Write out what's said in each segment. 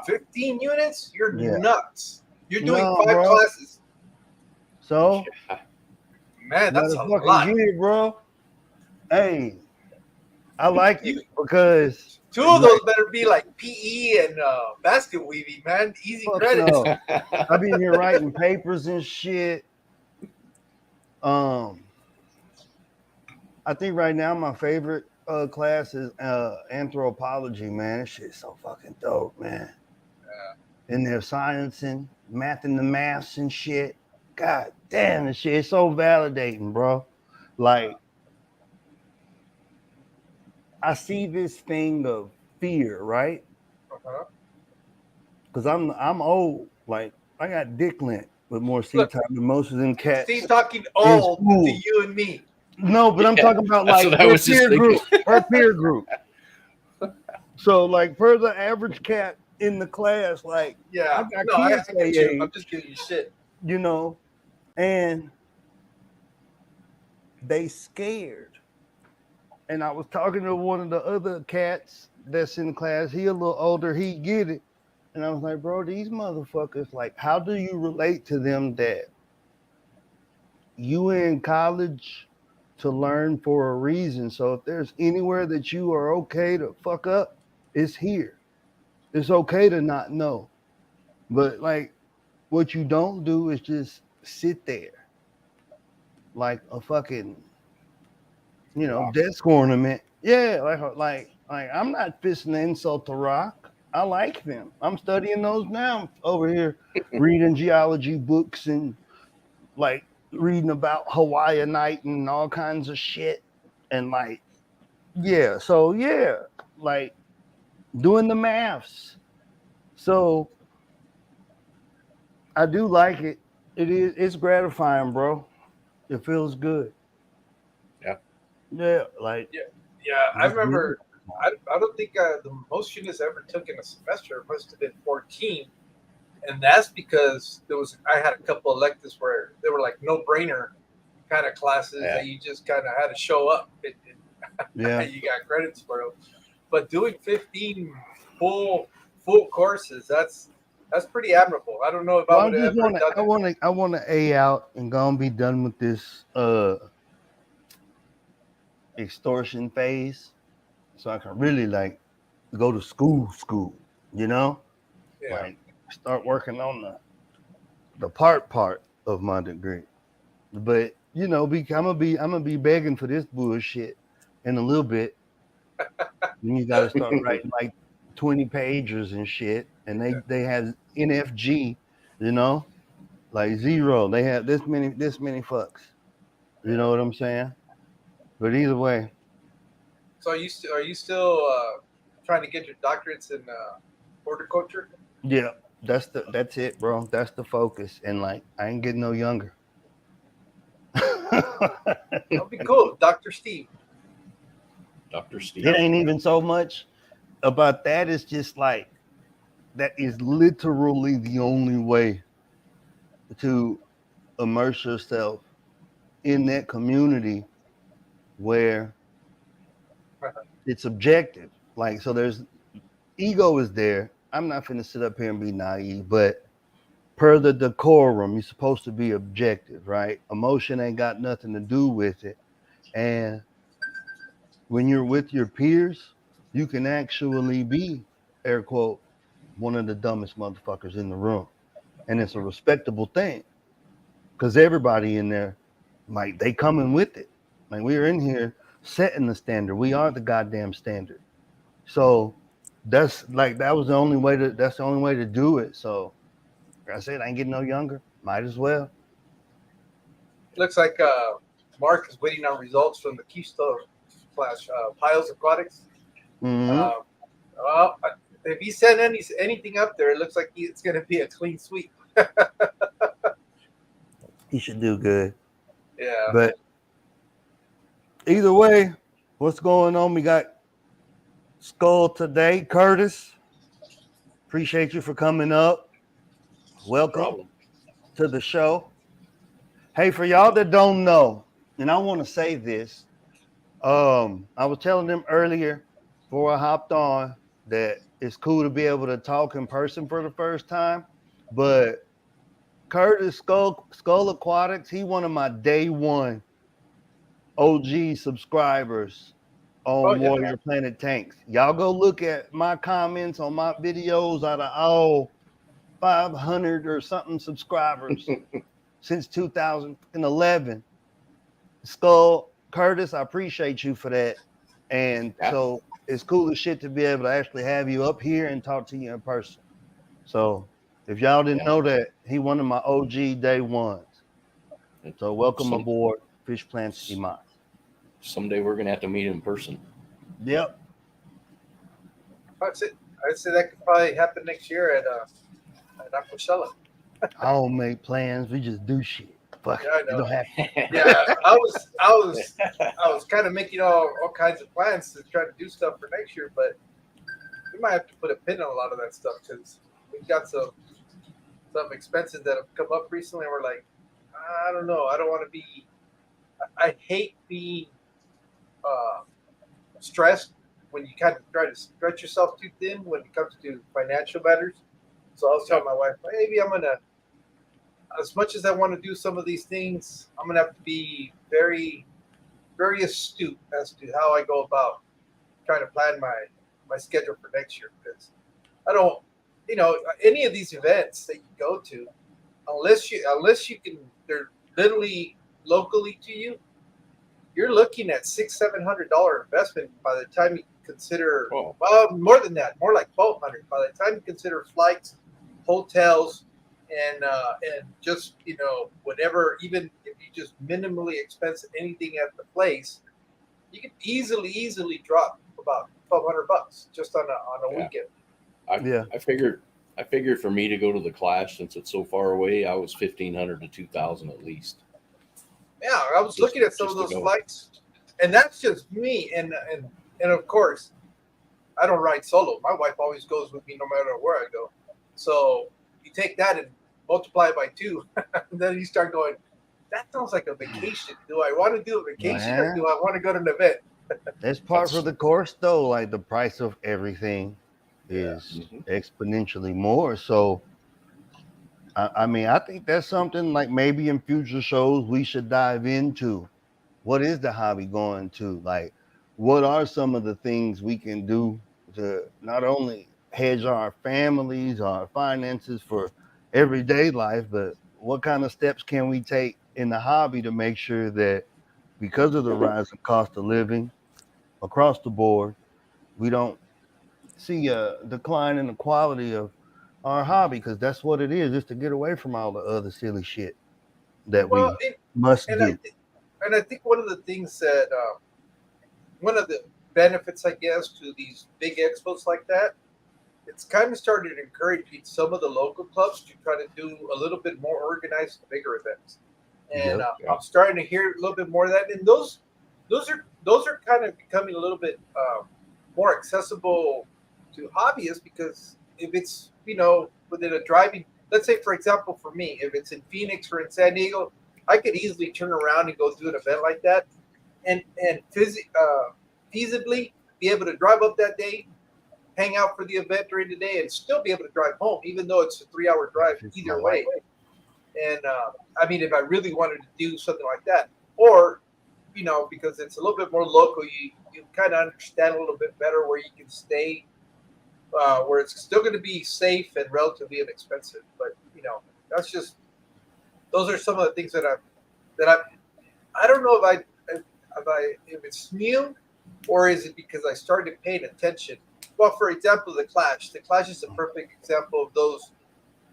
15 units? You're Yeah. nuts. You're doing No, 5 bro. classes. So, Man, that's a motherfucking lot. get it, bro. Hey, I like You, it because 2 of those like better be like PE and basket weaving, man. Easy fuck credits. no. I be in here writing papers and shit. Um, I think right now my favorite class is anthropology, man. This shit's so fucking dope, man. And they're sciencing, mathing the maths and shit. God damn, this shit is so validating, bro. Like, I see this thing of fear, right? Uh-huh. Because I'm old. Like, I got dick lint with more C Look, type than most of them Steve's cats talking in old to school. you and me. No, but I'm talking about That's like what I her was just peer thinking. group. Her peer group. So, like, for the average cat in the class, like, Yeah. I got No, I kids get they you. I'm age, just giving you shit. you know, and they scared. And I was talking to one of the other cats that's in the class. He a little older. He get it. And I was like, bro, these motherfuckers, like, how do you relate to them that you in college to learn for a reason? So if there's anywhere that you are okay to fuck up, it's here. It's okay to not know. But like what you don't do is just sit there like a fucking, desk ornament. Yeah, like I'm not fisting the insult to rock. I like them. I'm studying those now over here, reading geology books and like reading about Hawaiianite and all kinds of shit. And like, yeah, so yeah, like doing the maths. So I do like it. It's gratifying, bro. It feels good. Yeah. Yeah, like Yeah. Yeah. I it's really remember, I don't think the most units I ever took in a semester must have been 14. And that's because I had a couple electives where they were like no brainer kind of classes that you just kind of had to show up yeah. and you got credits for them. But doing 15 full courses, that's pretty admirable. I don't know if I Well, I would have just ever want to, done that. I want to a out and go and be done with this extortion phase, so I can really like go to school, you know, Yeah. like start working on the part of my degree. But I'm gonna be begging for this bullshit in a little bit. Then you got to start writing like 20 pagers and shit, and they have NFG, you know, like zero. They have this many fucks. You know what I'm saying? But either way, So are you still trying to get your doctorates in horticulture? yeah, that's it, bro. That's the focus, and like I ain't getting no younger. That'll be cool, Dr. Steve. Dr. Steve. It ain't even so much about that. It's just like that is literally the only way to immerse yourself in that community where it's objective. Like, so there's ego is there. I'm not finna sit up here and be naive, but per the decorum, you're supposed to be objective, right? Emotion ain't got nothing to do with it. And when you're with your peers, you can actually be, air quote, one of the dumbest motherfuckers in the room. And it's a respectable thing because everybody in there, like, they coming with it. Like, we're in here setting the standard. We are the goddamn standard. So that's the only way to do it. So like I said, I ain't getting no younger. Might as well. Looks like Mark is waiting on results from the Keystone class, Piles Aquatics. Mm-hmm. Well, if he sent anything up there, it looks like it's going to be a clean sweep. He should do good. Yeah. But either way, what's going on? We got Skull today. Curtis, appreciate you for coming up. Welcome to the show. Hey, for y'all that don't know, and I want to say this, I was telling them earlier before I hopped on that it's cool to be able to talk in person for the first time. But Curtis Skull Aquatics, he one of my day one OG subscribers Oh on yeah. Warrior Planet Tanks. Y'all go look at my comments on my videos out of all 500 or something subscribers since 2011. Skull Curtis, I appreciate you for that. And Yeah. so it's cool as shit to be able to actually have you up here and talk to you in person. So if y'all didn't know that, he one of my OG day ones. So welcome aboard Fish Plants y Más. Someday we're gonna have to meet in person. Yep. I'd say that could probably happen next year at Aquashella. I don't make plans. We just do shit. Fuck Yeah, I it. It know. don't happen. Yeah, I was kind of making all kinds of plans to try to do stuff for next year, but we might have to put a pin on a lot of that stuff because we've got some expenses that have come up recently. And we're like, I don't know. I don't want to be. I hate being stressed when you kind of try to stretch yourself too thin when it comes to financial matters. So I was telling my wife, maybe I'm gonna, as much as I want to do some of these things, I'm gonna have to be very, very astute as to how I go about trying to plan my schedule for next year because I don't, any of these events that you go to, unless you can, they're literally locally to you. You're looking at $600-700 investment by the time you consider. Oh. Well, more than that, more like 1,200 by the time you consider flights, hotels, and just whatever. Even if you just minimally expense anything at the place, you can easily drop about $1,200 just on a weekend. I figured for me to go to the Clash, since it's so far away, I was $1,500 to $2,000 at least. Yeah, I was looking at some of those flights, and that's just me. And of course, I don't ride solo. My wife always goes with me no matter where I go. So you take that and multiply it by 2, and then you start going, that sounds like a vacation. Do I want to do a vacation or do I want to go to an event? That's part for the course, though. Like the price of everything is exponentially more. So, I mean, I think that's something like maybe in future shows we should dive into. What is the hobby going to? Like, what are some of the things we can do to not only hedge our families, our finances for everyday life, but what kind of steps can we take in the hobby to make sure that because of the rising cost of living across the board, we don't see a decline in the quality of our hobby, because that's what it is. It's to get away from all the other silly shit that we must do. I think one of the things that one of the benefits, I guess, to these big expos like that, it's kind of started to encourage some of the local clubs to try to do a little bit more organized, bigger events. And I'm starting to hear a little bit more of that. And those are kind of becoming a little bit more accessible to hobbyists, because if it's within a driving, let's say for example for me, if it's in Phoenix or in San Diego, I could easily turn around and go do an event like that, and feasibly be able to drive up that day, hang out for the event during the day, and still be able to drive home, even though it's a 3-hour drive either way. And I mean, if I really wanted to do something like that, or because it's a little bit more local, you kind of understand a little bit better where you can stay, where it's still going to be safe and relatively inexpensive. But that's just, those are some of the things that I don't know if it's new, or is it because I started paying attention. Well, for example, the Clash is a perfect example of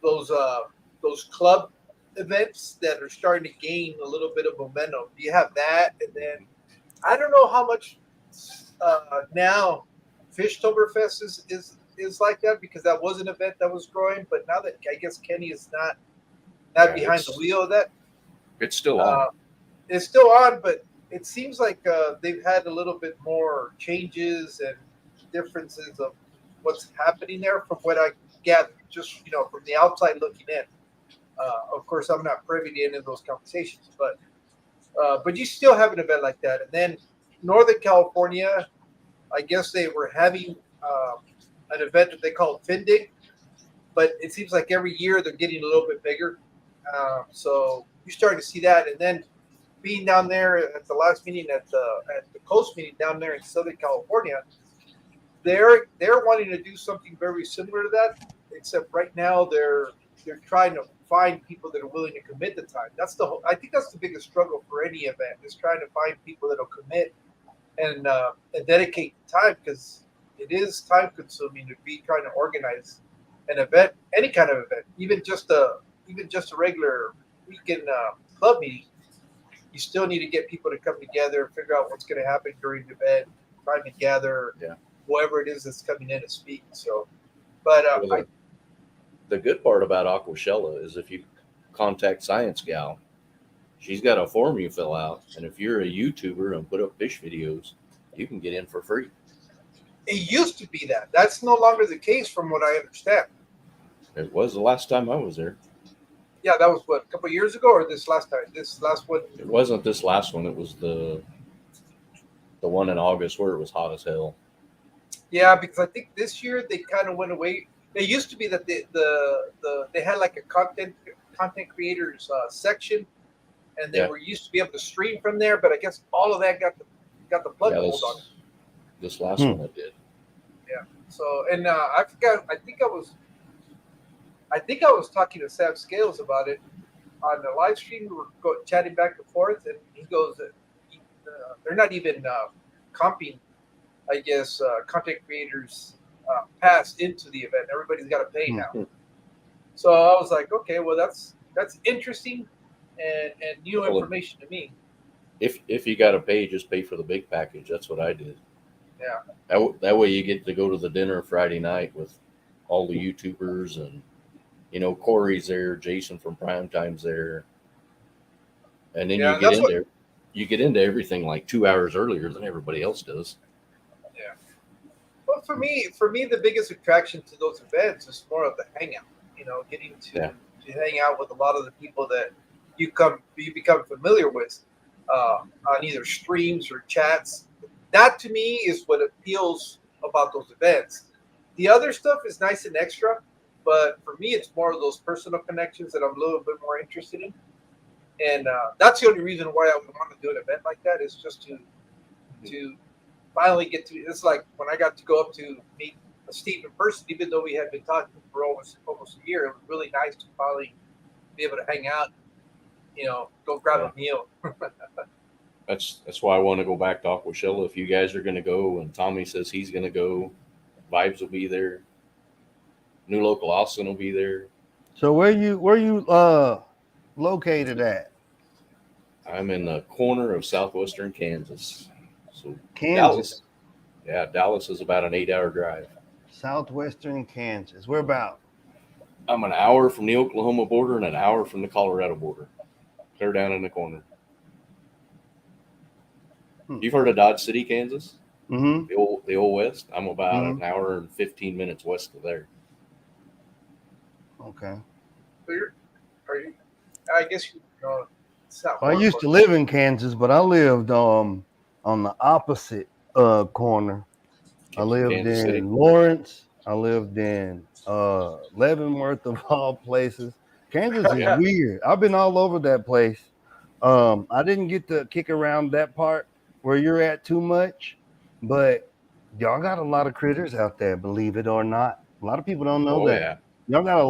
those club events that are starting to gain a little bit of momentum. You have that, and then I don't know how much now Fishtoberfest is like that, because that was an event that was growing, but now that I guess Kenny is not behind the wheel of that, it's still on. It's still on, but it seems like they've had a little bit more changes and differences of what's happening there from what I gathered, just from the outside looking in. Of course, I'm not privy to any of those conversations, but you still have an event like that. And then Northern California, I guess they were having an event that they call Findig, but it seems like every year they're getting a little bit bigger. So you're starting to see that, and then being down there at the last meeting at the coast meeting down there in Southern California, they're wanting to do something very similar to that, except right now they're trying to find people that are willing to commit the time. That's the whole. I think that's the biggest struggle for any event is trying to find people that'll commit and dedicate time, because it is time consuming to be trying to organize an event, any kind of event, even just a regular weekend club meeting. You still need to get people to come together, figure out what's going to happen during the event, trying to gather whoever it is that's coming in to speak. So, but the good part about Aquashella is if you contact Science Gal, she's got a form you fill out, and if you're a YouTuber and put up fish videos, you can get in for free. It used to be that. That's no longer the case, from what I understand. It was the last time I was there. Yeah, that was what, a couple of years ago, or this last time? This last one? It wasn't this last one. It was the one in August where it was hot as hell. Yeah, because I think this year they kind of went away. It used to be that they had like a content creators section, and they were used to be able to stream from there. But I guess all of that got the plug pulled on it. This last one it did. Yeah. So, and I forgot. I think I was talking to Sam Scales about it on the live stream. We were chatting back and forth, and he goes, they're not even comping, I guess, content creators pass into the event. Everybody's got to pay now. So I was like, okay, well that's interesting and new information to me. If you got to pay, just pay for the big package. That's what I did. Yeah. That way you get to go to the dinner Friday night with all the YouTubers, and Corey's there, Jason from Primetime's there, and then you get into everything like 2 hours earlier than everybody else does. Yeah. Well, for me, the biggest attraction to those events is more of the hangout. Getting to hang out with a lot of the people that you become familiar with on either streams or chats. That to me is what appeals about those events. The other stuff is nice and extra, but for me, it's more of those personal connections that I'm a little bit more interested in. And that's the only reason why I would want to do an event like that, is just to finally get to. It's like when I got to go up to meet Steve in person, even though we had been talking for almost a year. It was really nice to finally be able to hang out, go grab a meal. That's why I want to go back to Aquashella. If you guys are going to go, and Tommy says he's going to go, Vibes will be there. New Local Austin will be there. So where you located at? I'm in the corner of southwestern Kansas. So Kansas. Dallas is about an 8-hour drive. Southwestern Kansas. Where about? I'm an hour from the Oklahoma border and an hour from the Colorado border. Clear down in the corner. You've heard of Dodge City, Kansas? Mm-hmm. The old West. I'm about an hour and 15 minutes west of there. Okay. So I guess I used to live in Kansas, but I lived on the opposite corner. I lived Kansas in City. Lawrence. I lived in Leavenworth, of all places. Kansas is weird. I've been all over that place. I didn't get to kick around that part where you're at too much, but y'all got a lot of critters out there, believe it or not. A lot of people don't know that. Yeah. Y'all got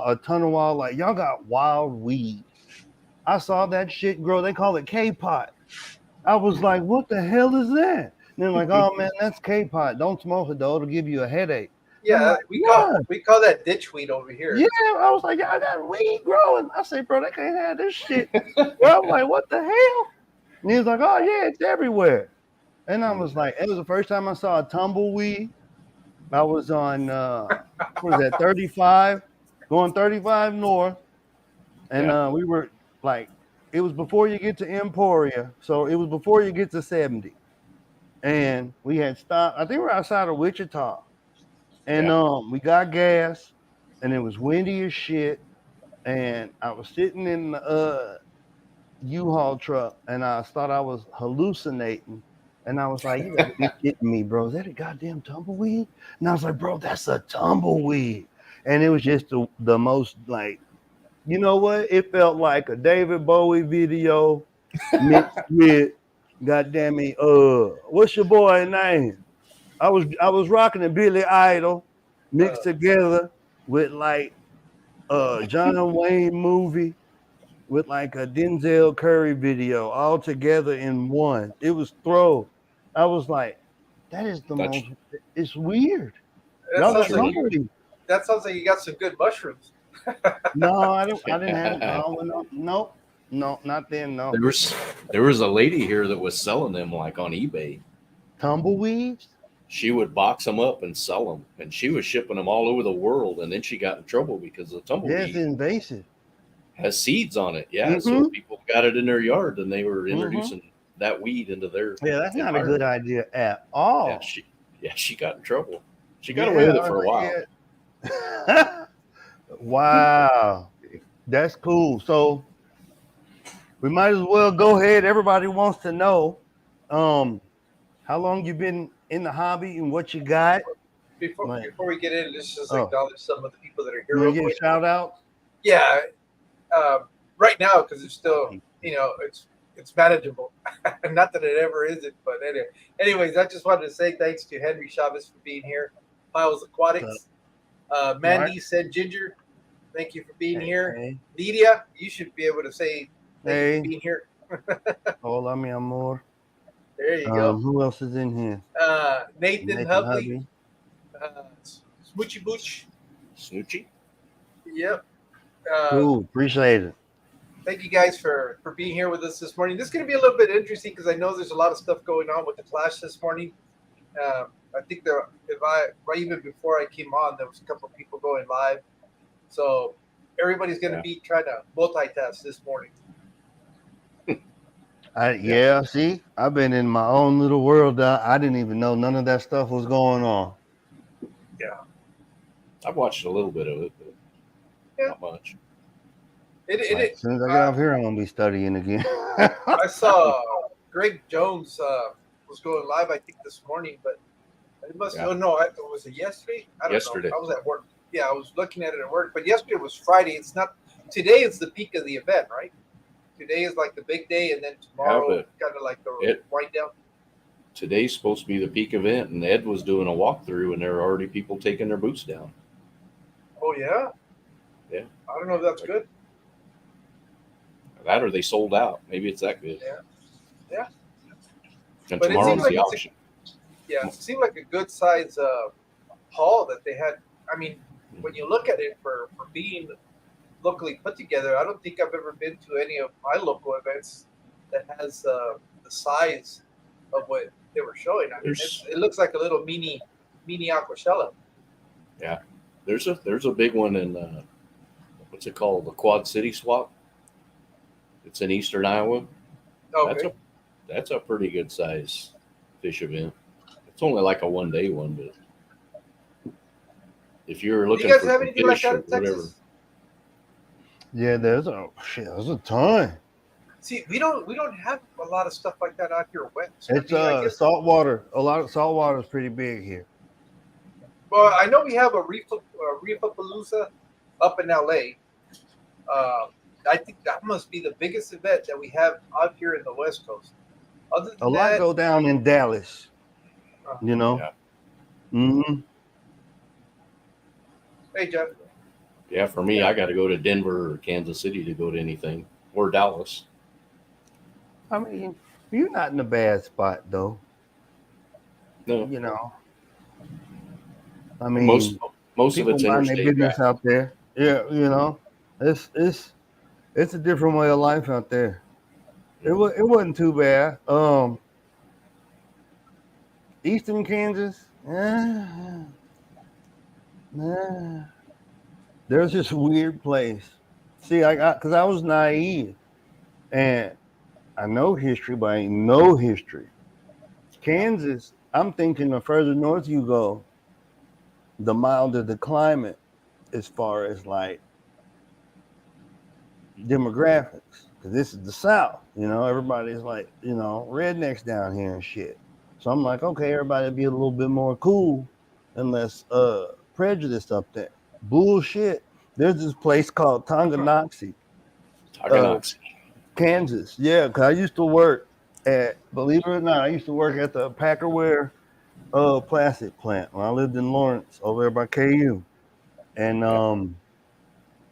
a ton of wildlife. Y'all got wild weed. I saw that shit grow. They call it K-pot. I was like, what the hell is that? And they're like, oh man, that's K-pot. Don't smoke it though. It'll give you a headache. Yeah, like, we call that ditchweed over here. Yeah, I was like, I got weed growing. I said, bro, they can't have this shit. Well, I'm like, what the hell? And he was like, oh yeah, it's everywhere. And I was like, it was the first time I saw a tumbleweed. I was on what was that, 35, going 35 north. And we were like, it was before you get to Emporia. So it was before you get to 70. And we had stopped, I think we're outside of Wichita. And we got gas, and it was windy as shit. And I was sitting in the U-Haul truck, and I thought I was hallucinating. And I was like, you gotta be kidding me, bro. Is that a goddamn tumbleweed? And I was like, bro, that's a tumbleweed. And it was just the most like, you know what? It felt like a David Bowie video mixed with goddamn it, what's your boy name? I was rocking a Billy Idol mixed together with like John Wayne movie with like a Denzel Curry video all together in one. It was throw. I was like, that is the That's most. It's weird. That Y'all that's sounds got like really tumbleweed? that sounds like you got some good mushrooms. No, I don't. I didn't have. No, no, no, not then. No there was there was a lady here that was selling them like on eBay. tumbleweeds. She would box them up and sell them, and she was shipping them all over the world. And then she got in trouble because the Yeah, it's tumbleweed invasive. has seeds on it. Yeah, so Mm-hmm. people got it in their yard, and they were Mm-hmm. introducing that weed into their Yeah, that's not a good environment. idea at Yeah, all. she got in trouble. She got away with it Yeah, for a while. yeah. Wow, that's cool. So we might as well go ahead. Everybody wants to know, how long you been in the hobby and what you got. Before Like, before we get in, let's just oh, acknowledge some of the people that are here you real want to quick. give shout outs? Yeah, right now because it's still it's manageable. Not that it ever isn't, but anyways, I just wanted to say thanks to Henry Chavez for being here. Skull Aquatics, Mandy said Ginger, thank you for being here. Hey, Lydia, you should be able to say thank you for hey, being here. hola mi amor. There you go. Who else is in here? Nathan Nathan Hubley, Hubby. Smoochy Booch. Snoochie. Yep. Cool, appreciate it. Thank you guys for being here with us this morning. This is going to be a little bit interesting because I know there's a lot of stuff going on with the Clash this morning. I think right even before I came on, there was a couple of people going live. So everybody's going to be trying to multitask this morning. Yeah, see, I've been in my own little world. I didn't even know none of that stuff was going on. Yeah. I've watched a little bit of it, but not much. As soon as I get off here, I'm gonna be studying again. I saw Greg Jones was going live, I think, this morning, but it must. Yeah. Oh no, was it yesterday? I don't know. I was at work. Yeah, I was looking at it at work, but yesterday was Friday. It's not. Today is the peak of the event, right? Today is like the big day, and then tomorrow kind of like the wind down. Today's supposed to be the peak event, and Ed was doing a walkthrough, and there are already people taking their boots down. Oh yeah. Yeah. I don't know if that's good. That or they sold out. Maybe it's that good. Yeah. Yeah. And but tomorrow's the auction. It seemed like a good size haul that they had. I mean, when you look at it for being locally put together, I don't think I've ever been to any of my local events that has the size of what they were showing. I mean, it looks like a little mini Aquashella. Yeah, there's a big one in what's it called? The Quad City Swap. It's in eastern Iowa. Okay. That's a pretty good size fish event. It's only like a 1 day one, but if you're looking for some fish like or whatever. Yeah, there's a ton. See, we don't have a lot of stuff like that out here west. It's saltwater. A lot of saltwater is pretty big here. Well, I know we have a Reefapalooza up in LA. I think that must be the biggest event that we have out here in the West Coast. Other than a lot go down in Dallas. You know. Yeah. Mm-hmm. Hey, Jeff. Yeah, for me, I got to go to Denver or Kansas City to go to anything, or Dallas. I mean, you're not in a bad spot though. No. You know. I mean, most of it's interstate their business traffic. out there. Yeah, you know, it's a different way of life out there. It wasn't too bad. Eastern Kansas, there's this weird place. See, because I was naive, and I know history, but I ain't know history. Kansas, I'm thinking the further north you go, the milder the climate as far as like demographics. Because this is the South, you know, everybody's like, you know, rednecks down here and shit. So I'm like, okay, everybody be a little bit more cool and less prejudiced up there. Bullshit. There's this place called Tonganoxie, Tonganoxie. Kansas. Yeah, because I used to work believe it or not, I used to work at the Packerware plastic plant when I lived in Lawrence over there by KU. And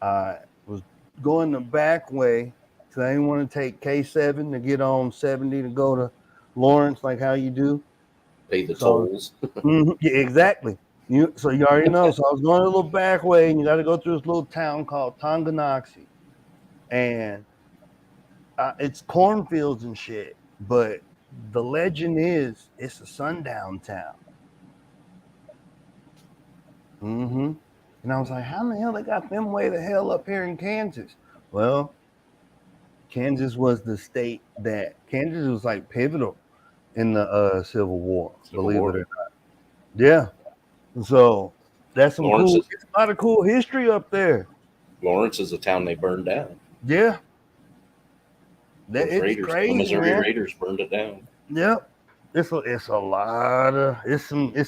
I was going the back way because I didn't want to take K7 to get on 70 to go to Lawrence, like how you do. Pay the So, tolls. yeah, exactly. So you already know. So I was going a little back way, and you got to go through this little town called Tonganoxie, and it's cornfields and shit. But the legend is it's a sundown town. And I was like, how in the hell they got them way the hell up here in Kansas? Well, Kansas was the state that Kansas was like pivotal in the Civil War. Believe it or not. Yeah. So that's some cool. It's a lot of cool history up there. Lawrence is a town they burned down. Yeah. It's Raiders, crazy, the Missouri Raiders burned it down. Yep. It's a lot of it's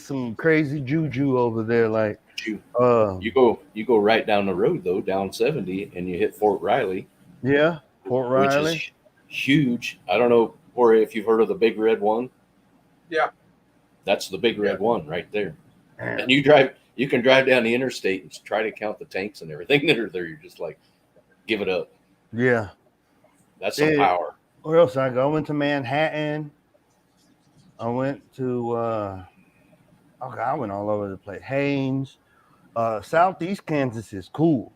some crazy juju over there. Like you go right down the road though, down 70, and you hit Fort Riley. Yeah, Fort Riley, which is huge. I don't know, or if you've heard of the Big Red One. Yeah, that's the Big Red One right there. And you can drive down the interstate and try to count the tanks and everything that are there. You're just like, give it up. Yeah, that's some power. Where else I go? I went to Manhattan. I went to I went all over the place. Haines. Southeast Kansas is cool.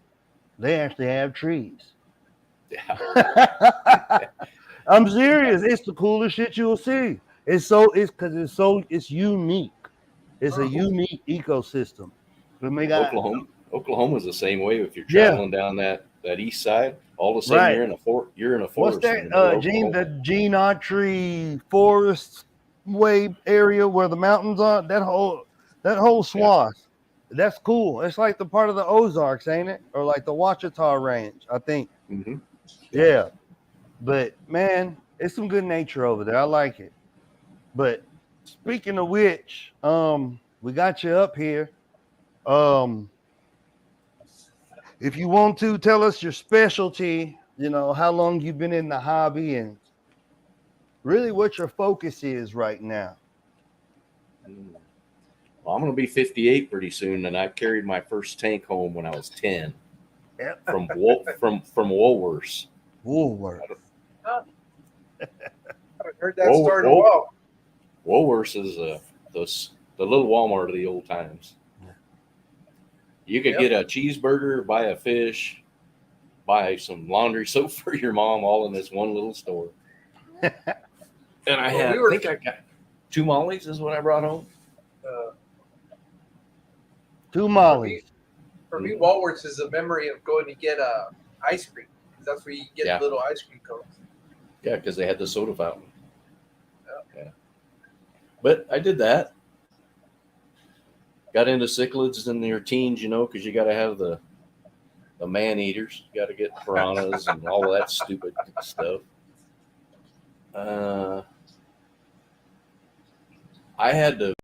They actually have trees. Yeah. I'm serious. It's the coolest shit you'll see. It's unique. It's a unique ecosystem. Oklahoma's the same way. If you're traveling down that east side, all of a sudden you're in a forest. What's that? Gene Autry Forest Way area where the mountains are. That whole swath. Yeah. That's cool. It's like the part of the Ozarks, ain't it? Or like the Ouachita Range, I think. Mm-hmm. Yeah. But man, it's some good nature over there. I like it. But speaking of which, we got you up here. If you want to tell us your specialty, how long you've been in the hobby and really what your focus is right now. Well, I'm going to be 58 pretty soon, and I carried my first tank home when I was 10. Yep. From Woolworths. Woolworths. I haven't heard that story in a while. Woolworths is the little Walmart of the old times. You could get a cheeseburger, buy a fish, buy some laundry soap for your mom, all in this one little store. And I think I got 2 Mollies is what I brought home. 2 Mollies. For me, Woolworths is a memory of going to get ice cream. That's where you get little ice cream cones. Yeah, because they had the soda fountain. Yeah. But I did that. Got into cichlids in your teens, because you got to have the man eaters. You got to get piranhas and all of that stupid stuff. I had to,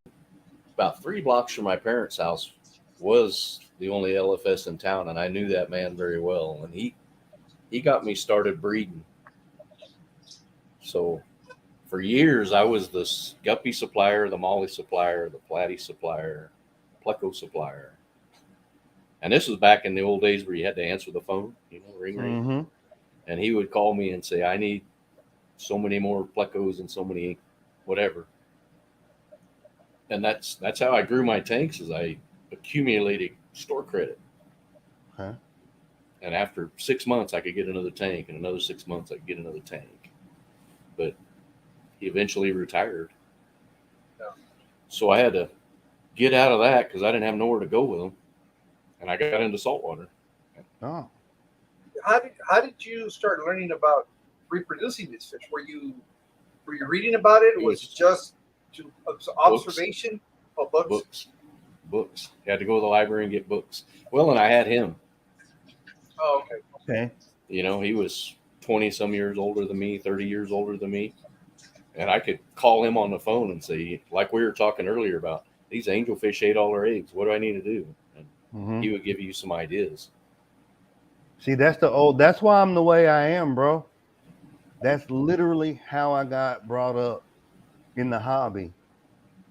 about 3 blocks from my parents' house was the only LFS in town, and I knew that man very well. And he got me started breeding. So for years, I was the guppy supplier, the molly supplier, the platy supplier, pleco supplier. And this was back in the old days where you had to answer the phone, ring. Mm-hmm. And he would call me and say, I need so many more plecos and so many whatever. And that's how I grew my tanks, is I accumulated store credit. Huh. And after 6 months, I could get another tank, and another 6 months, I could get another tank. But he eventually retired. Yeah. So I had to get out of that because I didn't have nowhere to go with them. And I got into saltwater. Oh. How did you start learning about reproducing these fish? Were you reading about it? Or was it just observation? Books. You had to go to the library and get books. Well, and I had him. Oh, okay. He was 20 some years older than me, 30 years older than me. And I could call him on the phone and say, like we were talking earlier about, these angelfish ate all our eggs. What do I need to do? And he would give you some ideas. See, that's why I'm the way I am, bro. That's literally how I got brought up in the hobby,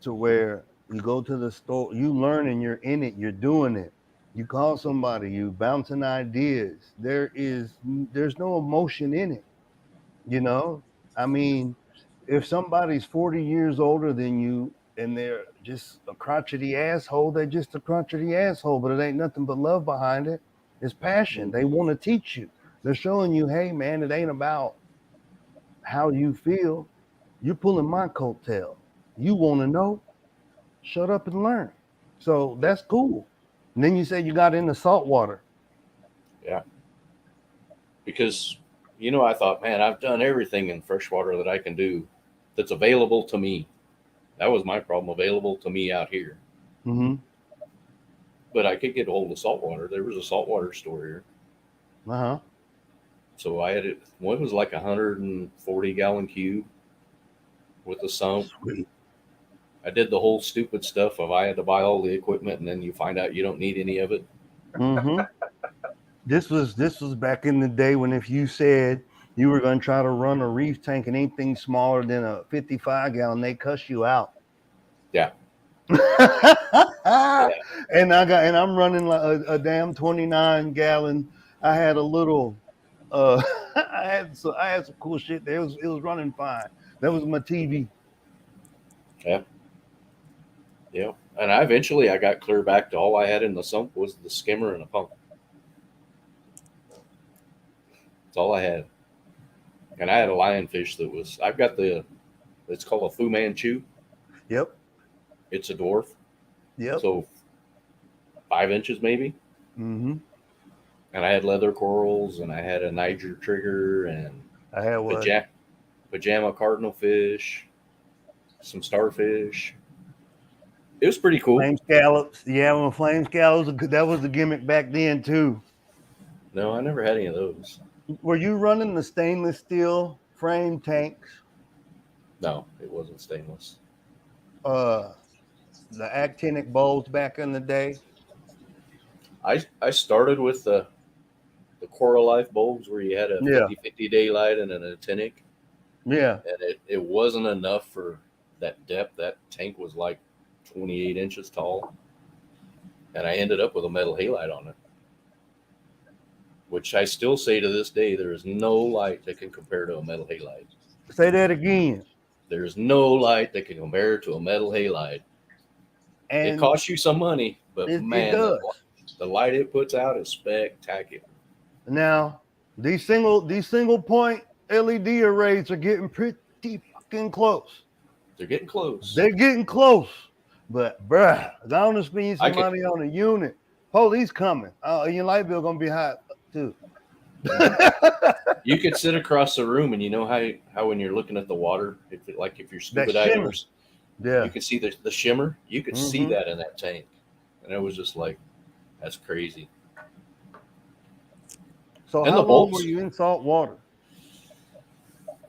to where you go to the store, you learn and you're in it, you're doing it. You call somebody, you bouncing ideas. There's no emotion in it, you know? I mean, if somebody's 40 years older than you and they're just a crotchety asshole, they're just a crotchety asshole, but it ain't nothing but love behind it. It's passion. They want to teach you. They're showing you, hey man, it ain't about how you feel. You're pulling my coattail. You want to know? Shut up and learn. So that's cool. And then you said you got into saltwater. Yeah. Because, you know, I thought, man, I've done everything in freshwater that I can do that's available to me. That was my problem, available to me out here. Mm-hmm. But I could get a hold of saltwater. There was a saltwater store here. Uh-huh. So I had it. One was like 140-gallon cube with a sump. Sweet. I did the whole stupid stuff of I had to buy all the equipment, and then you find out you don't need any of it. Mm-hmm. This was back in the day when if you said you were going to try to run a reef tank and anything smaller than a 55-gallon, they cuss you out. Yeah. Yeah. And I'm running like a damn 29-gallon. I had a little I had some cool shit there. It was running fine. That was my TV. Yeah. Yeah. And I got clear back to all I had in the sump was the skimmer and a pump. That's all I had. And I had a lionfish it's called a Fu Manchu. Yep. It's a dwarf. Yep. So 5 inches maybe. Mm-hmm. And I had leather corals, and I had a Niger trigger, and I had what? Pajama cardinal fish, some starfish. It was pretty cool. Flame scallops. Yeah, when flame scallops, that was the gimmick back then too. No, I never had any of those. Were you running the stainless steel frame tanks? No, it wasn't stainless. The actinic bowls back in the day. I started with the Coral Life bulbs where you had a 50-50 daylight and an actinic. Yeah. And it wasn't enough for that depth. That tank was like 28 inches tall. And I ended up with a metal halide on it, which I still say to this day, there is no light that can compare to a metal halide. Say that again. There's no light that can compare to a metal halide. And it costs you some money, but man, the light it puts out is spectacular. Now, these single point LED arrays are getting pretty fucking close. They're getting close. They're getting close. But bruh, I want to spend some money on a unit. Police coming. Your light bill gonna be high too. You could sit across the room, and you know how when you're looking at the water, if you're scuba divers, yeah, you can see the shimmer. You could see that in that tank, and it was just like, that's crazy. So how long were you in salt water?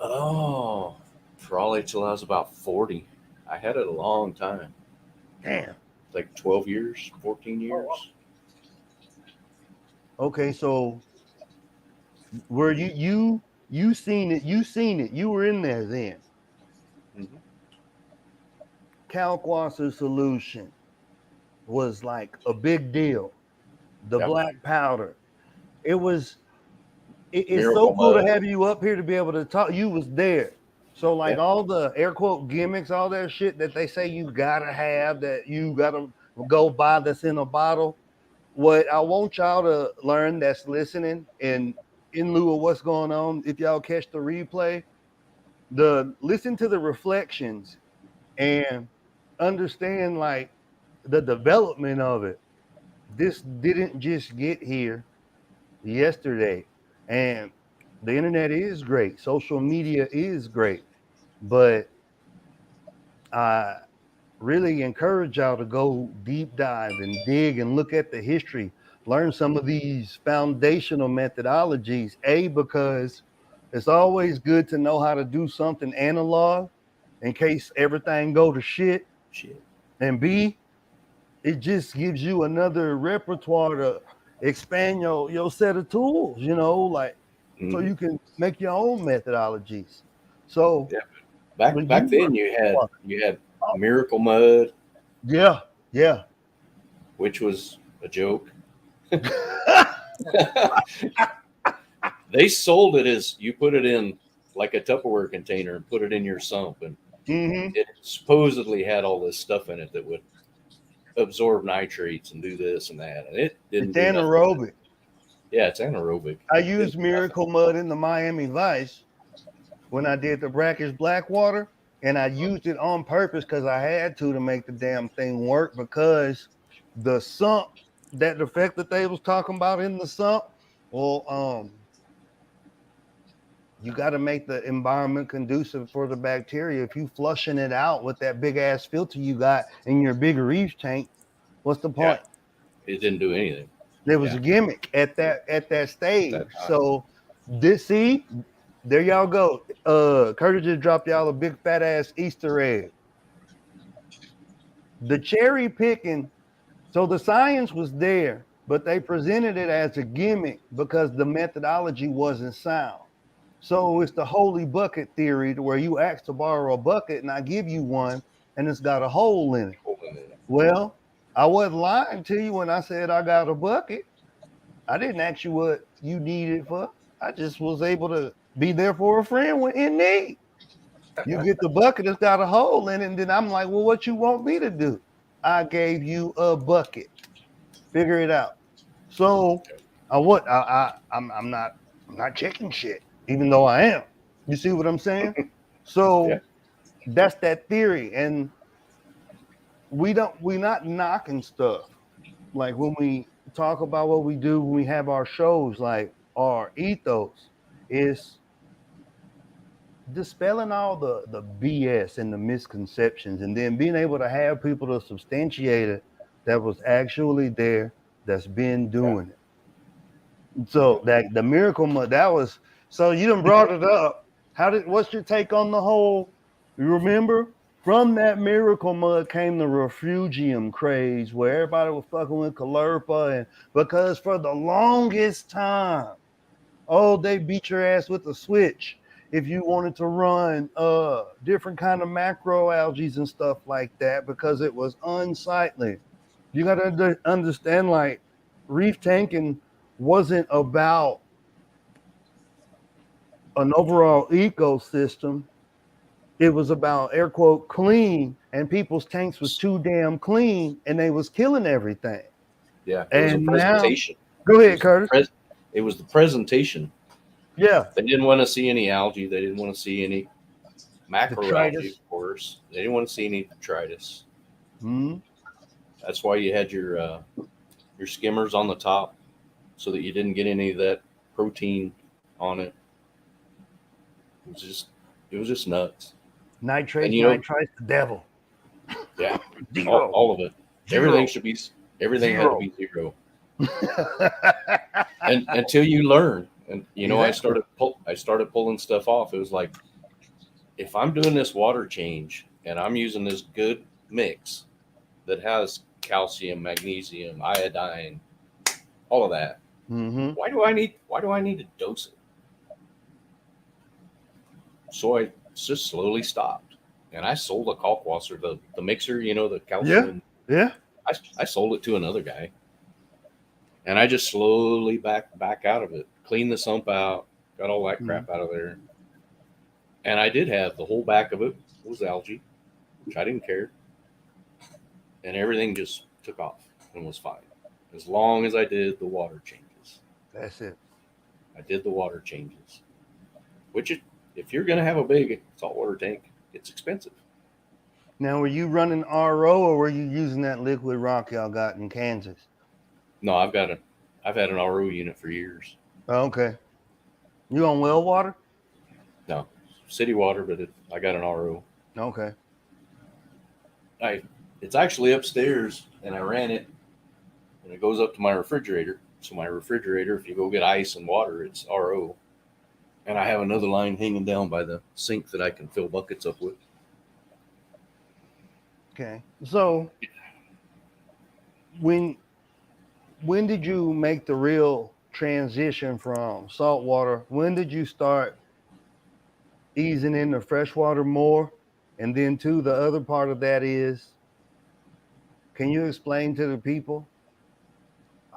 Oh, probably till I was about 40. I had it a long time. Damn. Like 12 years, 14 years. Okay, so were you seen it? You were in there then. Mm-hmm. Kalkwasser solution was like a big deal. The black powder. It's so cool to have you up here to be able to talk. You was there. So like all the air quote gimmicks, all that shit that they say you gotta have, that you gotta go buy that's in a bottle. What I want y'all to learn that's listening, and in lieu of what's going on, if y'all catch the replay, listen to the reflections and understand like the development of it. This didn't just get here yesterday. And the internet is great. Social media is great. But I really encourage y'all to go deep dive and dig and look at the history. Learn some of these foundational methodologies. Because it's always good to know how to do something analog, in case everything go to shit. Shit. And B, it just gives you another repertoire to expand your set of tools, like so Mhm. you can make your own methodologies. So Yeah. when Back you then you had Miracle Mud, yeah, yeah. which was a joke. They sold it as you put it in like a Tupperware container and put it in your sump, and Mm-hmm. it supposedly had all this stuff in it that would absorb nitrates and do this and that, and it didn't It's do nothing. anaerobic. Yeah, it's anaerobic. I It didn't used do nothing. Miracle Mud in the Miami Vice when I did the brackish black water, and I used it on purpose because I had to make the damn thing work, because the sump, that effect that they was talking about in the sump, well, you got to make the environment conducive for the bacteria. If you flushing it out with that big ass filter you got in your big reef tank, what's the Yeah, point? it didn't do anything There was Yeah. a gimmick at that stage. at that time. So there y'all go. Curtis just dropped y'all a big fat ass Easter egg. The cherry picking. So the science was there, but they presented it as a gimmick because the methodology wasn't sound. So it's the holy bucket theory, to where you ask to borrow a bucket and I give you one and it's got a hole in it. Well, I wasn't lying to you when I said I got a bucket. I didn't ask you what you needed for. I just was able to be there for a friend when in need. You get the bucket, it's got a hole in it, and then I'm like, well, what you want me to do? I gave you a bucket. Figure it out. So I'm not checking shit, even though I am. You see what I'm saying? So Yeah. that's that theory. And we're not knocking stuff. Like when we talk about what we do when we have our shows, like our ethos is dispelling all the BS and the misconceptions, and then being able to have people to substantiate it that was actually there, that's been doing it. So that the miracle mud, that was, so you done brought it up. What's your take on the whole? You remember from that miracle mud came the refugium craze, where everybody was fucking with Calerpa, and because for the longest time, oh, they beat your ass with a switch if you wanted to run different kind of macroalgae and stuff like that, because it was unsightly. You got to understand, like, reef tanking wasn't about an overall ecosystem. It was about, air quote, clean, and people's tanks was too damn clean and they was killing everything. Yeah, it was a And now, presentation. go ahead, Curtis. It was the presentation. Yeah. They didn't want to see any algae. They didn't want to see any macroalgae, of course. They didn't want to see any detritus. Mm-hmm. That's why you had your skimmers on the top, so that you didn't get any of that protein on it. It was just nuts. Nitrates, And, nitrites, the devil. Yeah, Zero. all of it. Zero. Everything had to be zero. And until you learn, and Exactly. I started pulling stuff off. It was like, if I'm doing this water change and I'm using this good mix that has calcium, magnesium, iodine, all of that, Mm-hmm. why do I need to dose it? So I just slowly stopped, and I sold the Kalkwasser, the mixer, the calcium. Yeah. I sold it to another guy, and I just slowly back out of it, cleaned the sump out, got all that crap out of there, and I did have the whole back of it was algae, which I didn't care, and everything just took off and was fine, as long as I did the water changes. That's it. I did the water changes, which if you're going to have a big saltwater tank, it's expensive. Now, were you running RO or were you using that liquid rock y'all got in Kansas? No, I've had an RO unit for years. Oh, okay. You on well water? No, city water, but I got an RO. Okay. It's actually upstairs, and I ran it, and it goes up to my refrigerator. So my refrigerator, if you go get ice and water, it's RO. And I have another line hanging down by the sink that I can fill buckets up with. Okay. So when did you make the real transition from saltwater? When did you start easing into freshwater more? And then too, the other part of that is, can you explain to the people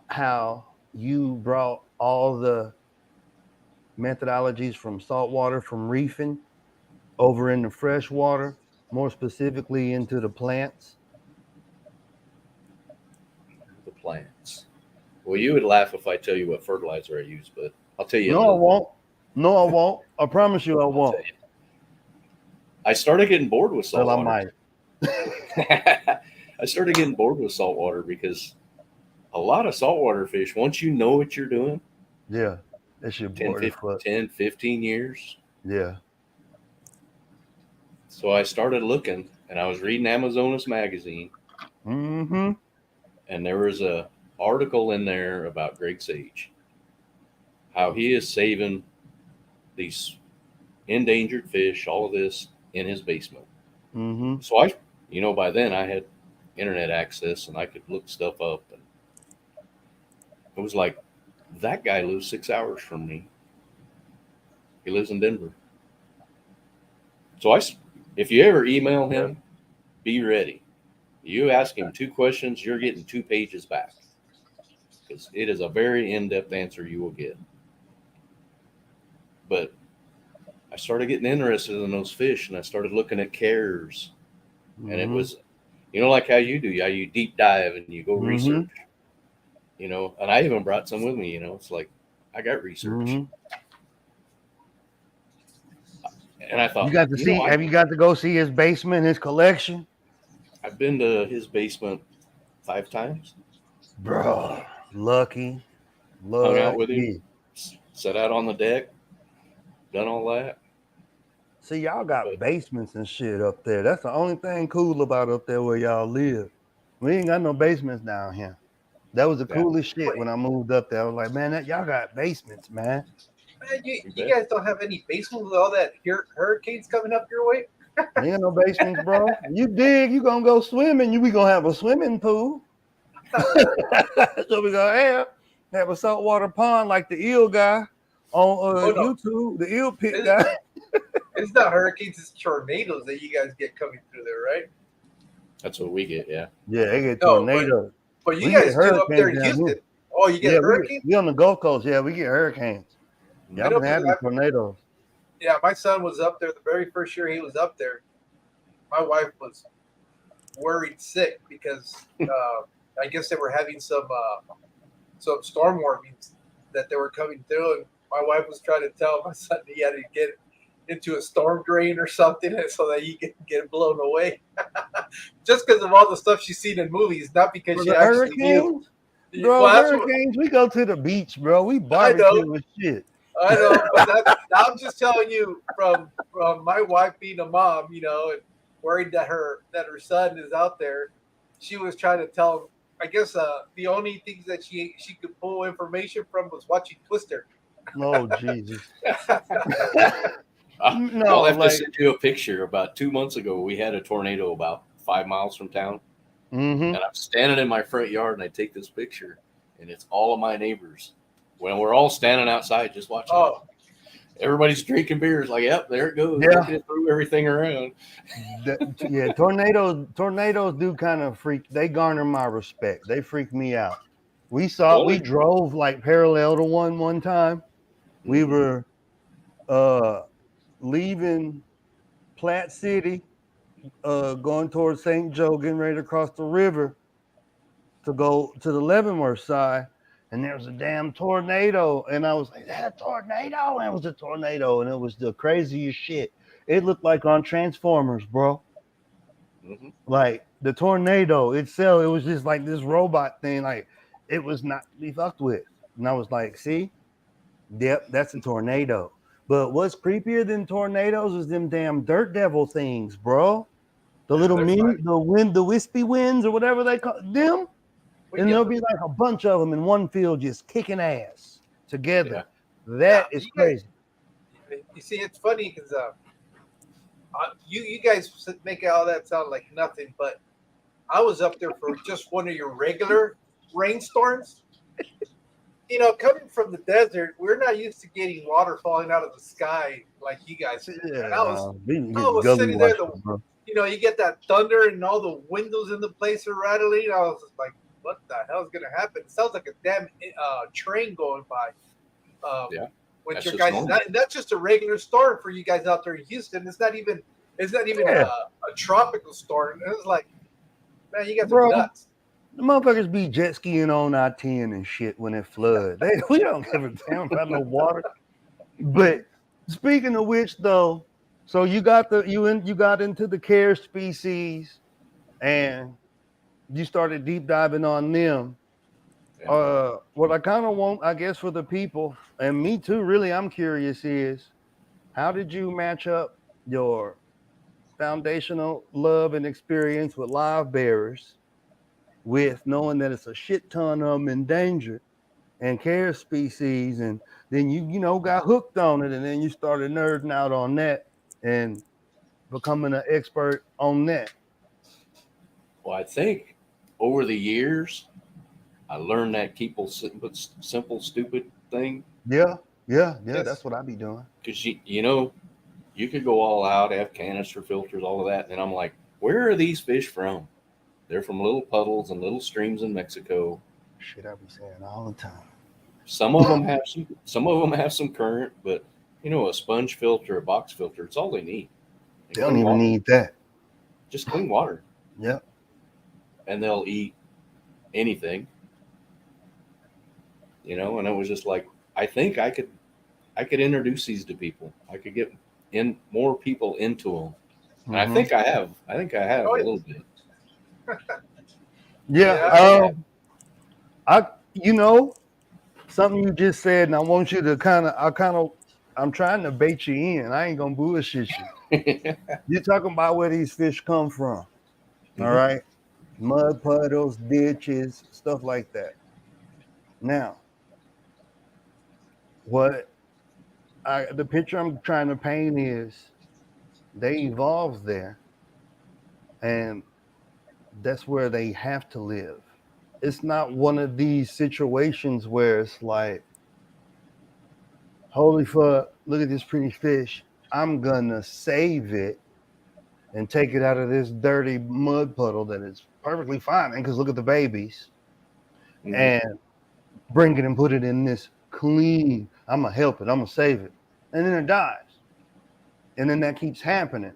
how you brought all the methodologies from saltwater, from reefing, over into freshwater, more specifically into the plants? The plants. Well, you would laugh if I tell you what fertilizer I use, but I'll tell you a No, I little won't. No, I won't. I promise you I bit. I'll won't. tell you. I started getting bored with Well, I saltwater. might. I started getting bored with saltwater because a lot of saltwater fish, once you know what you're doing, Yeah. That shit 10, bored as 15, fuck. 10, 15 years. Yeah. So I started looking, and I was reading Amazonas magazine, Mm-hmm. and there was a article in there about Greg Sage, how he is saving these endangered fish, all of this in his basement. Mm-hmm. So by then I had internet access and I could look stuff up, and it was like, that guy lives 6 hours from me. He lives in Denver. So if you ever email him, be ready. You ask him 2 questions, you're getting 2 pages back, because it is a very in-depth answer you will get. But I started getting interested in those fish, and I started looking at cares, and it was, like how you do, how you deep dive and you go research, and I even brought some with me. It's like, I got research, Mm-hmm. and I You thought, got to see, have you got to go see his basement, his collection? I've been to his basement 5 times. Bro, lucky. Hung out with him, sat out on the deck, done all that. See, y'all got basements and shit up there. That's the only thing cool about up there where y'all live. We ain't got no basements down here. That was the coolest shit when I moved up there. I was like, man, y'all got basements, man. Man, you guys don't have any basement with all that hurricanes coming up your way? We ain't got no basements, bro. You dig, you gonna go swimming, we gonna have a swimming pool. So we gonna have a saltwater pond like the eel guy on YouTube, the eel pit guy. It's not hurricanes, it's tornadoes that you guys get coming through there, right? That's what we get, yeah. Yeah, they get tornadoes. But you guys do up there in Houston. Here. Oh, you get hurricanes? We on the Gulf Coast, yeah, we get hurricanes. Y'all been having tornadoes. Yeah, my son was up there the very first year he was up there. My wife was worried sick because I guess they were having some storm warnings that they were coming through, and my wife was trying to tell my son he had to get into a storm drain or something so that he could get blown away. Just because of all the stuff she's seen in movies, not because she actually knew. Bro, hurricanes, we go to the beach, bro. We barbecue with shit. I know, but I'm just telling you from my wife being a mom, and worried that her son is out there. She was trying to tell him. I guess the only things that she could pull information from was watching Twister. Oh Jesus! I'll have to send you a picture. About 2 months ago, we had a tornado about 5 miles from town, and I'm standing in my front yard, and I take this picture, and it's all of my neighbors. When we're all standing outside just watching. Oh. Everybody's drinking beers. Like, yep, there it goes. Yeah. Looking through everything around. Tornadoes do kind of freak. They garner my respect. They freak me out. We drove like parallel to one time. We were leaving Platte City, going towards St. Joe, getting ready to cross the river to go to the Leavenworth side. And there was a damn tornado. And I was like, is that a tornado? And it was a tornado. And it was the craziest shit. It looked like on Transformers, bro. Mm-hmm. Like the tornado itself, it was just like this robot thing. Like it was not to be fucked with. And I was like, see? Yep, that's a tornado. But what's creepier than tornadoes is them damn dirt devil things, bro. The little the wispy winds or whatever they call them. And there'll be like a bunch of them in one field just kicking ass together. Yeah. That is crazy. You see, it's funny because you guys make all that sound like nothing, but I was up there for just one of your regular rainstorms. You know, coming from the desert, we're not used to getting water falling out of the sky like you guys do. And Yeah, we can I get was gully sitting there, washer, bro. you know, you get that thunder and all the windows in the place are rattling. I was just like, what the hell is going to happen? It sounds like a damn train going by. Um, Yeah, with that's your just guys, normal. that's just a regular storm for you guys out there in Houston. It's not even Yeah, a tropical storm. It was like, man, you guys are bro. nuts. The motherfuckers be jet skiing on I-10 and shit when it flood. We don't give a damn about no water. But speaking of which, though, so you got into the care species and you started deep diving on them. Yeah. What I kind of want, I guess, for the people and me too, really, I'm curious is how did you match up your foundational love and experience with live bearers with knowing that it's a shit ton of them endangered and care species, and then you know got hooked on it, and then you started nerding out on that and becoming an expert on that. Well, I think over the years, I learned that simple, stupid thing Yeah, yeah, yeah. Yes. That's what I be doing. because you know you could go all out, have canister filters, all of that, and I'm like, where are these fish from? They're from little puddles and little streams in Mexico. Shit, I be saying all the time. Some of them have some current, but you know, a sponge filter, a box filter, it's all they need. And They don't clean even water, need that. just clean water, Yeah. and they'll eat anything. You know, and it was just like, I think I could introduce these to people. I could get in more people into them. And I Mhm. think I have. I think I have Oh, a yeah. little bit. Yeah. Yeah. I you know something you just said, and I want you to I'm trying to bait you in. I ain't gonna bullshit you. You're talking about where these fish come from. All Mhm. right. Mud puddles, ditches, stuff like that. Now, the picture I'm trying to paint is they evolved there, and that's where they have to live. It's not one of these situations where it's like, holy fuck, look at this pretty fish. I'm gonna save it and take it out of this dirty mud puddle that is perfectly fine. Because look at the babies, Mhm. and bring it and put it in this clean. I'm gonna help it. I'm gonna save it, and then it dies, and then that keeps happening.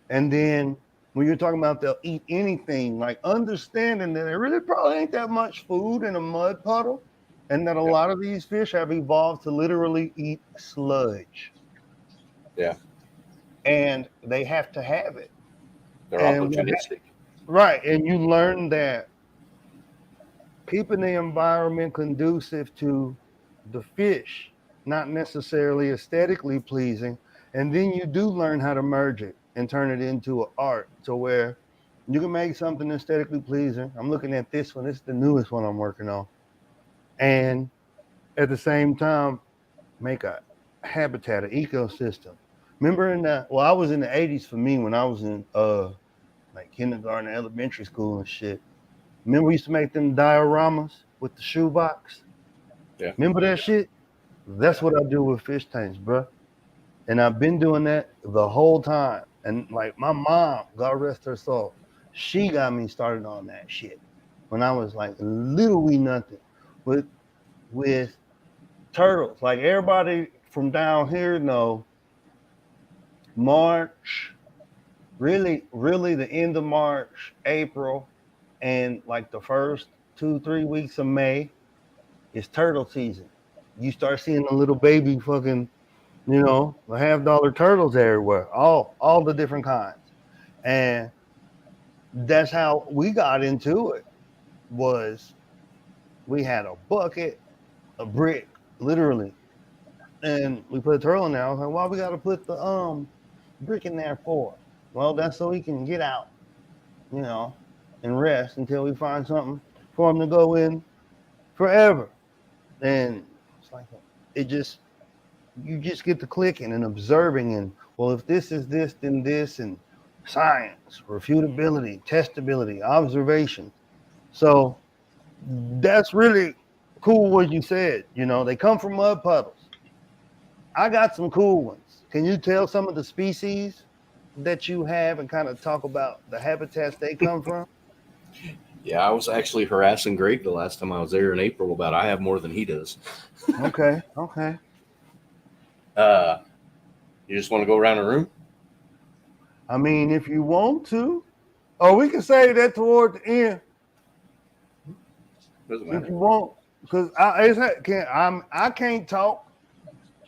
And then when you're talking about they'll eat anything, like understanding that there really probably ain't that much food in a mud puddle, and that a Yeah. lot of these fish have evolved to literally eat sludge, Yeah. and they have to have it. They're And opportunistic. right, and you learn that keeping the environment conducive to the fish, not necessarily aesthetically pleasing. And then you do learn how to merge it and turn it into an art to where you can make something aesthetically pleasing. I'm looking at this one, it's the newest one I'm working on. And at the same time, make a habitat, an ecosystem. Remember I was in the 80s for me when I was in like kindergarten, elementary school and shit. Remember we used to make them dioramas with the shoebox? Yeah. Remember that shit? That's what I do with fish tanks, bro. And I've been doing that the whole time. And like my mom, God rest her soul, she got me started on that shit when I was like little wee nothing with turtles. Like everybody from down here know March, really the end of March, April, and like the first 2, 3 weeks of May is turtle season. You start seeing the little baby fucking, the $half turtles everywhere, all the different kinds. And that's how we got into it. Was we had a bucket, a brick, literally, and we put a turtle in there. I was like, why we gotta put the brick in there for? Well, that's so he can get out, you know, and rest until we find something for him to go in forever. And it's like it just you just get to clicking and observing, and well, if this is this, then this, and science, refutability, testability, observation. So that's really cool what you said. You know, they come from mud puddles. I got some cool ones. Can you tell some of the species that you have and kind of talk about the habitats they come from? Yeah, I was actually harassing Greg the last time I was there in April about I have more than he does. Okay, okay. Uh, you just want to go around the room? I mean, if you want to, or we can save that toward the end Doesn't if matter. you want, because I can't talk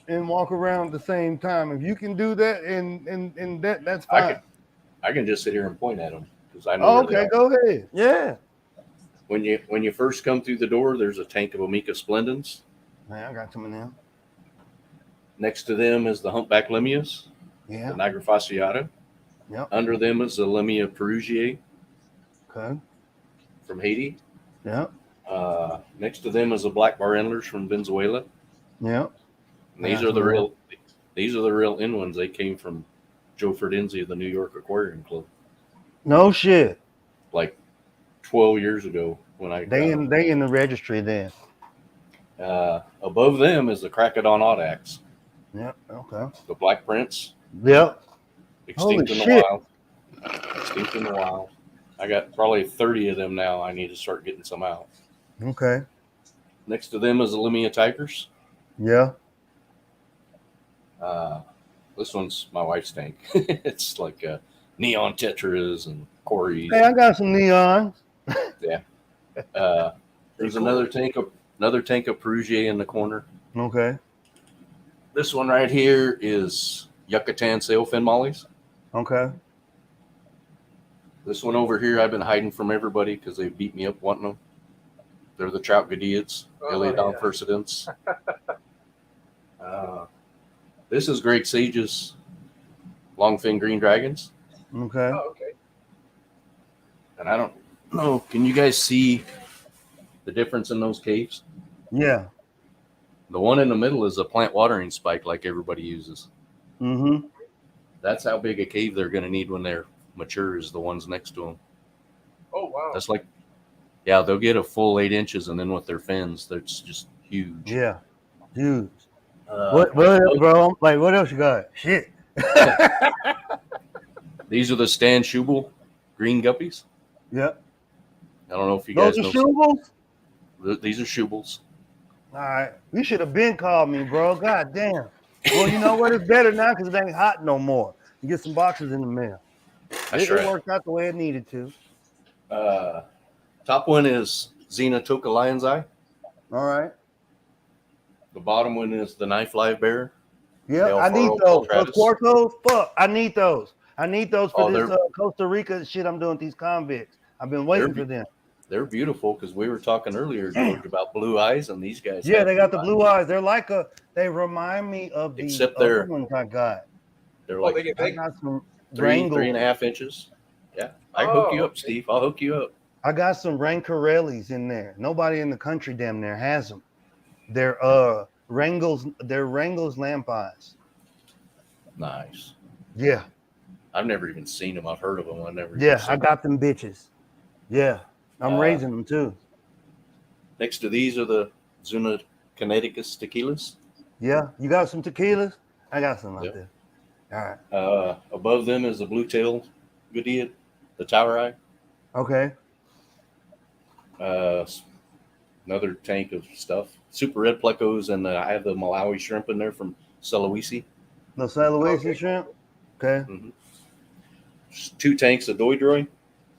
and walk around at the same time. If you can do that, and that's fine. I can just sit here and point at them because I know Oh, where they okay, are. go ahead. Yeah. When you first come through the door, there's a tank of Amica splendens. Man, I got some of them. Next to them is the humpback lemmias, Yeah. the Nigra fasciata. Yep. Under them is the Lemia perugiae Okay. from Haiti. Yep. Next to them is the black bar endlers from Venezuela. Yep. And these are the real in ones. They came from Joe Ferdenzi of the New York Aquarium Club, No shit. like 12 years ago when I They in the registry then. above them is the Cracodon audax, Yep. Okay. the black prince, Yep. extinct Holy in the shit. wild. Extinct in the wild. I got probably 30 of them now. I need to start getting some out. Okay. Next to them is the Lemia tigers. Yeah. This one's my wife's tank. It's like neon tetras and cories. Hey, I got some neons. Yeah. There's another tank of Perugier in the corner. Okay. This one right here is Yucatan sailfin mollies. Okay. This one over here I've been hiding from everybody because they beat me up wanting them. They're the trout Goodeids, Iliodon furcidens. This is Great Sage's longfin green dragons. Okay. Oh, okay. And I don't know, can you guys see the difference in those caves? Yeah. The one in the middle is a plant watering spike like everybody uses. Mm-hmm. That's how big a cave they're going to need when they're mature, is the ones next to them. Oh, wow. That's like, yeah, they'll get a full 8 inches, and then with their fins, that's just huge. Yeah. Huge. What else, bro? Like, what else you got? Shit. These are the Stan Schubel green guppies. Yep. I don't know if you guys Those are know. Schubels? These are Schubels. All right. You should have been called me, bro. God damn. Well, you know what? It's better now because it ain't hot no more. You get some boxes in the mail. It worked out the way it needed to. Top one is Xena Toka Lion's Eye. All right. The bottom one is the Knife Live Bear. Yeah, I need those. Those quartos, fuck. I need those. I need those for this Costa Rica shit I'm doing with these convicts. I've been waiting for them. They're beautiful because we were talking earlier, George, about blue eyes, and these guys. Yeah, they got the blue eyes. They're like they remind me of the other ones I got. They're like I got some 3.5 inches. Yeah, I hook you up, Steve. I'll hook you up. I got some Rancorellis in there. Nobody in the country damn near has them. They're Wrangel's lamp eyes. Nice. Yeah. I've never even seen them. I've heard of them. I got them bitches. Yeah. I'm raising them too. Next to these are the Zuna Connecticus tequilas. Yeah. You got some tequilas? I got some out there. All right. Above them is the blue tail Goodeid, the tower eye. Okay. Another tank of stuff. Super red plecos, and I have the Malawi shrimp in there from Sulawesi. The Sulawesi shrimp? Okay. Mm-hmm. 2 tanks of Doidroy,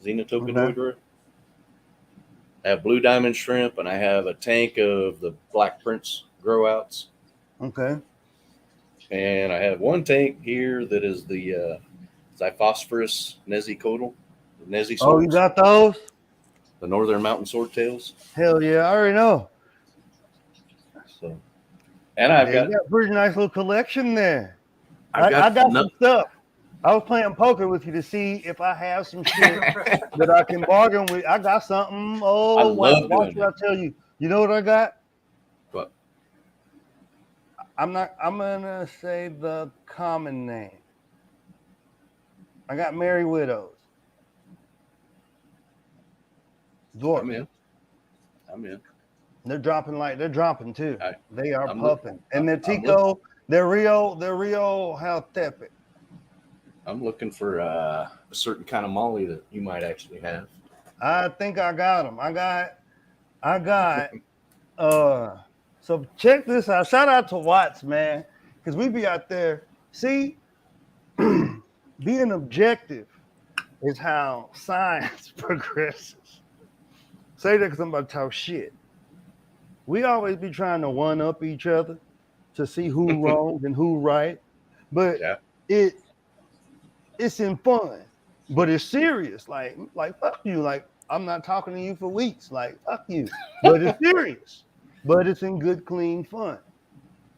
Xenotoka Doidroy. I have blue diamond shrimp, and I have a tank of the Black Prince grow-outs. Okay. And I have 1 tank here that is the Xiphosphorus Nesicodal. Oh, you got those? The northern mountain swordtails. Hell yeah, I already know. So, and I've got a pretty nice little collection there. I got some stuff. I was playing poker with you to see if I have some shit that I can bargain with. I got something. Oh, I love watch what I tell you. You know what I got? What? I'm gonna say the common name. I got Merry Widows. Dwarf. I'm in. They're dropping too. They are I'm pumping. And they're Tico, they're Rio Haltepe. I'm looking for a certain kind of molly that you might actually have. I think I got them. I got so check this out. Shout out to Watts, man. Because we be out there. See, being objective is how science progresses. Say that because I'm about to talk shit. We always be trying to one up each other to see who wrong and who right. But it's in fun. But it's serious. Like fuck you. Like I'm not talking to you for weeks. Like fuck you. But it's serious. But it's in good, clean fun.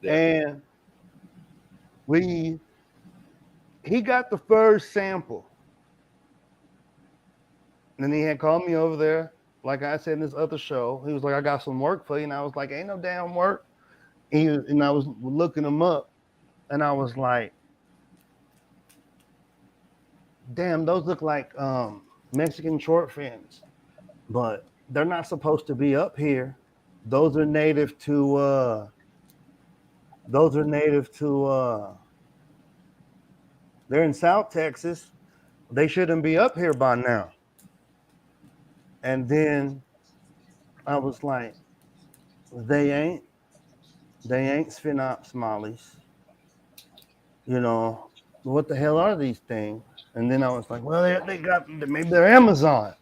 Yeah. And he got the first sample. And then he had called me over there. Like I said in this other show, he was like, I got some work for you. And I was like, ain't no damn work. And I was looking him up. And I was like, damn, those look like Mexican short fins. But they're not supposed to be up here. Those are native to they're in South Texas. They shouldn't be up here by now. And then I was like, they ain't Sphinx mollies. You know, what the hell are these things? And then I was like, well, maybe they're Amazon.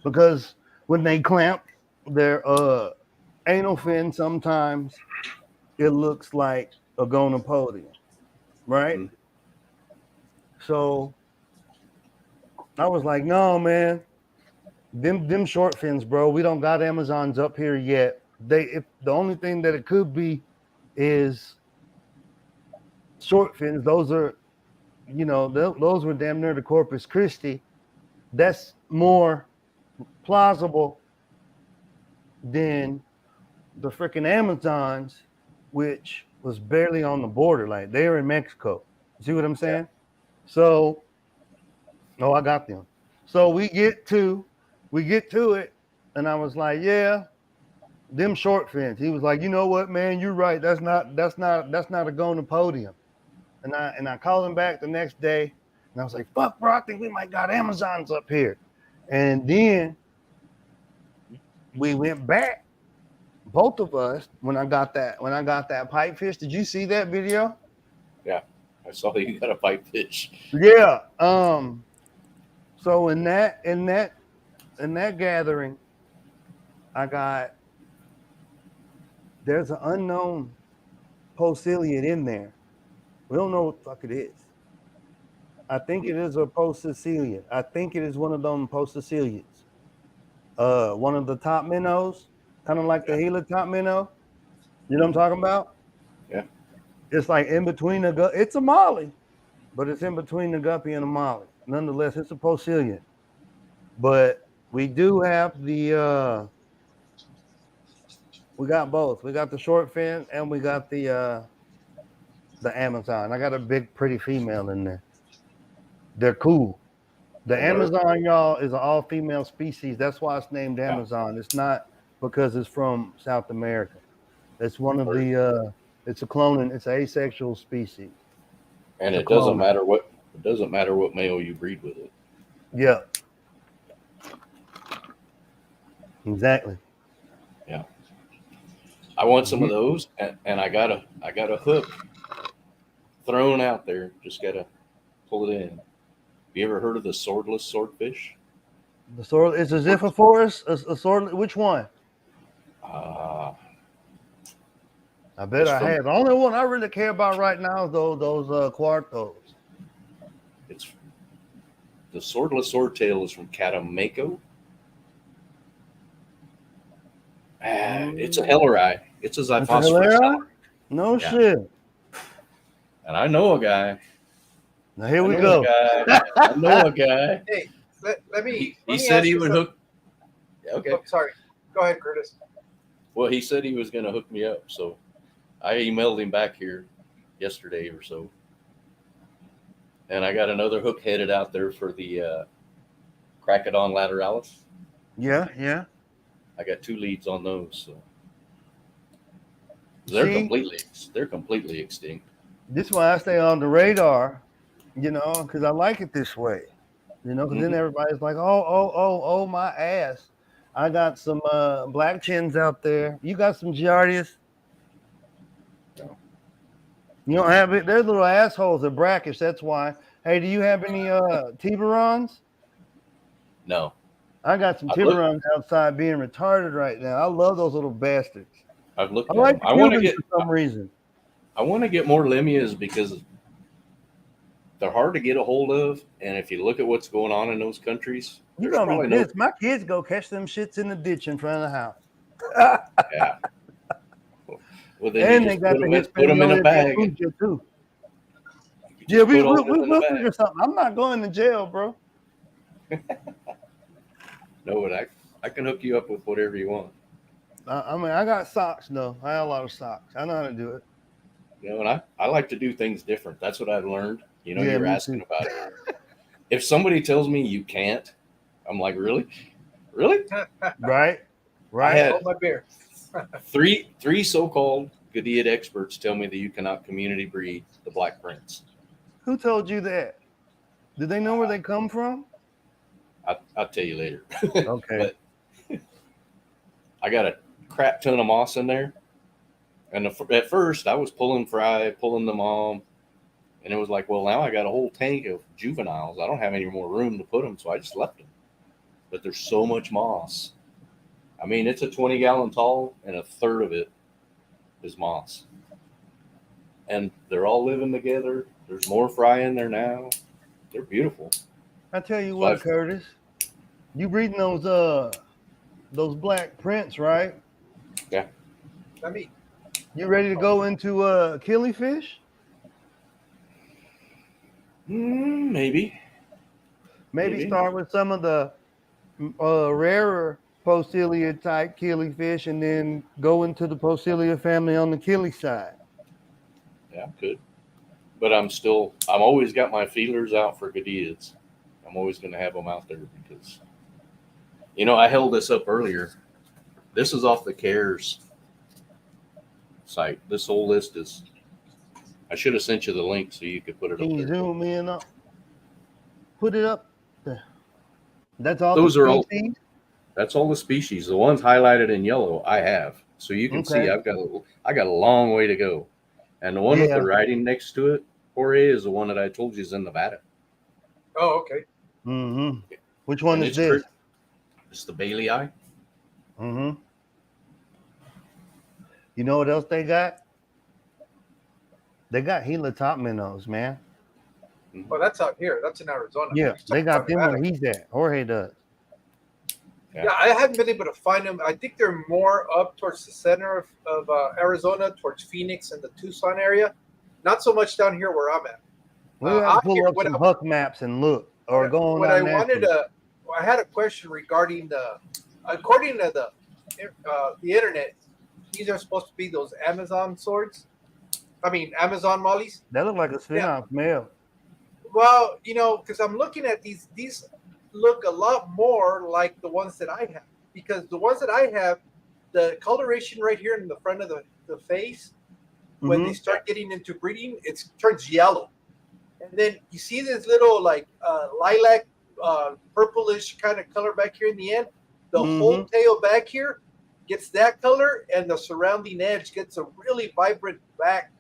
Because when they clamp their anal fin, sometimes it looks like a gonopodium, right? Mm-hmm. So I was like, no, man, them short fins, bro. We don't got Amazons up here yet. If the only thing that it could be is short fins. Those are, those were damn near the Corpus Christi. That's more plausible than the freaking Amazons, which was barely on the border. Like they were in Mexico. See what I'm saying? Yeah. So, I got them. So we get to it, and I was like, yeah, them short fins. He was like, you know what, man, you're right. That's not a gonopodium. And I called him back the next day, and I was like, fuck, bro, I think we might got Amazons up here. And then we went back, both of us, when I got that pipefish. Did you see that video? Yeah, I saw that you got a pipefish. Yeah. So in that gathering, there's an unknown posiliate in there. We don't know what the fuck it is. I think it is a posiciliate. I think it is one of them posiciliates. One of the top minnows, kind of like the Gila top minnow. You know what I'm talking about? Yeah. It's like in between it's a molly, but it's in between the guppy and the molly. Nonetheless, it's a posiliate. But we do have we got both. We got the short fin and we got the Amazon. I got a big, pretty female in there. They're cool. The Amazon, y'all, is an all-female species. That's why it's named Amazon. It's not because it's from South America. It's one of it's a cloning. It's an asexual species. And it doesn't matter what male you breed with it. Yeah. Exactly. Yeah. I want some of those, and I got a hook thrown out there. Just gotta pull it in. You ever heard of the swordless swordfish? The sword is a Ziphophorus? A sword? Which one? I bet I have. The only one I really care about right now is those quartos. It's the swordless swordtail is from Catamaco. It's a Helleri. It's a Xiphosphorus. No shit. And I know a guy. Now here we go. I know a guy. Hey, let me. He said he would hook. Okay. Oh, sorry. Go ahead, Curtis. Well, he said he was going to hook me up, so I emailed him back here yesterday or so, and I got another hook headed out there for the Cracodon lateralis. Yeah. I got 2 leads on those, so See, they're completely extinct. this is why I stay on the radar, because I like it this way, because then Hmm. everybody's like, oh, my ass. I got some black chins out there. You got some giardias? No. You don't have it? They're little assholes. They're brackish. That's why. Hey, do you have any Tiburons? No, I got some I've looked. Tiburons outside being retarded right now. I love those little bastards. I've looked I at like them. the Cubans for some reason. I want to get more Limias because they're hard to get a hold of, and if you look at what's going on in those countries, You're there's gonna be probably no. pissed. My kids go catch them shits in the ditch in front of the house. Yeah. Well, then you And they just got the put them in a Hispaniola bag. Perugia too. You Yeah, just put all them in a we'll bag. figure something. I'm not going to jail, bro. No, but I can hook you up with whatever you want. I mean, I got socks, though. I have a lot of socks. I know how to do it. And I like to do things different. That's what I've learned. Yeah, You're me asking too. about it. If somebody tells me you can't, I'm like, really? Really? Right? I had Hold my beer. three so-called Goodeids experts tell me that you cannot community breed the Black Prince. Who told you that? Did they know where they come from? I'll tell you later. Okay. But I got a crap ton of moss in there. And at first, I was pulling the mom. And it was like, well, now I got a whole tank of juveniles. I don't have any more room to put them, so I just left them. But there's so much moss. I mean, it's a 20-gallon tall, and a third of it is moss. And they're all living together. There's more fry in there now. They're beautiful. I tell you what, Curtis, you breeding those Black Prince, right? Yeah. I mean, You ready to go into killifish? Maybe. Maybe start with some of the rarer Posilia type killifish and then go into the Posilia family on the killie side. Yeah, good. But I'm always got my feelers out for Goodeids. I'm always going to have them out there because, I held this up earlier. This is off the CARES site. This whole list is, I should have sent you the link so you could put it Can up you there. zoom in up? Put it up there. That's all Those the are species? all. That's all the species. The ones highlighted in yellow, I have. So you can see I got a long way to go. And the one with the writing next to it, Jorge, is the one that I told you is in Nevada. oh, okay. Mm-hmm. Which one is this? It's the Bailey eye. Mm-hmm. You know what else they got? They got Gila top minnows, man. Well, that's out here. That's in Arizona. Yeah, they got them where he's at. Jorge does. Yeah, I haven't been able to find them. I think they're more up towards the center of Arizona, towards Phoenix and the Tucson area. Not so much down here where I'm at. We got to pull up some Huck maps and look, or go on. I had a question regarding according to the internet, these are supposed to be those Amazon swords. I mean, Amazon mollies. That look like a spin-off male. Well, because I'm looking at these look a lot more like the ones that I have, because the ones that I have, the coloration right here in the front of the face, when they start getting into breeding, it turns yellow. And then you see this little like lilac, purplish kind of color back here in the end. The whole tail back here gets that color, and the surrounding edge gets a really vibrant black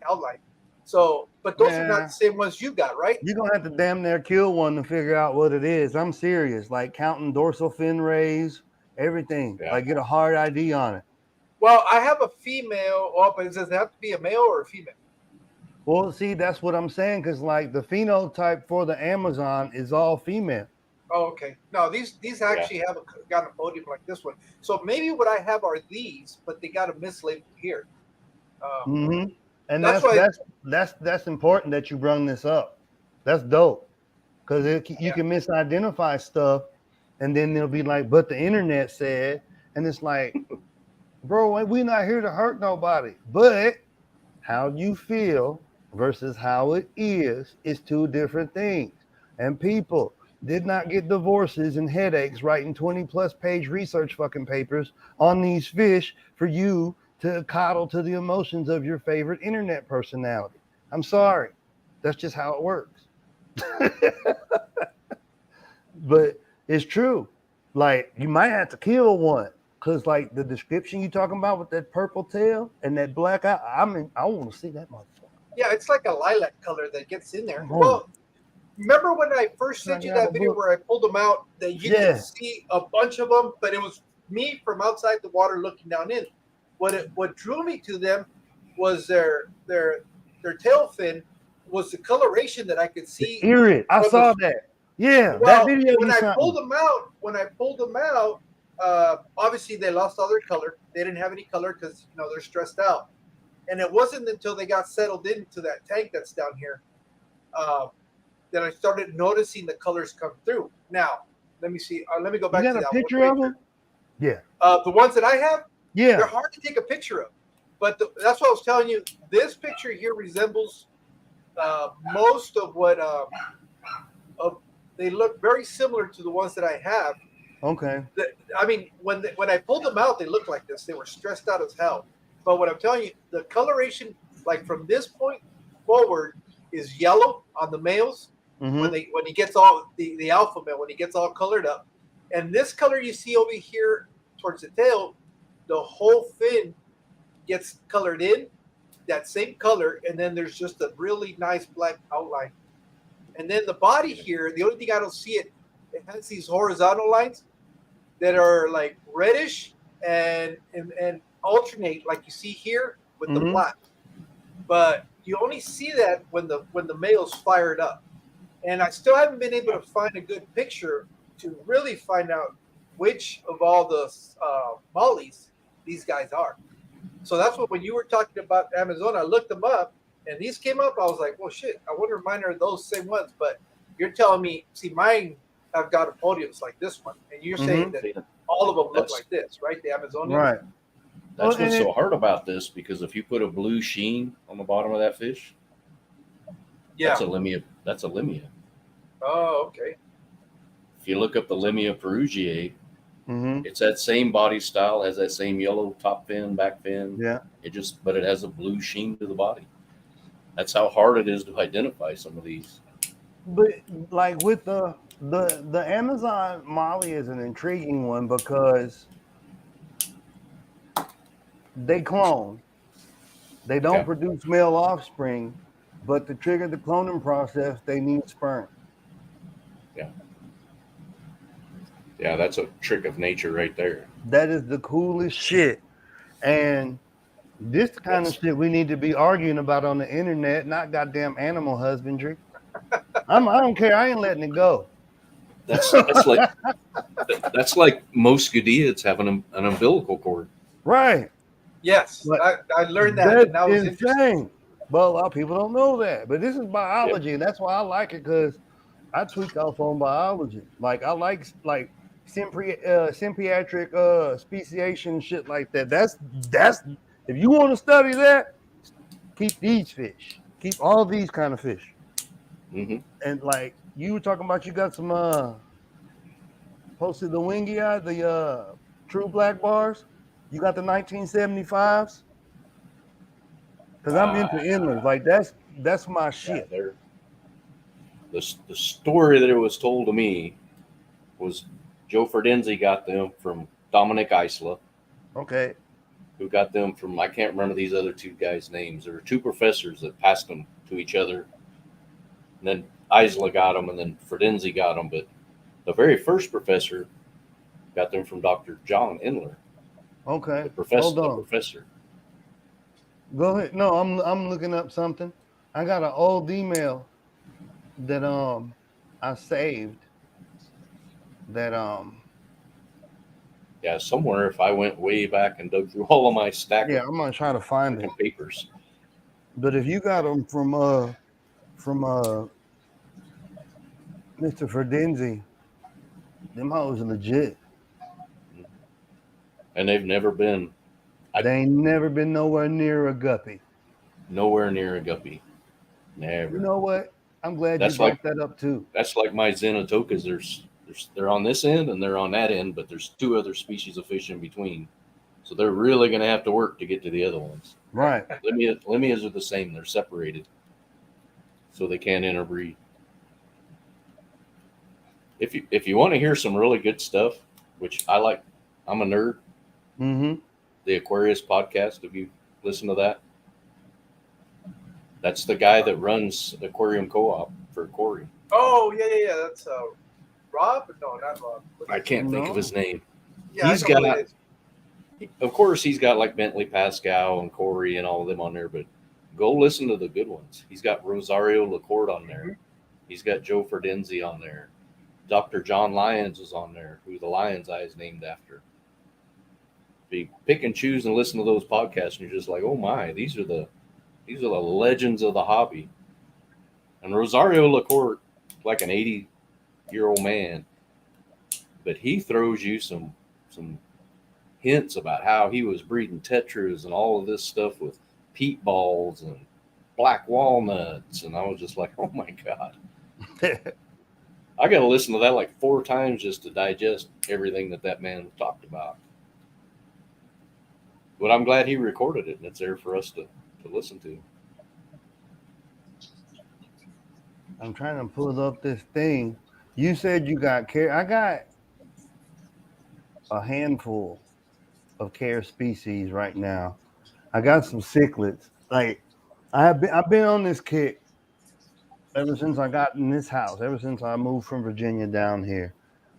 outline. So, but those are not the same ones you got, right? You're going to have to damn near kill one to figure out what it is. I'm serious. Like counting dorsal fin rays, everything. Yeah. Like get a hard ID on it. Well, I have a female. Oh, but does it have to be a male or a female? Well, see, that's what I'm saying, because like the phenotype for the Amazon is all female. Oh, okay. No, these actually haven't got a podium like this one. So maybe what I have are these, but they got a mislabel here. And that's important that you brung this up. That's dope, because you can misidentify stuff, and then they'll be like, "But the internet said," and it's like, "Bro, we're not here to hurt nobody." But how you feel versus how it is two different things. And people did not get divorces and headaches writing 20 plus page research fucking papers on these fish for you to coddle to the emotions of your favorite internet personality. I'm sorry. That's just how it works. But it's true. Like, you might have to kill one. Cause like the description you talking about with that purple tail and that black eye, I mean, I want to see that motherfucker. Yeah, it's like a lilac color that gets in there. Come on. Well, remember when I first Can I sent you grab that a video book? where I pulled them out that you Yeah. could see a bunch of them, but it was me from outside the water looking down in. What drew me to them was their tail fin was the coloration that I could see. Irid. I from saw the- that. Yeah, that Well, video when you I sent pulled me. them out, obviously they lost all their color. They didn't have any color because they're stressed out. And it wasn't until they got settled into that tank that's down here that I started noticing the colors come through. Now, let me see. Let me go You back got to a that picture one of them? Yeah. The ones that I have, they're Yeah. hard to take a picture of. But that's what I was telling you. This picture here resembles most of what they look very similar to the ones that I have. Okay. I mean, when I pulled them out, they looked like this. They were stressed out as hell. But what I'm telling you, the coloration, like from this point forward, is yellow on the males. Mm-hmm. When he gets all the alpha male, when he gets all colored up, and this color you see over here towards the tail, the whole fin gets colored in that same color, and then there's just a really nice black outline. And then the body here, the only thing I don't see it has these horizontal lines that are like reddish and alternate like you see here with the Mm-hmm. black. But you only see that when the male's fired up. And I still haven't been able to find a good picture to really find out which of all the mollies these guys are. So that's what when you were talking about Amazon, I looked them up and these came up. I was like, well, shit, I wonder if mine are those same ones. But you're telling me, see, mine have got a podiums like this one. And you're saying that all of them look That's- like this, right? The Amazonian. Right. That's Well, what's and so hard about this, because if you put a blue sheen on the bottom of that fish, Yeah. that's a limia. That's a limia. Oh, okay. If you look up the limia perugiae, Mm-hmm. it's that same body style, has that same yellow top fin, back fin. Yeah. But it has a blue sheen to the body. That's how hard it is to identify some of these. But like with the Amazon Molly is an intriguing one because they clone. They don't Okay. produce male offspring, but to trigger the cloning process, they need sperm. Yeah, that's a trick of nature right there. That is the coolest shit. And this kind of shit we need to be arguing about on the internet, not goddamn animal husbandry. I don't care. I ain't letting it go. That's like most Goodeids have an umbilical cord. Right. Yes, But I learned that, That's and that was interesting. insane. But a lot of people don't know that. But this is biology, and that's why I like it because I tweak off on biology. Like I like sympatric speciation shit like that. That's if you want to study that, keep these fish. Keep all these kind of fish. Mm-hmm. And like you were talking about, you got some posted the wingy eye, the true black bars. You got the 1975s. Because I'm into inlands. Like that's my shit. Yeah, the story that it was told to me was Joe Ferdenzi got them from Dominic Isla, Okay. who got them from, I can't remember these other two guys' names. There were two professors that passed them to each other. And then Isla got them, and then Ferdenzi got them. But the very first professor got them from Dr. John Inler, Okay. the professor. Hold The on. professor. Go ahead. No, I'm looking up something. I got an old email that I saved that Yeah, somewhere if I went way back and dug through all of my stack yeah, I'm gonna try to find it. of papers. But if you got them from Mr. Ferdenzi, them hoes are legit. And they've never been They ain't never been nowhere near a guppy. nowhere near a guppy. Never. You know what? I'm glad That's you brought like that up too. that's like my Xenotokas. They're on this end and they're on that end, but there's two other species of fish in between. So they're really going to have to work to get to the other ones. Right. Limias are the same. They're separated, so they can't interbreed. If you want to hear some really good stuff, which I like, I'm a nerd. Mm-hmm. The Aquarius podcast. Have you listened to that? That's the guy that runs Aquarium Co-op for Corey. Oh yeah. That's Rob. No, not Rob. I can't think of his name. Yeah, He's I know who got, it is. of course, he's got like Bentley Pascal and Corey and all of them on there, but go listen to the good ones. He's got Rosario Lacorte on there. He's got Joe Ferdenzi on there. Dr. John Lyons is on there, who the Lion's Eye is named after. You pick and choose and listen to those podcasts, and you're just like, oh my, these are the legends of the hobby. And Rosario Lacorte, like an 80-year-old man, but he throws you some hints about how he was breeding tetras and all of this stuff with peat balls and black walnuts, and I was just like, oh my god. I got to listen to that like 4 times just to digest everything that man talked about. But I'm glad he recorded it, and it's there for us to listen to. I'm trying to pull up this thing. You said you got care. I got a handful of care species right now. I got some cichlids. Like I've been on this kick ever since I got in this house. Ever since I moved from Virginia down here,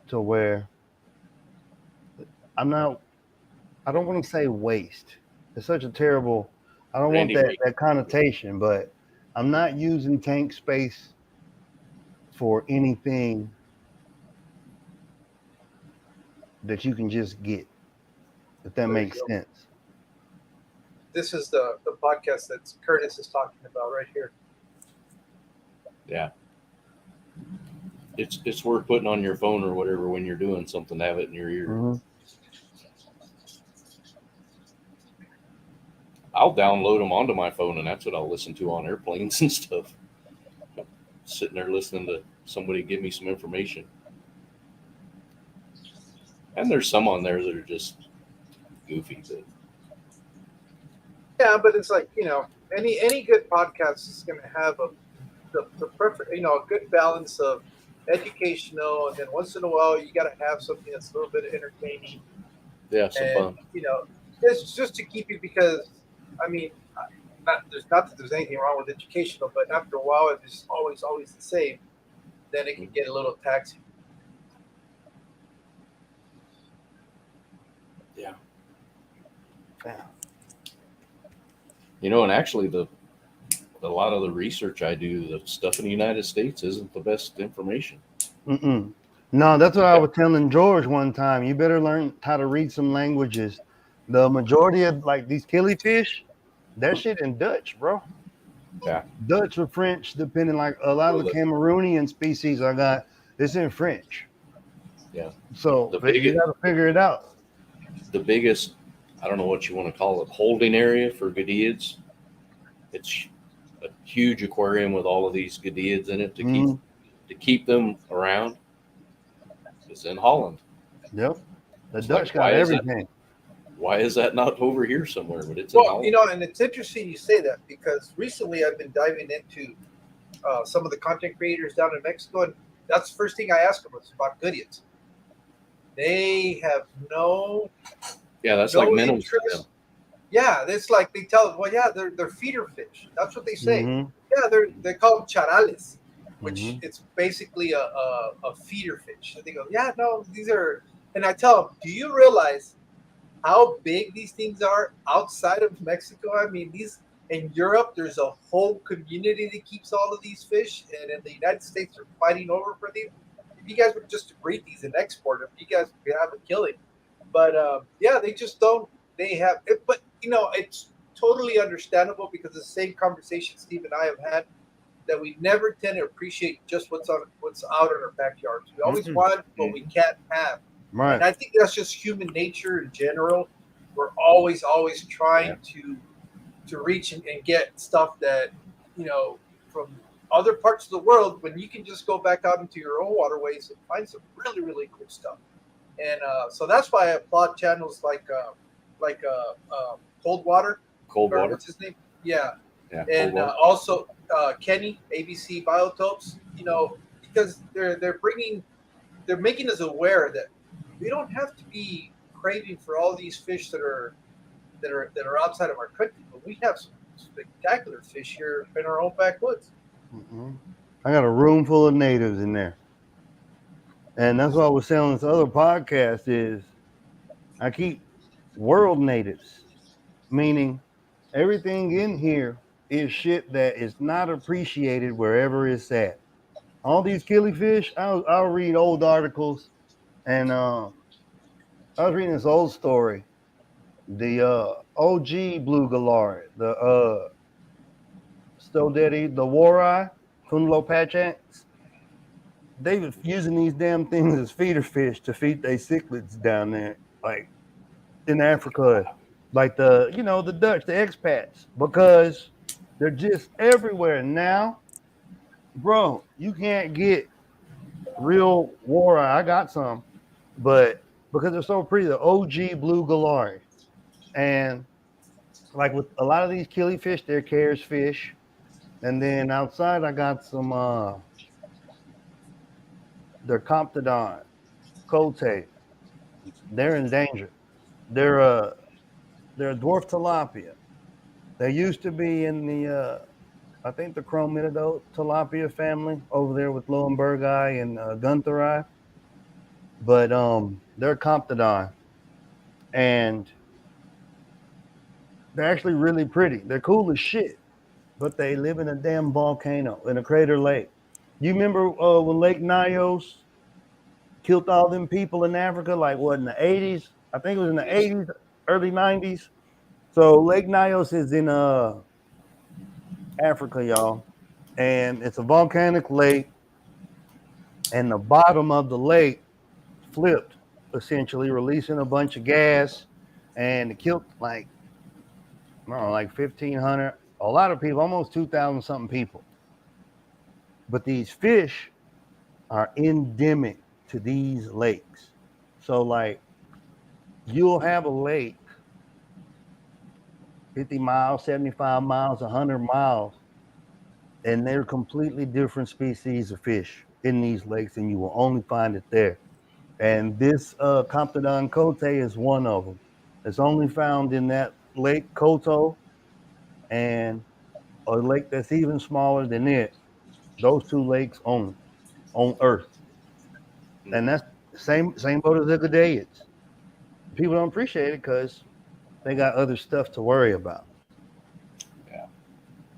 to where I don't want to say waste. It's such a terrible. I don't want that connotation, but I'm not using tank space for anything that you can just get, if that makes sense. This is the podcast that Curtis is talking about right here. Yeah. It's worth putting on your phone or whatever when you're doing something to have it in your ear. Mm-hmm. I'll download them onto my phone, and that's what I'll listen to on airplanes and stuff. Sitting there listening to somebody give me some information. And there's some on there that are just goofy. But yeah, but it's like, any good podcast is going to have the perfect, a good balance of educational, and then once in a while you got to have something that's a little bit entertaining. Yeah, some fun. It's just to keep you, because not that there's anything wrong with educational, but after a while, if it's always the same, then it can get a little taxing. Yeah. Yeah. And actually a lot of the research I do, the stuff in the United States isn't the best information. Mm-mm. No, that's what I was telling George one time. You better learn how to read some languages. The majority of like these killifish, that shit in Dutch, bro. Yeah. Dutch or French, depending. Like a lot of the Cameroonian species I got, it's in French. Yeah. So you got to figure it out. The biggest, I don't know what you want to call it, holding area for Goodeids. It's a huge aquarium with all of these Goodeids in it to keep them around. It's in Holland. Yep. The Dutch got everything. Why is that not over here somewhere? But it's in Holland. And it's interesting you say that, because recently I've been diving into some of the content creators down in Mexico, and that's the first thing I asked them was about Goodeids. They have that's like minnows to them. Yeah, it's like they tell us, well, yeah, they're feeder fish. That's what they say. Mm-hmm. Yeah, they call them charales, which it's basically a feeder fish. And they go, yeah, no, these are. And I tell them, do you realize how big these things are outside of Mexico? In Europe, there's a whole community that keeps all of these fish, and in the United States, they're fighting over for these. If you guys would just breed these and export them, you guys could have a killing. But they just don't. They have it, but it's totally understandable, because the same conversation Steve and I have had, that we never tend to appreciate just what's out in our backyards. We always want what we can't have. Right. And I think that's just human nature in general. We're always trying to reach and get stuff that from other parts of the world when you can just go back out into your own waterways and find some really, really cool stuff. And so that's why I applaud channels like Cold Water. Cold water. What's his name? Yeah. Yeah. And also Kenny, ABC Biotopes. You know, because they're making us aware that we don't have to be craving for all these fish that are outside of our country, but we have some spectacular fish here in our own backwoods. Mm-hmm. I got a room full of natives in there. And that's what I was saying on this other podcast is I keep world natives, meaning everything in here is shit that is not appreciated wherever it's at. All these killifish, I'll read old articles, and I was reading this old story. The OG blue galari, the Stodetty, the Wari, Kunlo Patchants, they was using these damn things as feeder fish to feed their cichlids down there, like in Africa, like the Dutch, the expats, because they're just everywhere now, bro. You can't get real Wari. I got some, but because they're so pretty, the OG blue galari, and like with a lot of these killifish, they're Cares fish, and then outside I got some they're Comptodon, Cote. They're endangered. They're a dwarf tilapia. They used to be in the I think the chromatidote tilapia family over there with Lowenbergi and Guntheri, but they're Comptodon, and they're actually really pretty. They're cool as shit, but they live in a damn volcano in a crater lake. You remember when Lake Nyos killed all them people in Africa, like what, in the 80s? I think it was in the 80s, early 90s. So Lake Nyos is in Africa, y'all. And it's a volcanic lake, and the bottom of the lake flipped, essentially, releasing a bunch of gas, and it killed like 1,500, a lot of people, almost 2,000 something people. But these fish are endemic to these lakes. So like you'll have a lake 50 miles, 75 miles, 100 miles, and they're completely different species of fish in these lakes, and you will only find it there. And this Comptodon cote is one of them. It's only found in that Lake Koto and a lake that's even smaller than it. Those two lakes only on Earth. And that's the same boat as the Goodeids. People don't appreciate it because they got other stuff to worry about. Yeah.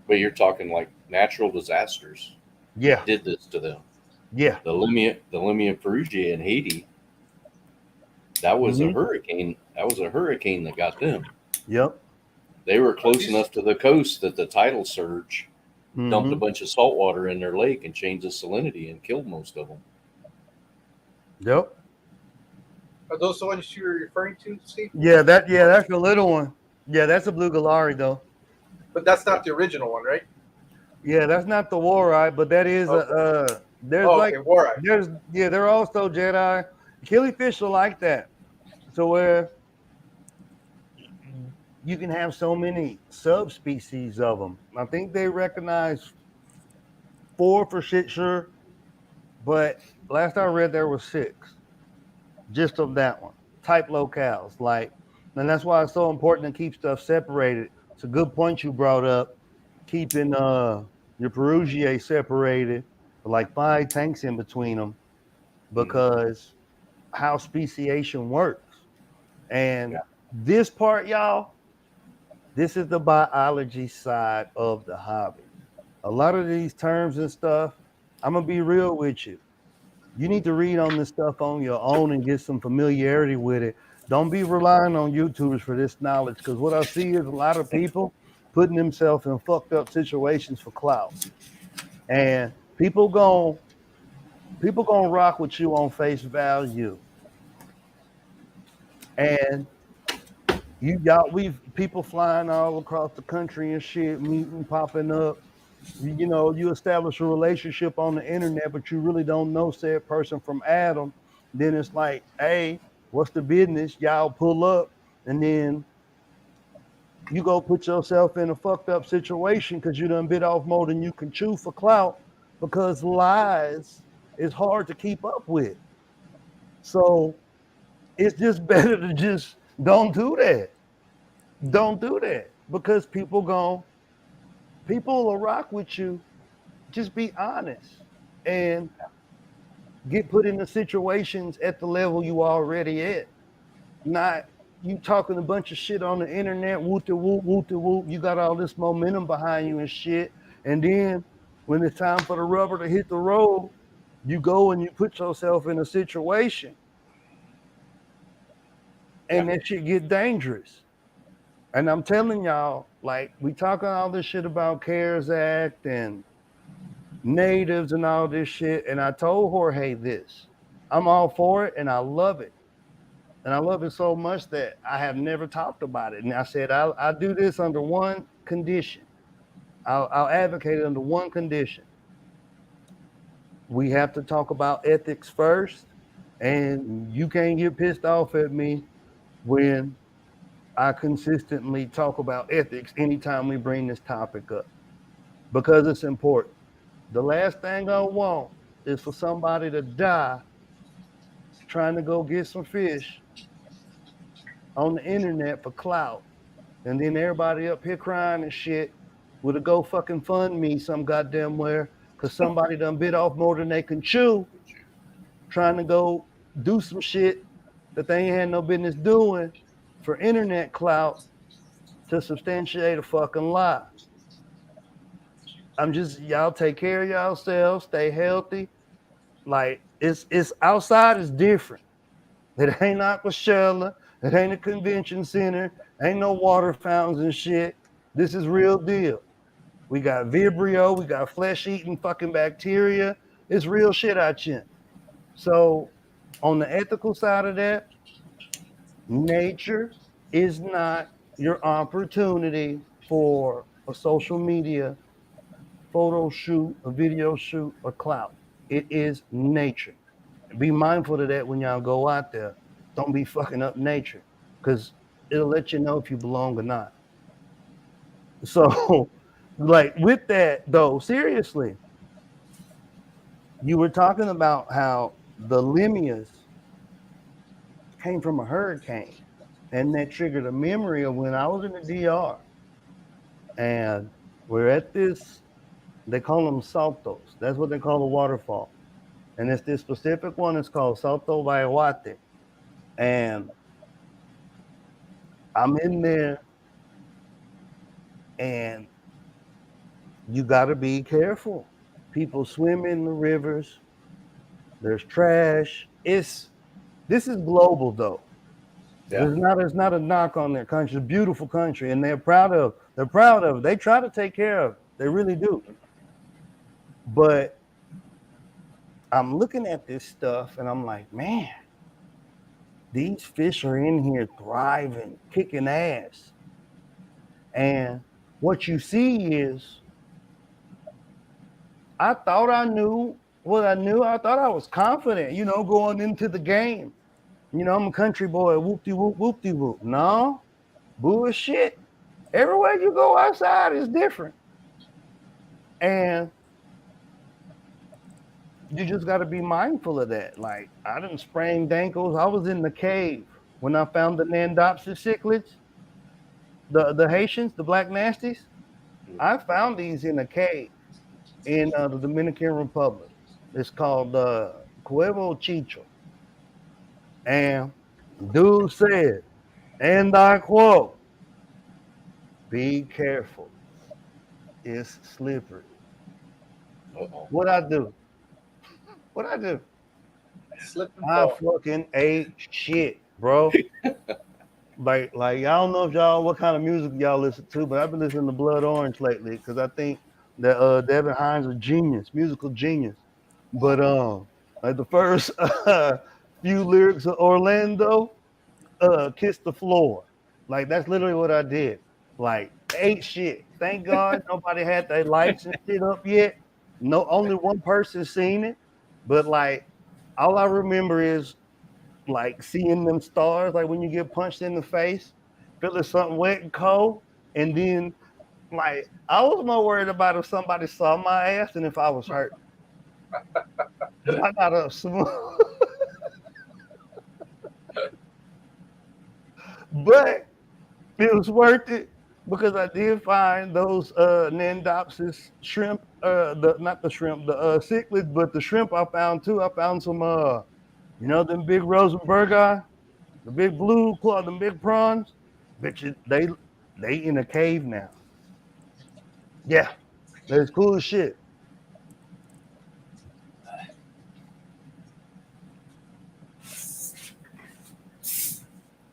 But you're talking like natural disasters. Yeah. Did this to them. Yeah. The Limia Perugia in Haiti, that was a hurricane. That was a hurricane that got them. Yep. They were close enough to the coast that the tidal surge dumped a bunch of salt water in their lake and changed the salinity and killed most of them. Yep. Are those the ones you're referring to, Steve? Yeah, that's the little one. Yeah, that's a blue galari though. But that's not the original one, right? Yeah, that's not the Wari, but that is there's they're also Jedi. Killifish are like that. So where you can have so many subspecies of them. I think they recognize 4 for shit sure, but last I read there were 6. Just of that one. Type locales. And that's why it's so important to keep stuff separated. It's a good point you brought up. Keeping your Perugier separated, with like 5 tanks in between them, because how speciation works. And this part, y'all, this is the biology side of the hobby. A lot of these terms and stuff, I'm going to be real with you. You need to read on this stuff on your own and get some familiarity with it. Don't be relying on YouTubers for this knowledge, because what I see is a lot of people putting themselves in fucked up situations for clout. And people gonna rock with you on face value. And we've people flying all across the country and shit, meeting, popping up. You establish a relationship on the internet, but you really don't know said person from Adam. Then it's like, hey, what's the business? Y'all pull up, and then you go put yourself in a fucked up situation because you done bit off more than you can chew for clout, because lies is hard to keep up with. So it's just better to just don't do that. Don't do that, because people will rock with you. Just be honest and get put into situations at the level you already at. Not you talking a bunch of shit on the internet, whoop de whoop, whoop de whoop. You got all this momentum behind you and shit. And then when it's time for the rubber to hit the road, you go and you put yourself in a situation, and that shit get dangerous. And I'm telling y'all, like, we talking all this shit about CARES Act and natives and all this shit. And I told Jorge this. I'm all for it and I love it. And I love it so much that I have never talked about it. And I said, I'll do this under one condition. I'll advocate it under one condition. We have to talk about ethics first. And you can't get pissed off at me when I consistently talk about ethics anytime we bring this topic up, because it's important. The last thing I want is for somebody to die trying to go get some fish on the internet for clout, and then everybody up here crying and shit with a go fucking fund me some goddamn where because somebody done bit off more than they can chew, trying to go do some shit that they ain't had no business doing for internet clout to substantiate a fucking lie. Y'all take care of yourselves, stay healthy. Like, it's outside is different. It ain't Aquashella, it ain't a convention center, ain't no water fountains and shit. This is real deal. We got Vibrio, we got flesh-eating fucking bacteria. It's real shit out here. So on the ethical side of that, nature is not your opportunity for a social media photo shoot, a video shoot, or clout. It is nature. Be mindful of that when y'all go out there. Don't be fucking up nature, because it'll let you know if you belong or not. So, like, with that though, seriously, you were talking about how the Limias came from a hurricane, and that triggered a memory of when I was in the DR, and we're at this. They call them saltos. That's what they call the waterfall. And it's this specific one. It's called Salto Bayahuate. And I'm in there, and you got to be careful. People swim in the rivers. There's trash. This is global though. Yeah. There's not a knock on their country. It's a beautiful country, and they're proud of it. They try to take care of it. They really do. But I'm looking at this stuff and I'm like, man, these fish are in here thriving, kicking ass. And what you see is, I thought I knew what I knew. I thought I was confident, going into the game. I'm a country boy, whoop-de-whoop, whoop-de-whoop. No, bullshit. Everywhere you go outside is different. And you just got to be mindful of that. Like, I done sprained ankles. I was in the cave when I found the Nandopsis cichlids, the Haitians, the black nasties. I found these in a cave in the Dominican Republic. It's called Cuevo Chicho. And dude said, and I quote, "Be careful. It's slippery." Uh-oh. What I do? I fucking ate shit, bro. like I don't know if y'all what kind of music y'all listen to, but I've been listening to Blood Orange lately because I think that Devin Hines is a genius, musical genius. But like the first few lyrics of Orlando, Kiss the Floor. Like, that's literally what I did. Like, Ain't shit. Thank God nobody had their lights and shit up yet. No, only one person seen it. But like, all I remember is like seeing them stars, like when you get punched in the face, feeling something wet and cold, and then like I was more worried about if somebody saw my ass than if I was hurt. I got up smooth. But it was worth it because I did find those Nandopsis shrimp, the not the shrimp, the cichlids, but the shrimp I found too. I found some them big Rosenbergi, the big blue claw, them big prawns. Bitches, they in a cave now. Yeah, that's cool as shit.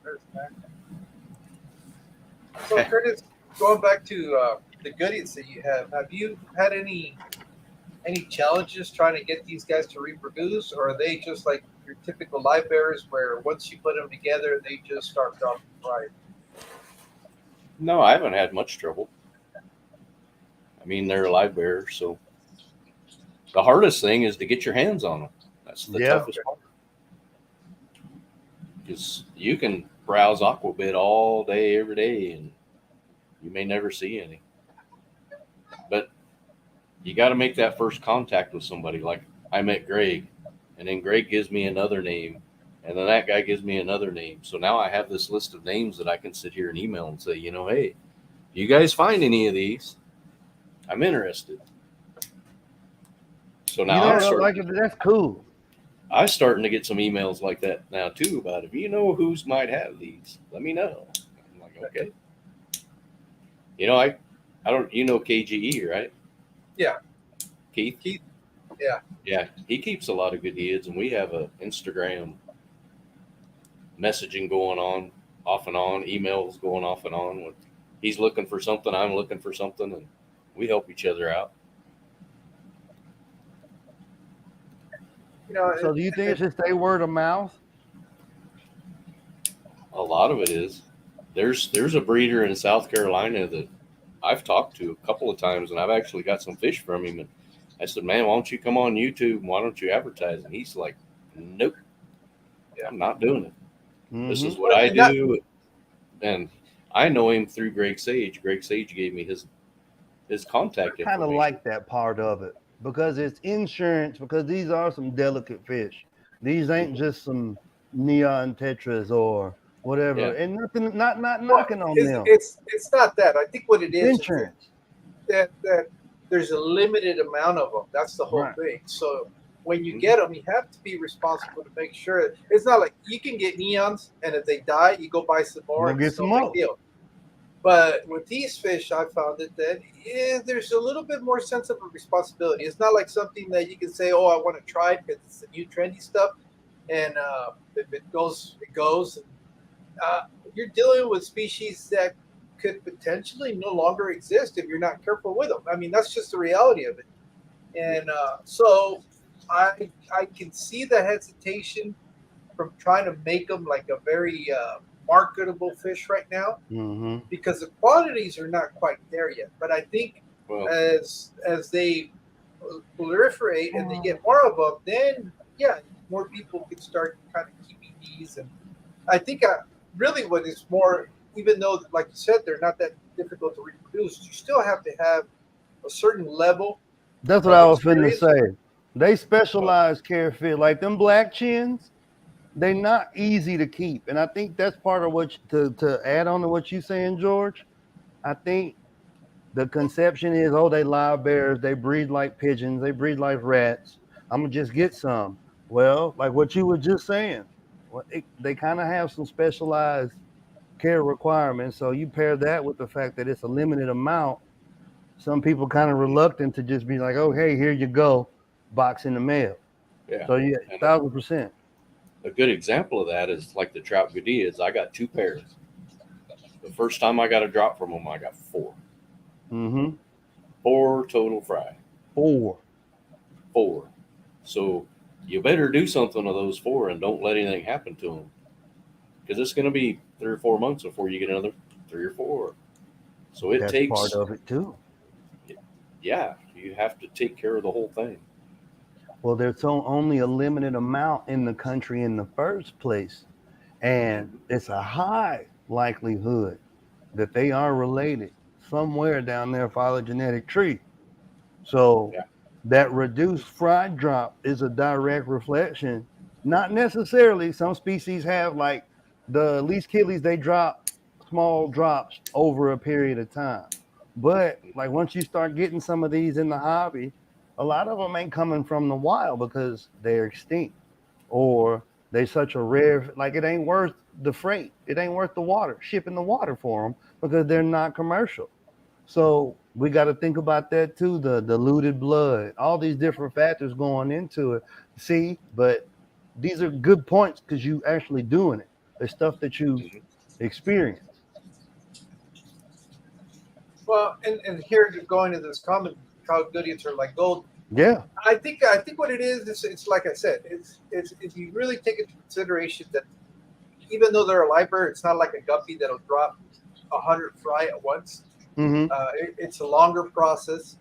There's that. So Curtis, going back to the goodies that you have you had any challenges trying to get these guys to reproduce, or are they just like your typical live bearers where once you put them together, they just start dropping right? No, I haven't had much trouble. I mean, they're a live bearer, so the hardest thing is to get your hands on them. That's the toughest part. Because you can browse Aquabit all day, every day, and you may never see any. But you got to make that first contact with somebody. Like I met Greg, and then Greg gives me another name, and then that guy gives me another name. So now I have this list of names that I can sit here and email and say, hey, you guys find any of these? I'm interested. So now that's cool. I'm starting to get some emails like that now too about if you know who's might have these, let me know. I'm like, okay. I don't KGE, right? Yeah. Keith? Yeah. Yeah. He keeps a lot of Goodeids, and we have a Instagram messaging going on off and on, emails going off and on. When he's looking for something, I'm looking for something, and we help each other out. So do you think it should stay word of mouth? A lot of it is. There's a breeder in South Carolina that I've talked to a couple of times, and I've actually got some fish from him. And I said, man, why don't you come on YouTube? Why don't you advertise? And he's like, nope, I'm not doing it. Mm-hmm. This is what I do. And I know him through Greg Sage. Greg Sage gave me his contact information. I kind of like that part of it because it's insurance, because these are some delicate fish. These ain't just some neon tetras or whatever. Yeah. And nothing, not knocking on them. It's not that. I think what it is insurance. That there's a limited amount of them. That's the whole thing. So when you get them, you have to be responsible to make sure. It's not like you can get neons, and if they die, you go buy some more. Get some more. Deal. But with these fish, I found that there's a little bit more sense of a responsibility. It's not like something that you can say, "Oh, I want to try it because it's the new trendy stuff," and if it goes, it goes. You're dealing with species that could potentially no longer exist if you're not careful with them. I mean, that's just the reality of it. And so I can see the hesitation from trying to make them like a very marketable fish right now, because the quantities are not quite there yet. But I think as they proliferate and they get more of them, then more people can start kind of keeping these. And I think really what is more, even though like you said they're not that difficult to reproduce, you still have to have a certain level. That's what I was finna say. They specialize care fish, like them black chins. They're not easy to keep, and I think that's part of what to add on to what you're saying, George. I think the conception is, they live bears, they breed like pigeons, they breed like rats. I'm gonna just get some. Well, like what you were just saying, they kind of have some specialized care requirements. So you pair that with the fact that it's a limited amount. Some people kind of reluctant to just be like, "Oh, hey, here you go, box in the mail." Yeah. So 1,000%. A good example of that is like the trout Goodeids. I got 2 pairs. The first time I got a drop from them, I got 4. 4 total fry. 4. So you better do something to those 4 and don't let anything happen to them, because it's going to be 3 or 4 months before you get another 3 or 4. So it That's takes, part of it too. yeah, you have to take care of the whole thing. Well, there's only a limited amount in the country in the first place, and it's a high likelihood that they are related somewhere down their phylogenetic tree. So Yeah. that reduced fry drop is a direct reflection. Not necessarily. Some species have, like the least killies, they drop small drops over a period of time. But like once you start getting some of these in the hobby, a lot of them ain't coming from the wild because they're extinct or they such a rare, like it ain't worth the freight. It ain't worth the water, shipping the water for them because they're not commercial. So we got to think about that too, the diluted blood, all these different factors going into it. See, but these are good points because you actually doing it. It's stuff that you Mhm. experience. Well, and here you're going to this comment how Goodeids are like gold. Yeah. I think what it is it's like I said, it's if you really take into consideration that even though they're a live bird, it's not like a guppy that'll drop 100 fry at once. Mm-hmm. It's a longer process.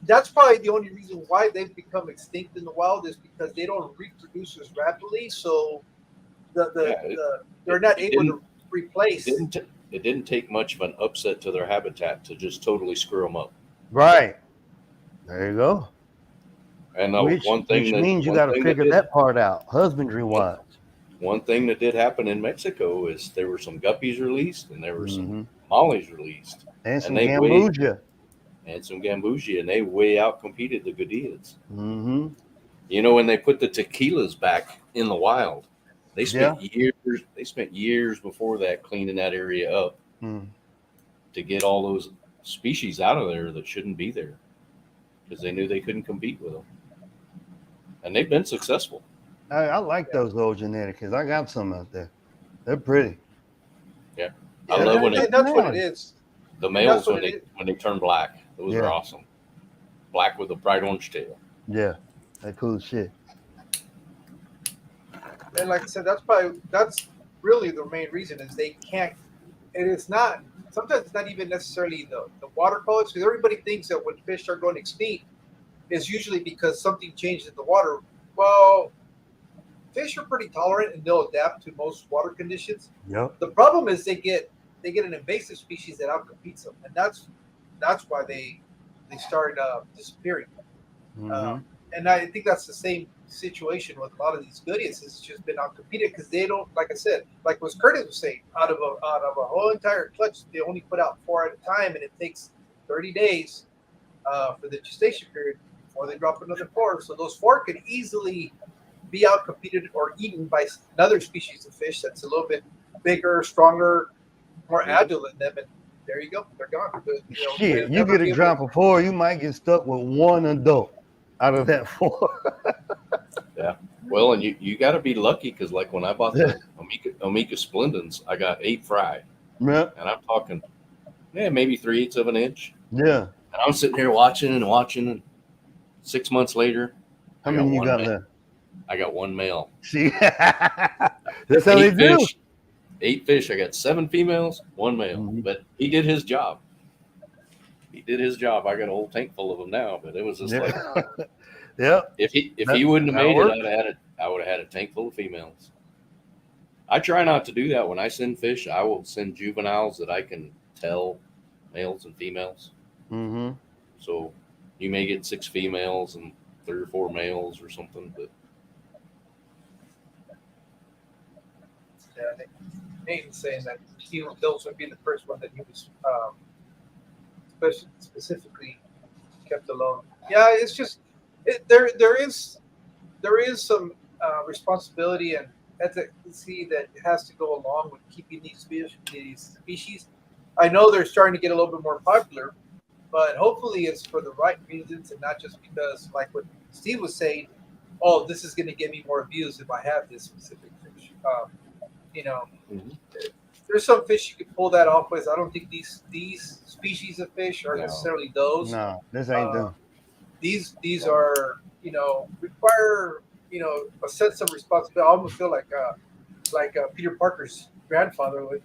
That's probably the only reason why they've become extinct in the wild is because they don't reproduce as rapidly. So Yeah, they're not it able didn't to replace. it didn't take much of an upset to their habitat to just totally screw them up. Right. There you go. And Which means you got to figure that part out, husbandry wise. one thing that did happen in Mexico is there were some guppies released and there were some Mm-hmm. mollies released And some they gambusia. and some gambusia and they way out competed the Goodeids. Mm-hmm. You know, when they put the tequilas back in the wild, they Yeah. spent years before that cleaning that area up Mm. to get all those species out of there that shouldn't be there because they knew they couldn't compete with them. And they've been successful. I like Yeah. those old genetics. I got some out there. They're pretty. Yeah. Yeah, I love when and that's what it is. the And that's males what it is. when they turn black. Those are Yeah. awesome. Black with a bright orange tail. Yeah. That cool shit. And like I said, that's really the main reason is they can't. And it's not. Sometimes it's not even necessarily the water quality because everybody thinks that when fish are going extinct, is usually because something changed in the water. Well, fish are pretty tolerant and they'll adapt to most water conditions. Yep. The problem is they get an invasive species that outcompetes them, and that's why they start disappearing. Mm-hmm. And I think that's the same situation with a lot of these Goodeids. It's just been outcompeted because they don't, like I said, like what Curtis was saying, out of a whole entire clutch, they only put out 4 at a time, and it takes 30 days for the gestation period before they drop another 4. So those 4 could easily be outcompeted or eaten by another species of fish that's a little bit bigger, stronger, more agile than them, and there you go, they're gone. Shit, you get a drop of 4, you might get stuck with one adult out of that 4. Yeah. Well, and you got to be lucky because, like, when I bought the Omega Splendens, I got 8 fry. Yeah. And I'm talking, maybe 3/8 of an inch. Yeah. And I'm sitting here watching, and 6 months later, How many you got left? I got 1 male. See, that's how they do. 8 fish. I got 7 females, 1 male. Mm-hmm. But he did his job. I got a whole tank full of them now, but it was just like, yeah. If he wouldn't have made it, I would have had a tank full of females. I try not to do that when I send fish. I will send juveniles that I can tell males and females. Mm-hmm. So you may get 6 females and 3 or 4 males or something, but yeah, Nate was saying that those would be the first one that he was specifically kept alone. Yeah, it's just there is some responsibility and efficacy that has to go along with keeping these species. I know they're starting to get a little bit more popular, but hopefully it's for the right reasons and not just because, like what Steve was saying, oh, this is going to get me more views if I have this specific fish. Mm-hmm. There's some fish you can pull that off with. I don't think these species of fish are necessarily those. No, this ain't them. These are require a sense of responsibility. I almost feel like Peter Parker's grandfather with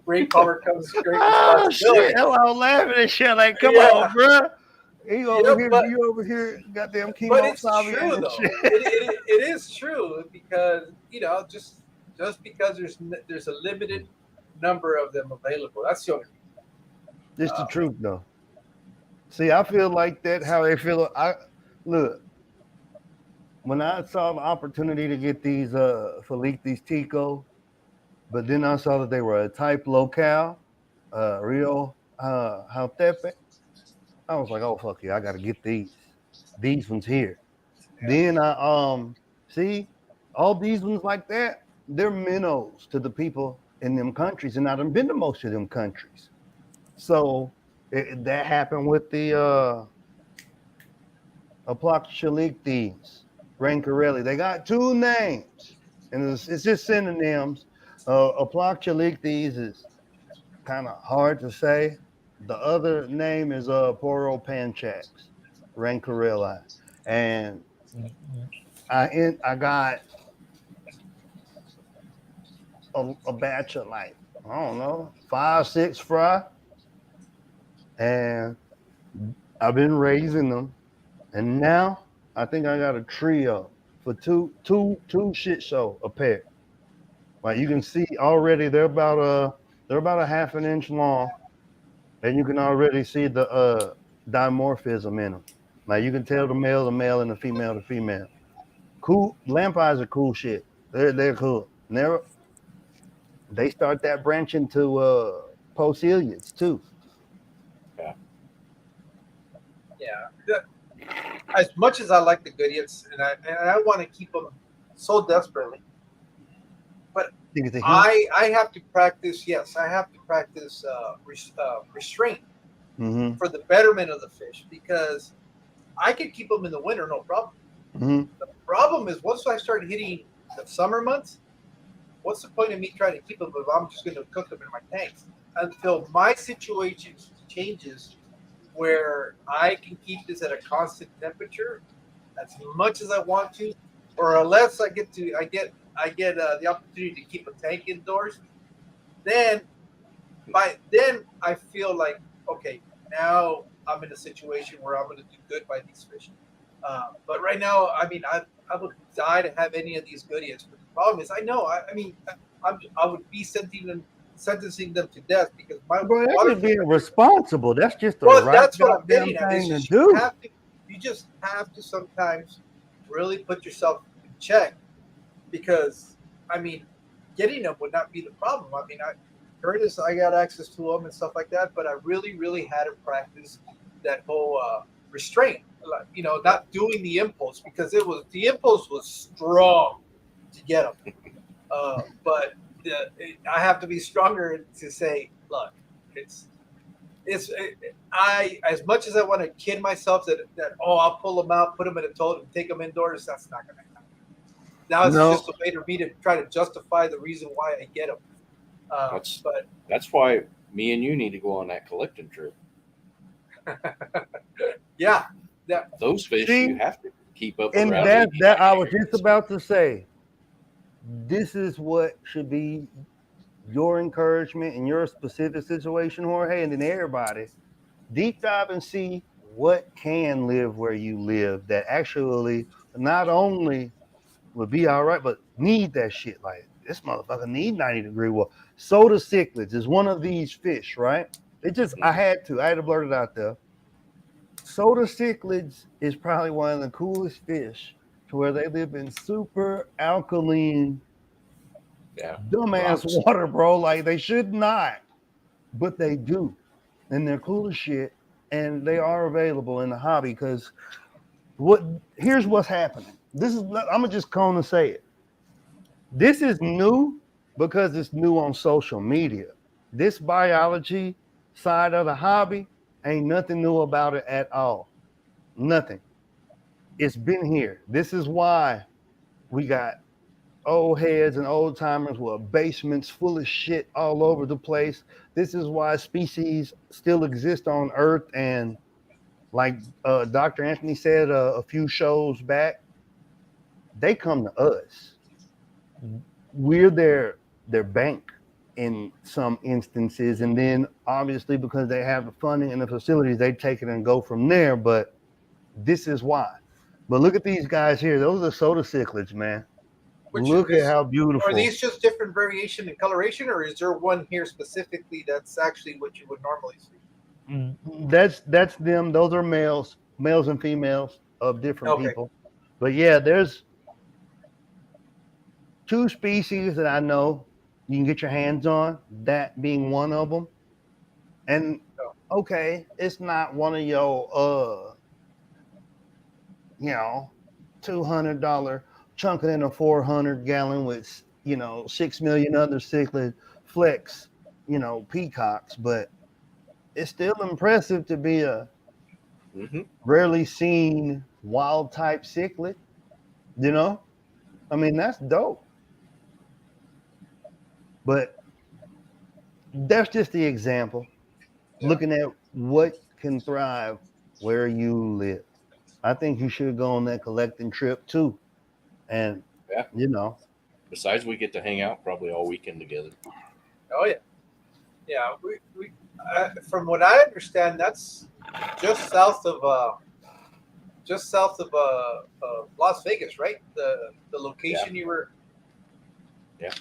great power comes great Oh responsibility. shit! I was laughing and shit. Like, come Yeah, on, bro. You over yeah, here, but you over here, goddamn but chemo it's Sabian true and though. shit. It is true because just because there's a limited number of them available. That's the only. It's the Uh, truth, though. See, I feel like that. How they feel. I look when I saw the opportunity to get these Feliz Tico, but then I saw that they were a type locale, Rio Jautepe. I was like, oh fuck yeah, I gotta get these. These ones here. yeah. Then I see all these ones like that. They're minnows to the people in them countries, and I done been to most of them countries. So that happened with the Aploxylictes, Rancorelli. They got two names, and it's just synonyms. Aploxylictes is kind of hard to say. The other name is Poropanchax, Rancorelli, and I got a batch of like I don't know 5-6 fry, and I've been raising them, and now I think I got a trio for two shit show a pair. Like you can see already, they're about a half an inch long, and you can already see the dimorphism in them. Like you can tell the male, and the female. Cool. Lamp eyes are cool shit. They're cool. And they start that branching to posiliads too. Yeah. Yeah. As much as I like the Goodeids, and I want to keep them so desperately, but Think it's a heat. I have to practice. Yes, I have to practice restraint Mm-hmm. for the betterment of the fish because I can keep them in the winter, no problem. Mm-hmm. The problem is once I start hitting the summer months, what's the point of me trying to keep them if I'm just going to cook them in my tanks until my situation changes where I can keep this at a constant temperature as much as I want to, or unless I get the opportunity to keep a tank indoors. Then then I feel like okay, now I'm in a situation where I'm going to do good by these fish. But right now, I mean, I would die to have any of these Goodeids. But the problem is, I know, I would be sentencing them to death because my Bro, that's water. just being responsible. That's just the Well, right that's what I'm goddamn getting at. Is thing to just do. you just have to sometimes really put yourself in check because I mean, getting them would not be the problem. I mean, Curtis, I got access to them and stuff like that, but I really, really had to practice that whole restraint. Like, not doing the impulse because the impulse was strong to get them, but I have to be stronger to say, look, it's I as much as I want to kid myself that I'll pull them out, put them in a tote, and take them indoors. That's not going to happen. Now it's No, just a way for me to try to justify the reason why I get them. That's But that's why me and you need to go on that collecting trip. yeah, that Those fish see, you have to keep up and around that 80, that I 90 was just degrees. about to say. This is what should be your encouragement in your specific situation, Jorge, and then everybody. Deep dive and see what can live where you live that actually not only would be all right, but need that shit. Like this motherfucker need 90-degree water. Soda cichlids is one of these fish, right? I had to blurt it out there. Soda cichlids is probably one of the coolest fish to where they live in super alkaline, Yeah, dumbass rocks. water, bro. Like they should not, but they do. And they're cool as shit. And they are available in the hobby because here's what's happening. I'm gonna just come and say it. This is new because it's new on social media. This biology side of the hobby ain't nothing new about it at all. Nothing. It's been here. This is why we got old heads and old timers with basements full of shit all over the place. This is why species still exist on Earth. And like Dr. Anthony said a few shows back, they come to us. We're their bank. in some instances, and then obviously because they have the funding and the facilities, they take it and go from there. But this is why. But look at these guys here; those are soda cichlids, man. Which Look at is, how are beautiful. these just different variation in coloration, or is there one here specifically that's actually what you would normally see? That's them. Those are males and females of different Okay. people. But yeah, there's two species that I know you can get your hands on, that being one of them. And okay, it's not one of your $200 chunking in a 400-gallon with 6 million other cichlid flex, peacocks, but it's still impressive to be a rarely seen wild type cichlid. I mean, that's dope. But that's just the example. Yeah. Looking at what can thrive where you live. I think you should go on that collecting trip too. And Besides, we get to hang out probably all weekend together. Oh yeah, yeah. We from what I understand, that's just south of Las Vegas, right? The location you were. Yeah.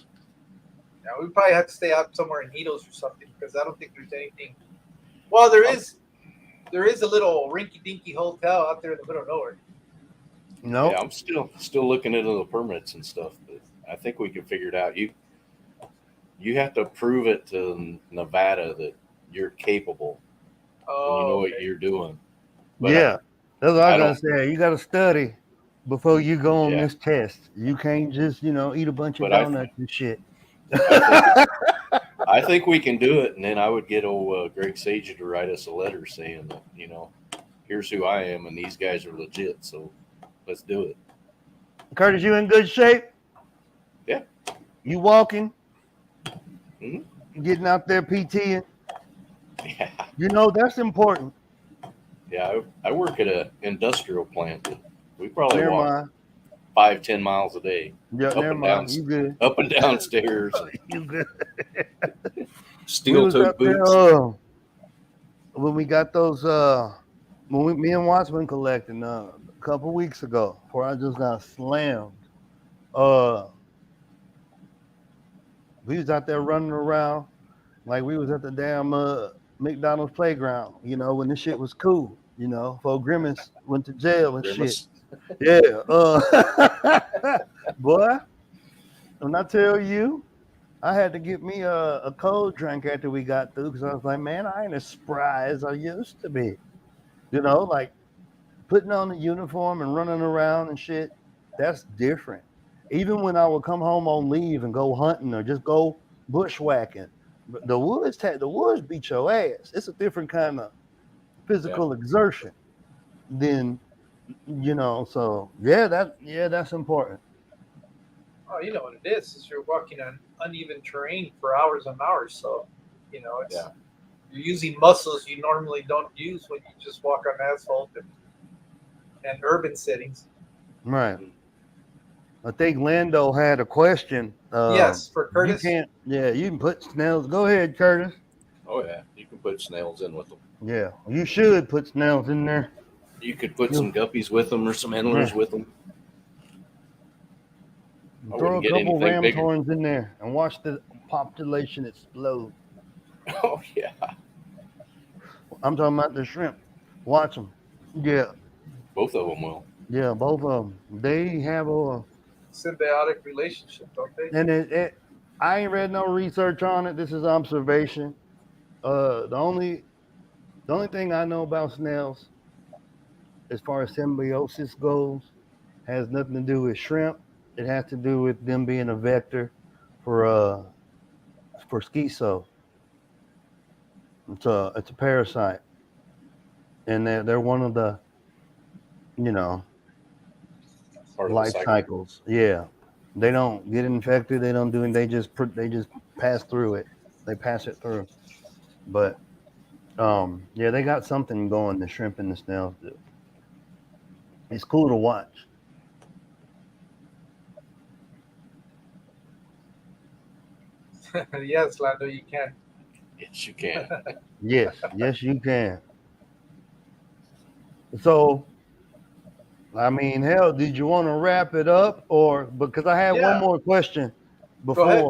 Now we probably have to stay out somewhere in Needles or something because I don't think there's anything. Well, there is a little rinky-dinky hotel out there in the middle of nowhere. No. Yeah, I'm still looking into the permits and stuff, but I think we can figure it out. You have to prove it to Nevada that you're capable and you know what you're doing. But yeah, that's what I don't- gotta say. You gotta study before you go on Yeah. this test. You can't just eat a bunch of But donuts and shit. I think we can do it, and then I would get old Greg Sage to write us a letter saying that here's who I am, and these guys are legit. So let's do it. Curtis, you in good shape? Yeah. You walking? Mm-hmm. Getting out there PTing? Yeah. That's important. Yeah, I work at an industrial plant. We probably Never walk mind. 5-10 miles a day. Yeah, Up never and mind. down. You good? Up and down stairs. You good? Steel toe boots. When we got those, me and Watts been collecting a couple weeks ago, before I just got slammed. We was out there running around like we was at the damn McDonald's playground, when this shit was cool, before Grimace went to jail and Grimace. shit. Yeah. Boy, when I tell you, I had to get me a cold drink after we got through because I was like, man, I ain't as spry as I used to be. Like putting on the uniform and running around and shit, that's different. Even when I would come home on leave and go hunting or just go bushwhacking, the woods beat your ass. It's a different kind of physical exertion than, so that's important. Oh, you know what it is you're walking on uneven terrain for hours and hours. So, it's you're using muscles you normally don't use when you just walk on asphalt and urban settings. Right. I think Lando had a question. Yes, for Curtis. You can put snails. Go ahead, Curtis. Oh yeah, you can put snails in with them. Yeah, you should put snails in there. You could put some guppies with them or some endlers with them. Throw a couple ram horns in there and watch the population explode. Oh yeah. I'm talking about the shrimp. Watch them. Yeah. Both of them will. Yeah, both of them. They have a symbiotic relationship, don't they? And I ain't read no research on it. This is observation. The only thing I know about snails, as far as symbiosis goes, has nothing to do with shrimp. It has to do with them being a vector for schizo. It's a parasite, and they're one of the life cycles. Yeah, they don't get infected. They don't do it. They just pass through it. They pass it through. But they got something going. The shrimp and the snails do. It's cool to watch. Yes, Lando, you can. Yes, you can. Yes, yes, you can. So, I mean, hell, did you want to wrap it up, or because I had one Yeah, more question go ahead.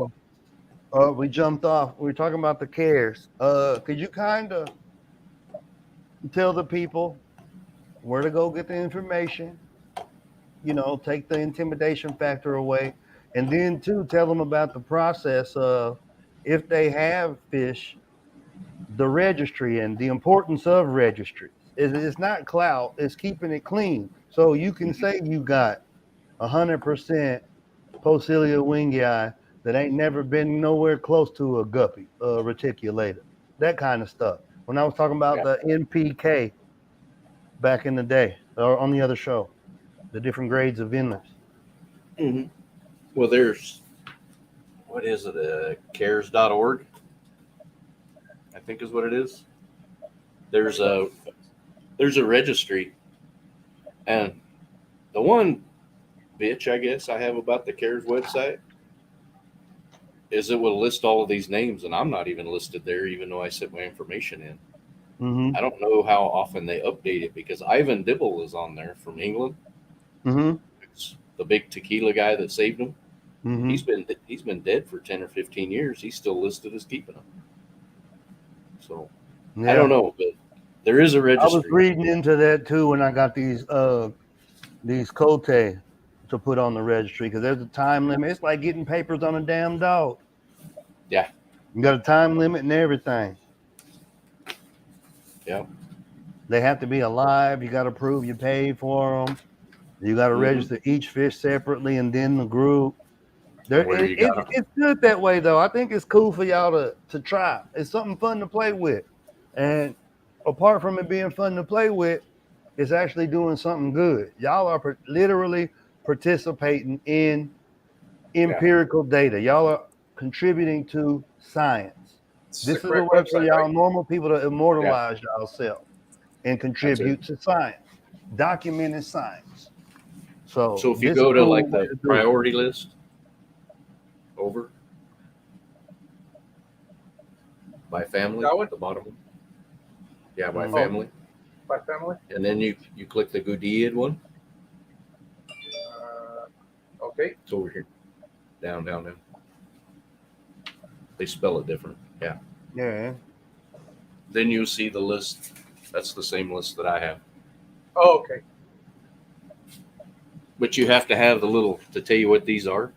before we jumped off? We were talking about the cares. Could you kind of tell the people where to go get the information? Take the intimidation factor away, and then too tell them about the process of if they have fish, the registry and the importance of registries. It's not clout, it's keeping it clean. So you can say you got 100% Posilia wingii that ain't never been nowhere close to a guppy, reticulator, that kind of stuff. When I was talking about Yeah. the NPK back in the day, or on the other show, the different grades of inlets. Mhm. Well, there's, what is it? Cares.org, I think is what it is. There's a registry, and the one bitch I guess I have about the Cares website is it will list all of these names, and I'm not even listed there, even though I set my information in. Mm-hmm. I don't know how often they update it because Ivan Dibble is on there from England. Mm-hmm. It's the big tequila guy that saved him. Mm-hmm. He's been dead for 10 or 15 years. He's still listed as keeping them. So I Yeah. don't know, but there is a I was registry. reading into that too when I got these cote to put on the registry because there's a time limit. It's like getting papers on a damn dog. Yeah. You got a time limit and everything. Yeah. They have to be alive. You got to prove you paid for them. You got to register each fish separately and then the group. And where you got them. It's good that way though. I think it's cool for y'all to try. It's something fun to play with, and apart from it being fun to play with, it's actually doing something good. Y'all are literally participating in empirical data. Y'all are contributing to science. It's the This is a correct way for website, right? y'all normal people to Yeah. immortalize yourself and That's it. contribute to science, documented science. So So if you this is go a to cool like way the to do it. priority list over by family That one? at the bottom. Yeah, by Mhm. family. My family. And then you click the Goodeid one. Okay. It's over here. Down. They spell it different. Yeah. Yeah. Then you see the list. That's the same list that I have. Oh, okay. But you have to have the little, to tell you what these are,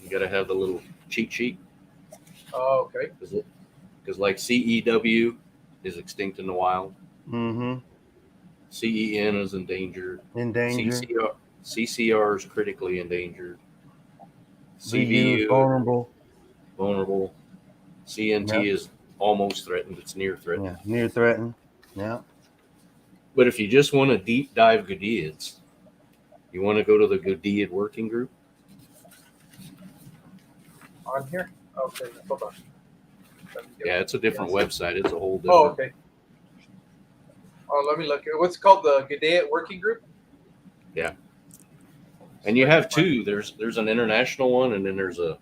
you got to have the little cheat sheet. Oh, okay. Because like CEW is extinct in the wild. Mm-hmm. CEN is endangered. In danger. CCR is critically endangered. VU is CVU vulnerable. CNT Yep. is almost threatened. It's near threatened. Yeah. Near threatened. Yeah. But if you just want to deep dive Goodeids, you want to go to the Goodeid working group. On here. Okay. Hold on. Yeah, it's a different website. It's a whole different. Oh, okay. Oh, let me look. What's it called? The Goodeids Working Group? Yeah. And you have two. There's an international one, and then there's a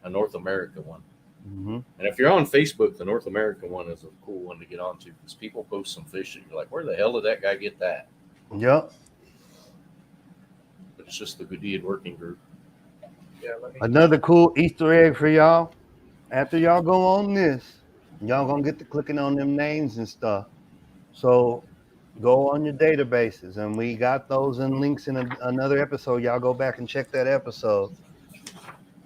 North America one. Mm-hmm. And if you're on Facebook, the North American one is a cool one to get onto because people post some fish and you're like, where the hell did that guy get that? Yep. But it's just the Goodeid working group. Yeah. Another cool Easter egg for y'all. After y'all go on this, y'all gonna get to clicking on them names and stuff. So go on your databases, and we got those in links in another episode. Y'all go back and check that episode.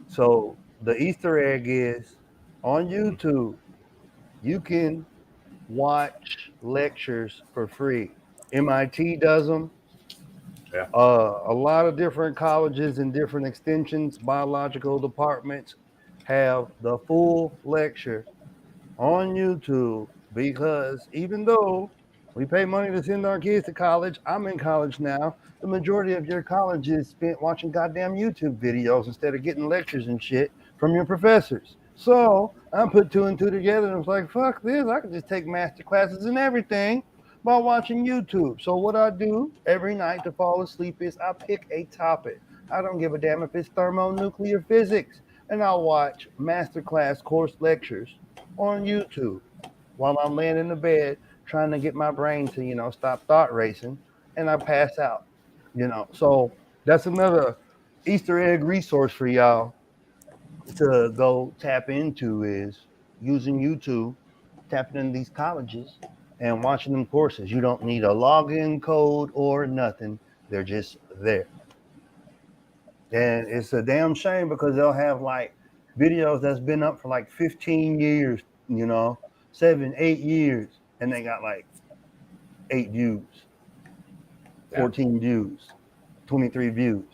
So the Easter egg is on YouTube. You can watch lectures for free. MIT does them. Yeah. A lot of different colleges and different extensions, biological departments have the full lecture on YouTube because even though we pay money to send our kids to college, I'm in college now. The majority of your college is spent watching goddamn YouTube videos instead of getting lectures and shit from your professors. So I put two and two together and was like, fuck this. I could just take master classes and everything by watching YouTube. So what I do every night to fall asleep is I pick a topic. I don't give a damn if it's thermonuclear physics. and I'll watch masterclass course lectures on YouTube while I'm laying in the bed trying to get my brain to, stop thought racing, and I pass out, So that's another Easter egg resource for y'all to go tap into is using YouTube, tapping into these colleges and watching them courses. You don't need a login code or nothing. They're just there. And it's a damn shame because they'll have like videos that's been up for like 15 years, 7, 8 years, and they got like 8 views, 14 views, 23 views.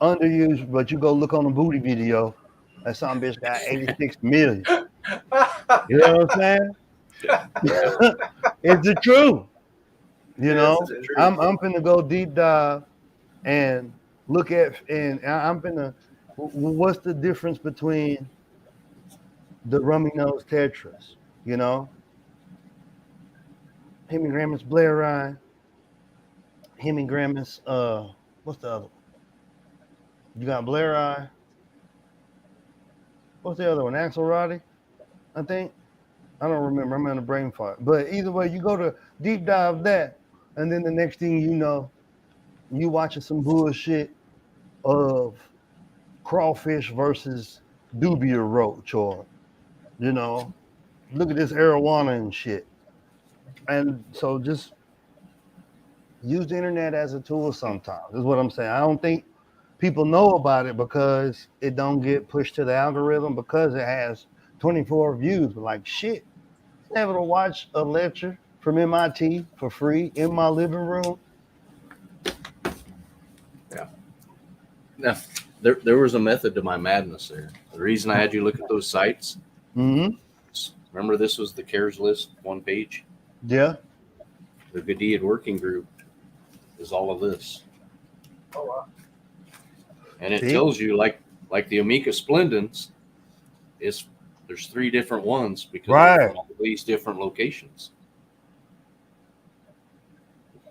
Underused, but you go look on the booty video, that some bitch got 86 million. You know what I'm saying? It's the truth. Yes, it is. I'm finna go deep dive and look at, and I'm finna, what's the difference between the rummy nose tetras, Hemigrammus blairi, Hemigrammus, what's the other one? You got blairi. What's the other one? Axelrodi, I think. I don't remember. I'm in a brain fart. But either way, you go to deep dive that, and then the next thing you know, you watching some bullshit of crawfish versus dubia roach, or look at this arowana and shit. And so just use the internet as a tool sometimes, is what I'm saying. I don't think people know about it because it don't get pushed to the algorithm because it has 24 views. But like shit, able to watch a lecture from MIT for free in my living room. Yeah. Now, there was a method to my madness there. The reason I had you look at those sites, remember this was the CARES list, one page? Yeah. The Goodeids working group is all of this. Oh, wow. And it tells you, like the Amica splendens, there's 3 different ones because they're from all these different locations.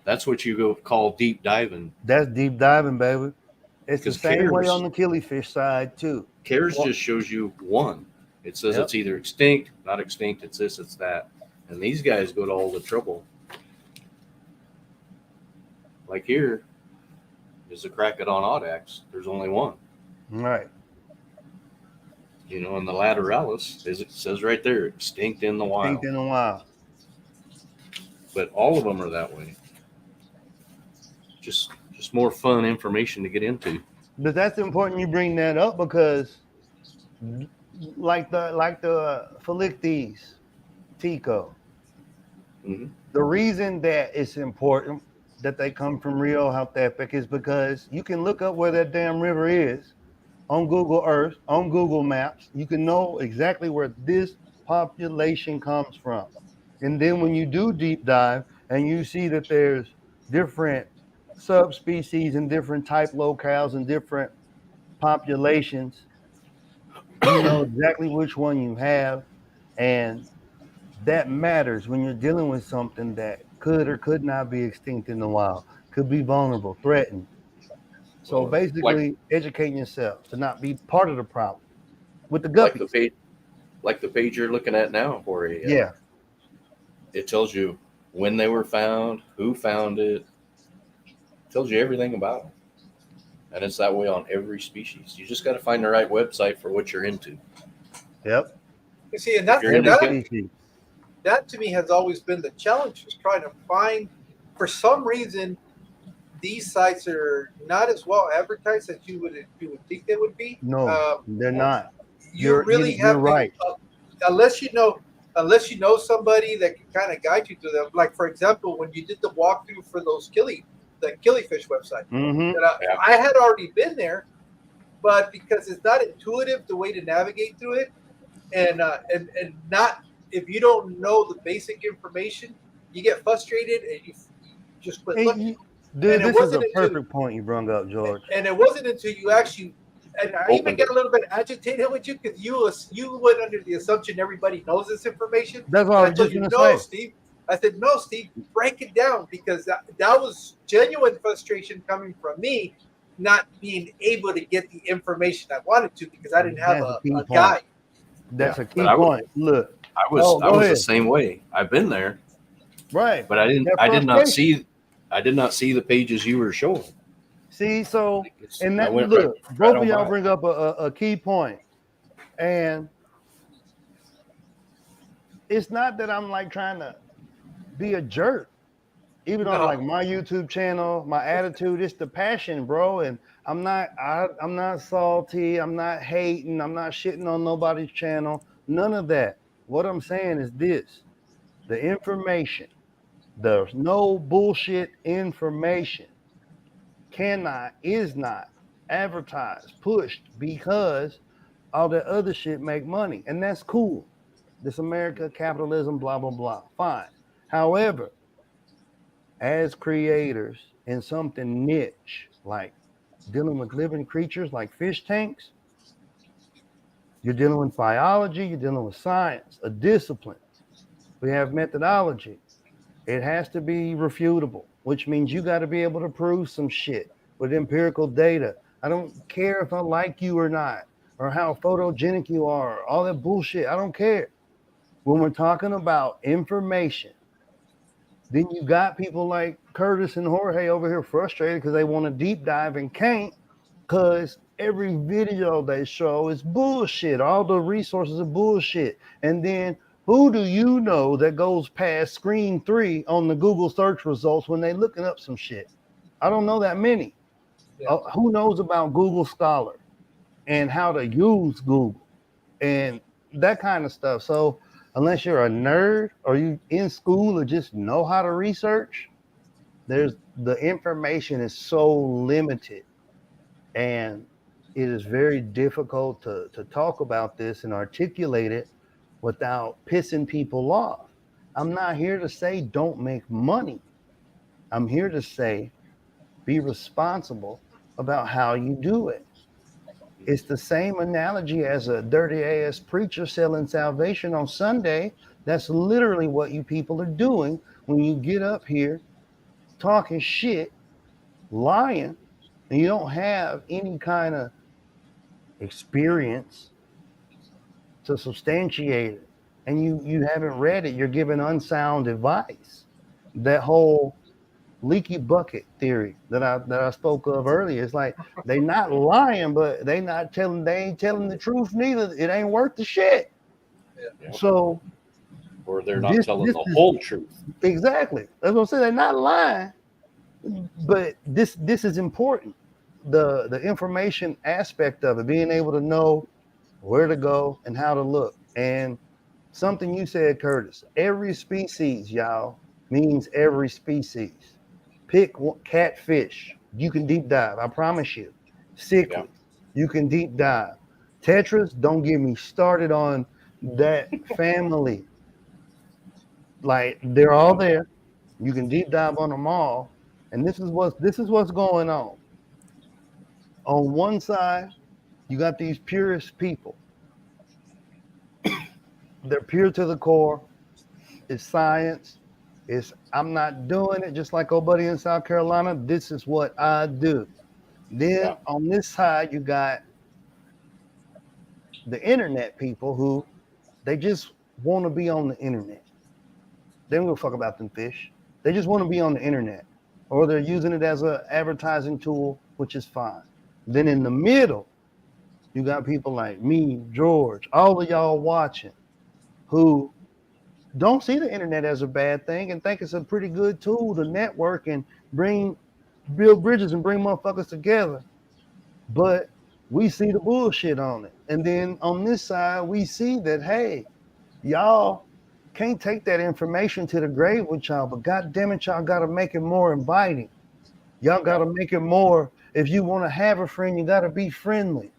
That's what you go call deep diving. That's deep diving, baby. It's the same way on the killifish side too. CARES just shows you one. It says it's either extinct, not extinct, it's this, it's that. And these guys go to all the trouble. Like here is the Krakodon audax. There's only one. Right. And the lateralis, it says right there, extinct in the wild. Extinct in the wild. But all of them are that way. Just more fun information to get into. But that's important you bring that up because like the Philichthys, Tico, the reason that it's important that they come from Rio Haltepic is because you can look up where that damn river is on Google Earth, on Google Maps. You can know exactly where this population comes from. And then when you do deep dive and you see that there's different subspecies and different type locales and different populations, you know exactly which one you have. And that matters when you're dealing with something that could or could not be extinct in the wild, could be vulnerable, threatened. So basically, educating yourself to not be part of the problem with the guppies. Like the page you're looking at now, Jorge. Yeah. It tells you when they were found, who found it. It tells you everything about them. And it's that way on every species. You just got to find the right website for what you're into. Yep. You see, and that to me has always been the challenge, is trying to find, for some reason, these sites are not as well advertised as you would think they would be. No, they're not. You're right. Unless you know somebody that can kind of guide you through them. Like, for example, when you did the walkthrough for those the killifish website, I had already been there, but because it's not intuitive the way to navigate through it, and not, if you don't know the basic information, you get frustrated and you just quit looking. Dude, this is a perfect point you brought up, George. And it wasn't until you actually, and I even get a little bit agitated with you because you went under the assumption everybody knows this information. That's what I was just going to say. Steve. I said, no, Steve, break it down, because that was genuine frustration coming from me, not being able to get the information I wanted to because I didn't have That's a key a point. guide. That's Yeah, a key but I would- point. Look, I was Oh, I go was the ahead. same way. I've been there, right. but I did That not frustration. see the pages you were showing. See, so and I that went look, right both of on y'all by. bring up a key point, and it's not that I'm like trying to be a jerk. Even on No. like my YouTube channel, my attitude, it's the passion, bro. And I'm not salty, I'm not hating, I'm not shitting on nobody's channel, none of that. What I'm saying is this: the information, there's no bullshit information is not advertised, pushed because all that other shit make money. And that's cool. This America, capitalism, blah, blah, blah. Fine. However, as creators in something niche, like dealing with living creatures like fish tanks, you're dealing with biology, you're dealing with science, a discipline. We have methodology. It has to be refutable, which means you got to be able to prove some shit with empirical data. I don't care if I like you or not, or how photogenic you are, all that bullshit. I don't care. When we're talking about information, then you got people like Curtis and Jorge over here frustrated because they want to deep dive and can't because every video they show is bullshit. All the resources are bullshit. And then who do you know that goes past screen 3 on the Google search results when they're looking up some shit? I don't know that many. Yeah. Who knows about Google Scholar and how to use Google and that kind of stuff? So unless you're a nerd or you in school or just know how to research, there's the information is so limited, and it is very difficult to talk about this and articulate it without pissing people off. I'm not here to say don't make money. I'm here to say be responsible about how you do it. It's the same analogy as a dirty ass preacher selling salvation on Sunday. That's literally what you people are doing when you get up here talking shit, lying, and you don't have any kind of experience to substantiate it. And you haven't read it, you're giving unsound advice. That whole leaky bucket theory that I spoke of earlier. It's like they not lying, but they ain't telling the truth neither. It ain't worth the shit. Yeah. So Or they're not telling the is whole truth. exactly. That's what I'm saying. They're not lying, but this is important. The information aspect of it, being able to know where to go and how to look. And something you said, Curtis, every species, y'all, means every species. Pick catfish, you can deep dive, I promise you. Cichlids, you can deep dive. Tetras, don't get me started on that family. Like they're all there. You can deep dive on them all. And this is what's going on. On one side, you got these purist people. They're pure to the core. It's science. It's I'm not doing it just like old buddy in South Carolina. This is what I do. Then on this side, you got the internet people who they just want to be on the internet. They don't give a fuck about them fish. They just want to be on the internet. Or they're using it as an advertising tool, which is fine. Then in the middle, you got people like me, George, all of y'all watching who don't see the internet as a bad thing and think it's a pretty good tool to network and build bridges and bring motherfuckers together. But we see the bullshit on it. And then on this side, we see that, hey, y'all can't take that information to the grave with y'all, but God damn it, y'all got to make it more inviting. Y'all got to make it more. If you want to have a friend, you got to be friendly.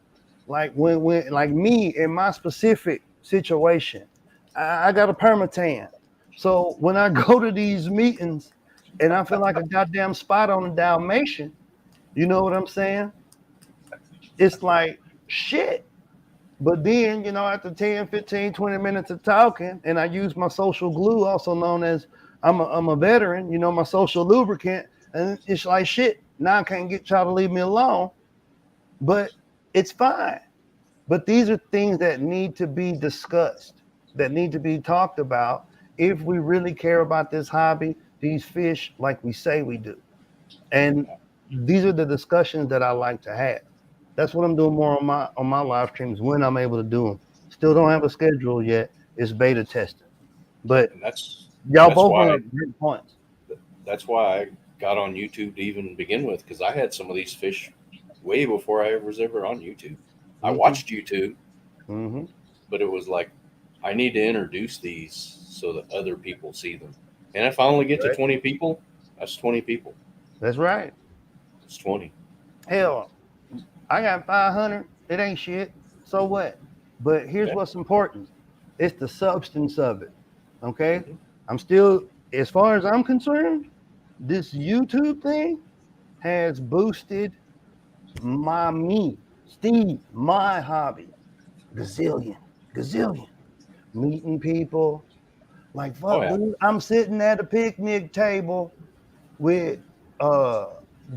Like when like me in my specific situation, I got a permatan. So when I go to these meetings and I feel like a goddamn spot on a Dalmatian, you know what I'm saying? It's like shit. But then, after 10, 15, 20 minutes of talking, and I use my social glue, also known as I'm a veteran, my social lubricant, and it's like shit. Now I can't get y'all to leave me alone, but it's fine. But these are things that need to be discussed, that need to be talked about if we really care about this hobby, these fish, like we say we do. And these are the discussions that I like to have. That's what I'm doing more on my live streams when I'm able to do them. Still don't have a schedule yet. It's beta testing. But And that's y'all that's both why on great points. that's why I got on YouTube to even begin with, because I had some of these fish way before I was ever on YouTube. I Me too. watched YouTube, Mm-hmm. but it was like I need to introduce these so that other people see them. And if I only get to Right. 20 people, that's 20 people. That's right. It's 20. Hell, I got 500. It ain't shit. So what? But here's Yeah. what's important. It's the substance of it. Okay? Mhm. I'm still, as far as I'm concerned, this YouTube thing has boosted Steve, my hobby. Gazillion. Meeting people. Like, Oh fuck, yeah. dude, I'm sitting at a picnic table with uh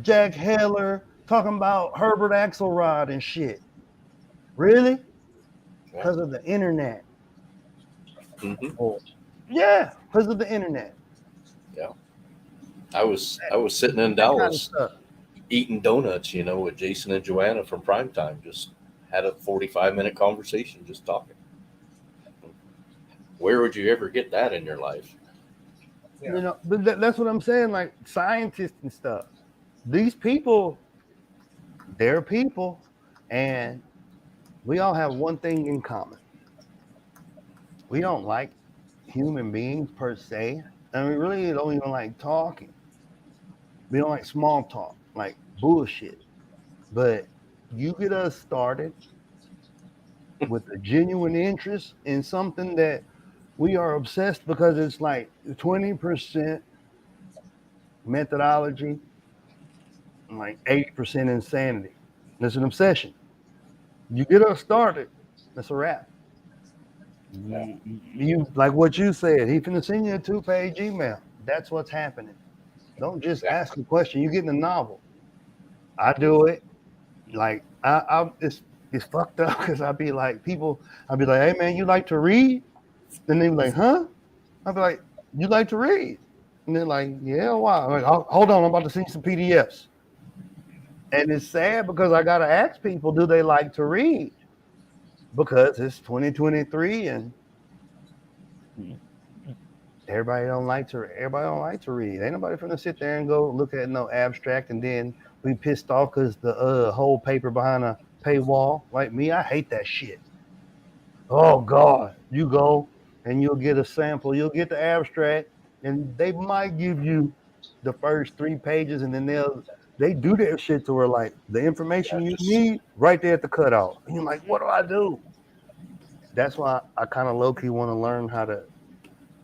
Jack Heller talking about Herbert Axelrod and shit. Really? Yeah. Because of the internet. Hmm. Oh, yeah, because of the internet. Yeah. I was sitting in That kind of Dallas stuff. eating donuts, with Jason and Joanna from Primetime. Just had a 45-minute conversation, just talking. Where would you ever get that in your life? Yeah. You know, but that's what I'm saying. Like scientists and stuff. These people, they're people, and we all have one thing in common. We don't like human beings per se, and we really don't even like talking. We don't like small talk, like bullshit. But you get us started with a genuine interest in something that we are obsessed because it's like 20% methodology and like 80% insanity. That's an obsession. You get us started, that's a wrap. Yeah. You like what you said. He finna send you a 2-page email. That's what's happening. Don't just Yeah. ask a question. You getting a novel. I do it. Like I it's fucked up because I'd be like, hey man, you like to read? And they be like, huh? I'd be like, you like to read? And they're like, yeah, why? I'm like, hold on, I'm about to send you some PDFs. And it's sad because I gotta ask people, do they like to read? Because it's 2023 and everybody don't like to read. Ain't nobody finna sit there and go look at no abstract and then be pissed off because the whole paper behind a paywall. Like me, I hate that shit. Oh God, you go and you'll get a sample, you'll get the abstract, and they might give you the first 3 pages, and then they do that shit to where like the information you Just need right there at the cutoff. And you're like, what do I do? That's why I kind of low key want to learn how to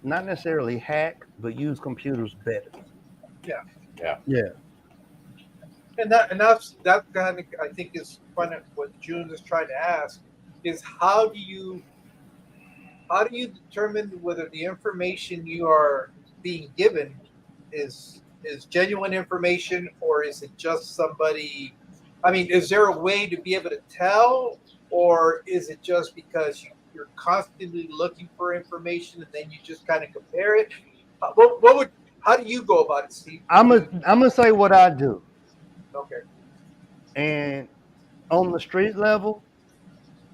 not necessarily hack, but use computers better. Yeah. yeah. Yeah. And that kind of, I think, is kind of what June is trying to ask is how do you determine whether the information you are being given is genuine information, or is it just somebody? I mean, is there a way to be able to tell, or is it just because you're constantly looking for information and then you just kind of compare it? How do you go about it, Steve? I'm gonna say what I do. Okay. And on the street level,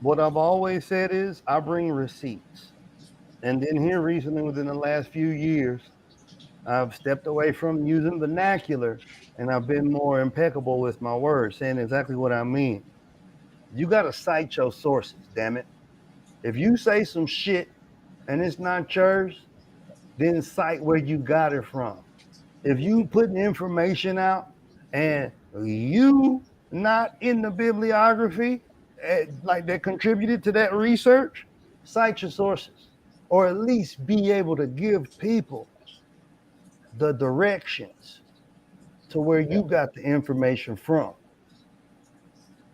what I've always said is I bring receipts. And then here recently, within the last few years, I've stepped away from using vernacular and I've been more impeccable with my words, saying exactly what I mean. You got to cite your sources, damn it. If you say some shit and it's not yours, then cite where you got it from. If you putting information out and you not in the bibliography like that contributed to that research, cite your sources or at least be able to give people the directions to where you got the information from.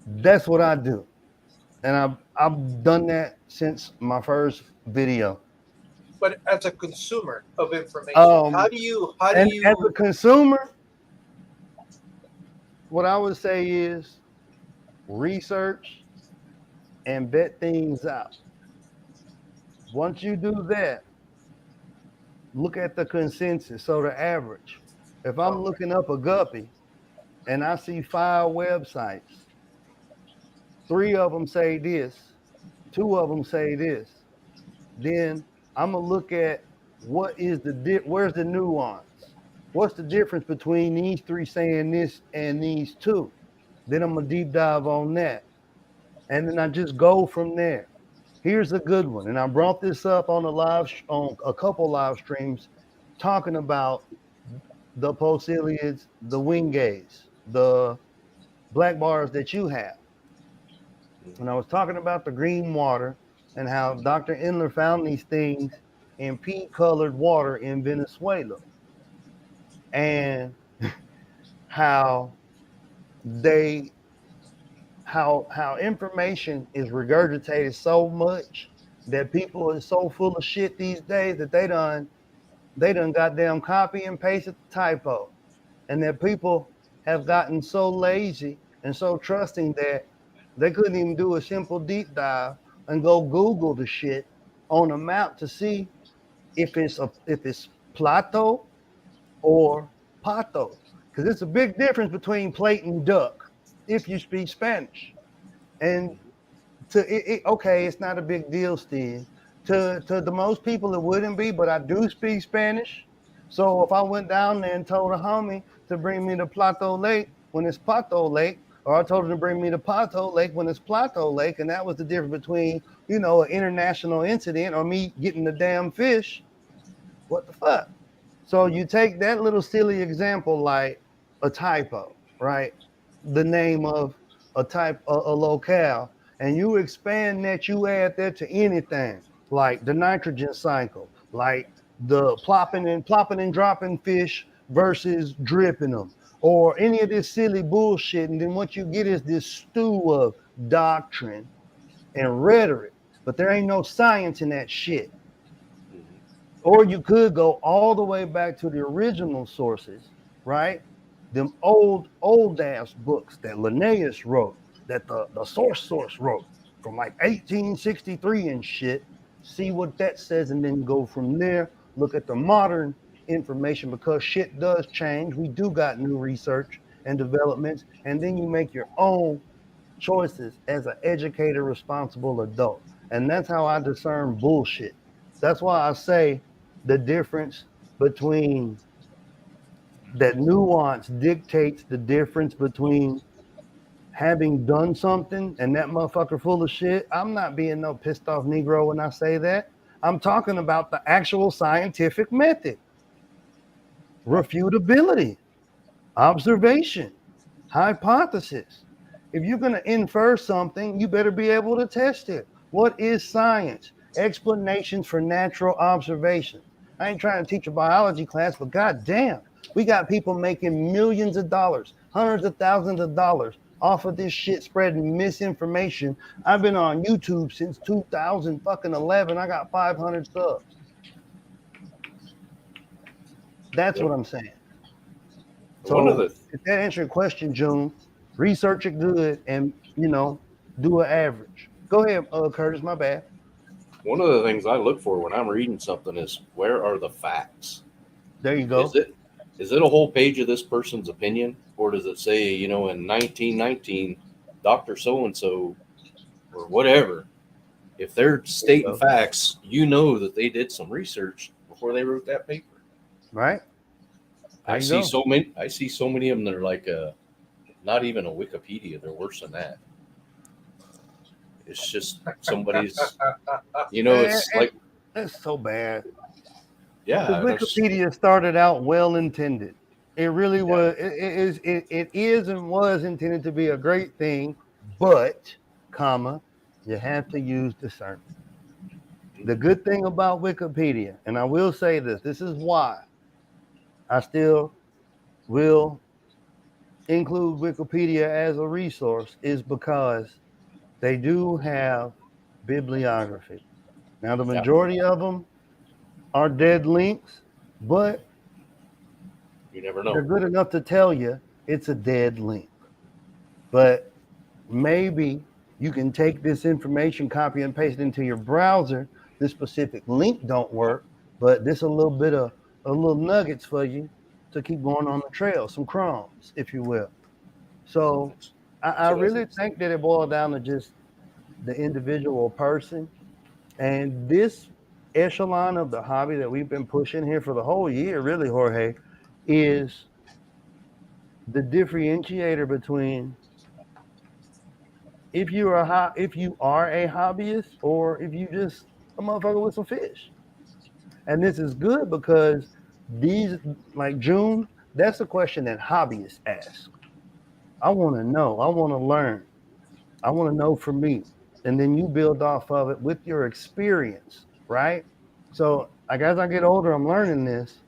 That's what I do. And I've done that since my first video. But as a consumer of information, Um, how do and as a you consumer, what I would say is research and vet things out. Once you do that, look at the consensus. So the average. If I'm Okay. looking up a guppy and I see 5 websites, 3 of them say this, 2 of them say this, then I'm gonna look at what is where's the nuance? What's the difference between these 3 saying this and these 2? Then I'm gonna deep dive on that, and then I just go from there. Here's a good one, and I brought this up on on a couple live streams, talking about the posilids, the wing gaze, the black bars that you have. And I was talking about the green water and how Dr. Endler found these things in pink colored water in Venezuela, and how they how information is regurgitated so much that people are so full of shit these days that they done goddamn copy and pasted the typo, and that people have gotten so lazy and so trusting that they couldn't even do a simple deep dive and go Google the shit on a map to see if it's plato or pato, because it's a big difference between plate and duck if you speak Spanish. And okay, it's not a big deal, Steve. To the most people, it wouldn't be, but I do speak Spanish. So if I went down there and told a homie to bring me to Plato Lake when it's Pato Lake, or I told him to bring me to Pato Lake when it's Plato Lake, and that was the difference between, an international incident or me getting the damn fish, what the fuck? So you take that little silly example like a typo, right? The name of a locale, and you expand that, you add that to anything like the nitrogen cycle, like the plopping and dropping fish versus dripping them, or any of this silly bullshit, and then what you get is this stew of doctrine and rhetoric, but there ain't no science in that shit. Or you could go all the way back to the original sources, right? Them old ass books that Linnaeus wrote, that the source wrote from like 1863 and shit. See what that says, and then go from there. Look at the modern information, because shit does change. We do got new research and developments, and then you make your own choices as an educated, responsible adult. And that's how I discern bullshit. That's why I say the difference between that nuance dictates the difference between having done something and that motherfucker full of shit. I'm not being no pissed off Negro when I say that. I'm talking about the actual scientific method, refutability, observation, hypothesis. If you're going to infer something, you better be able to test it. What is science? Explanations for natural observations. I ain't trying to teach a biology class, but goddamn, we got people making millions of dollars, hundreds of thousands of dollars off of this shit, spreading misinformation. I've been on YouTube since 2011. I got 500 subs. That's what I'm saying. So if that answers your question, June, research it good and, do an average. Go ahead, Curtis, my bad. One of the things I look for when I'm reading something is, where are the facts? There you go. Is it a whole page of this person's opinion, or does it say, in 1919, Dr. So-and-so or whatever? If they're stating facts, that they did some research before they wrote that paper. Right. I see so many of them that are like not even a Wikipedia. They're worse than that. It's just somebody's, it's like, that's so bad. Yeah. Wikipedia started out well intended. It really was. It is and was intended to be a great thing, but, you have to use discernment. The good thing about Wikipedia, and I will say this is why I still will include Wikipedia as a resource, is because they do have bibliography. Now, the majority of them are dead links, but you never know. They're good enough to tell you it's a dead link. but maybe you can take this information, copy and paste it into your browser. This specific link don't work, but this a little bit of a little nuggets for you to keep going on the trail, some crumbs, if you will. So I So that's really think that it boils down to just the individual person. And this echelon of the hobby that we've been pushing here for the whole year, really, Jorge, is the differentiator between if you are a hobbyist or if you just a motherfucker with some fish. And this is good because these like June, that's a question that hobbyists ask. I want to know, I want to learn, I want to know for me. And then you build off of it with your experience, right? So like as I get older, I'm learning this.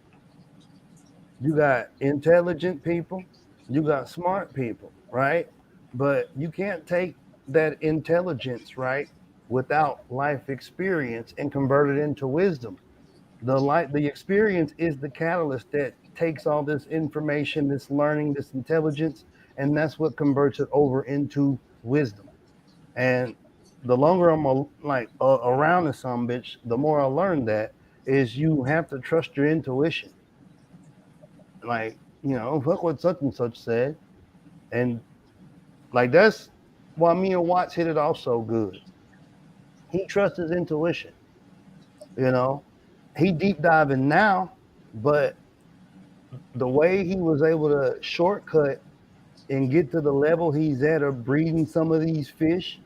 You got intelligent people, you got smart people, right? But you can't take that intelligence, right, without life experience and convert it into wisdom. The experience is the catalyst that takes all this information, this learning, this intelligence, and that's what converts it over into wisdom. And the longer I'm around this some bitch, the more I learn that is you have to trust your intuition. Like, fuck what such and such said. And like that's why me and Watts hit it off so good. He trusts his intuition, you know. He deep diving now, but the way he was able to shortcut and get to the level he's at of breeding some of these fish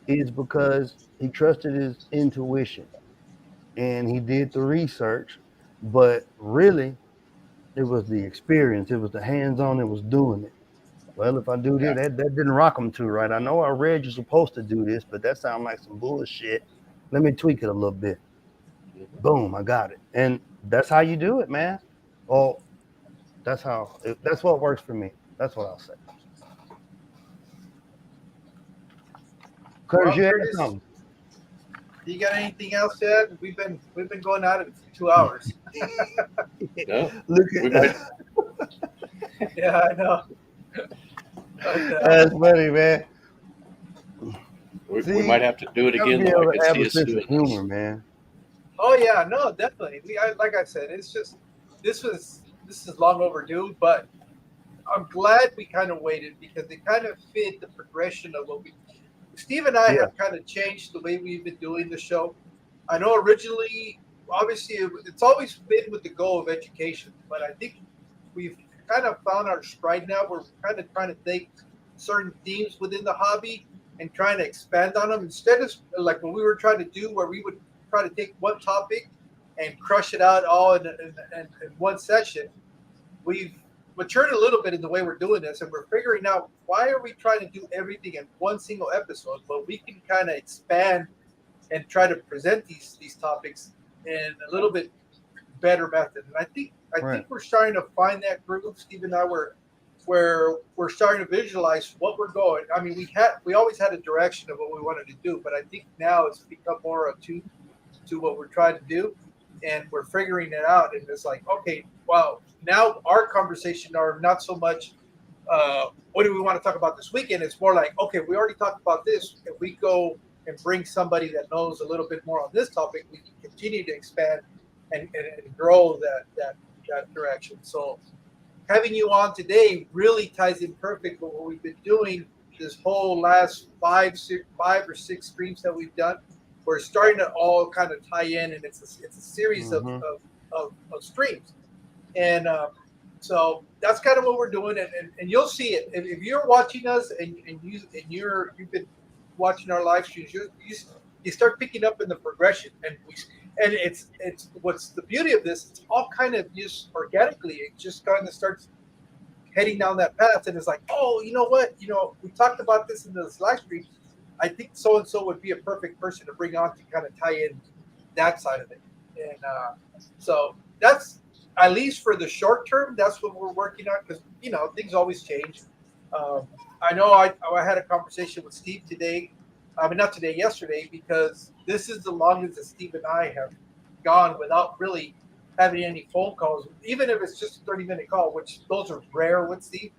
is because he trusted his intuition and he did the research. But really, it was the experience, it was the hands-on, it was doing it. Well, if I do this, that didn't rock them too right. I know I read you're supposed to do this, but that sounds like some bullshit. Let me tweak it a little bit. Boom, I got it. And that's how you do it, man. Well, that's what works for me. That's what I'll say. Curtis, you had something. You got anything else to add? We've been going at it for 2 hours. No, Look at that. Yeah, I know. That's funny, man. We might have to do it again, though. I can see us doing humor, man. Oh yeah, no, definitely. Like I said, it's just this is long overdue, but I'm glad we kind of waited because it kind of fit the progression of what Steve and I have kind of changed the way we've been doing the show. I know originally, obviously, it's always been with the goal of education, but I think we've kind of found our stride now. We're kind of trying to take certain themes within the hobby and trying to expand on them instead of like what we were trying to do, where we would try to take one topic and crush it out all in one session. We've matured a little bit in the way we're doing this, and we're figuring out why are we trying to do everything in one single episode, but we can kind of expand and try to present these topics in a little bit better method. And I think we're starting to find that groove. Steve and I where we're starting to visualize what we're going. I mean, we always had a direction of what we wanted to do, but I think now it's become more attuned to what we're trying to do, and we're figuring it out. And it's like, okay, well, now our conversation are not so much what do we want to talk about this weekend. It's more like, okay, we already talked about this. If we go and bring somebody that knows a little bit more on this topic, we can continue to expand and grow that direction. So having you on today really ties in perfect with what we've been doing this whole last five or six streams that we've done. We're starting to all kind of tie in, and it's a series of streams. And so that's kind of what we're doing, and you'll see it if you're watching us and you've been watching our live streams. You start picking up in the progression, and it's what's the beauty of this. It's all kind of just organically. It just kind of starts heading down that path, and it's like, oh, you know what? We talked about this in this live stream. I think so and so would be a perfect person to bring on to kind of tie in that side of it, and so that's. At least for the short term, that's what we're working on because, things always change. I know I had a conversation with Steve today. I mean, not today, yesterday, because this is the longest that Steve and I have gone without really having any phone calls, even if it's just a 30-minute call, which those are rare with Steve.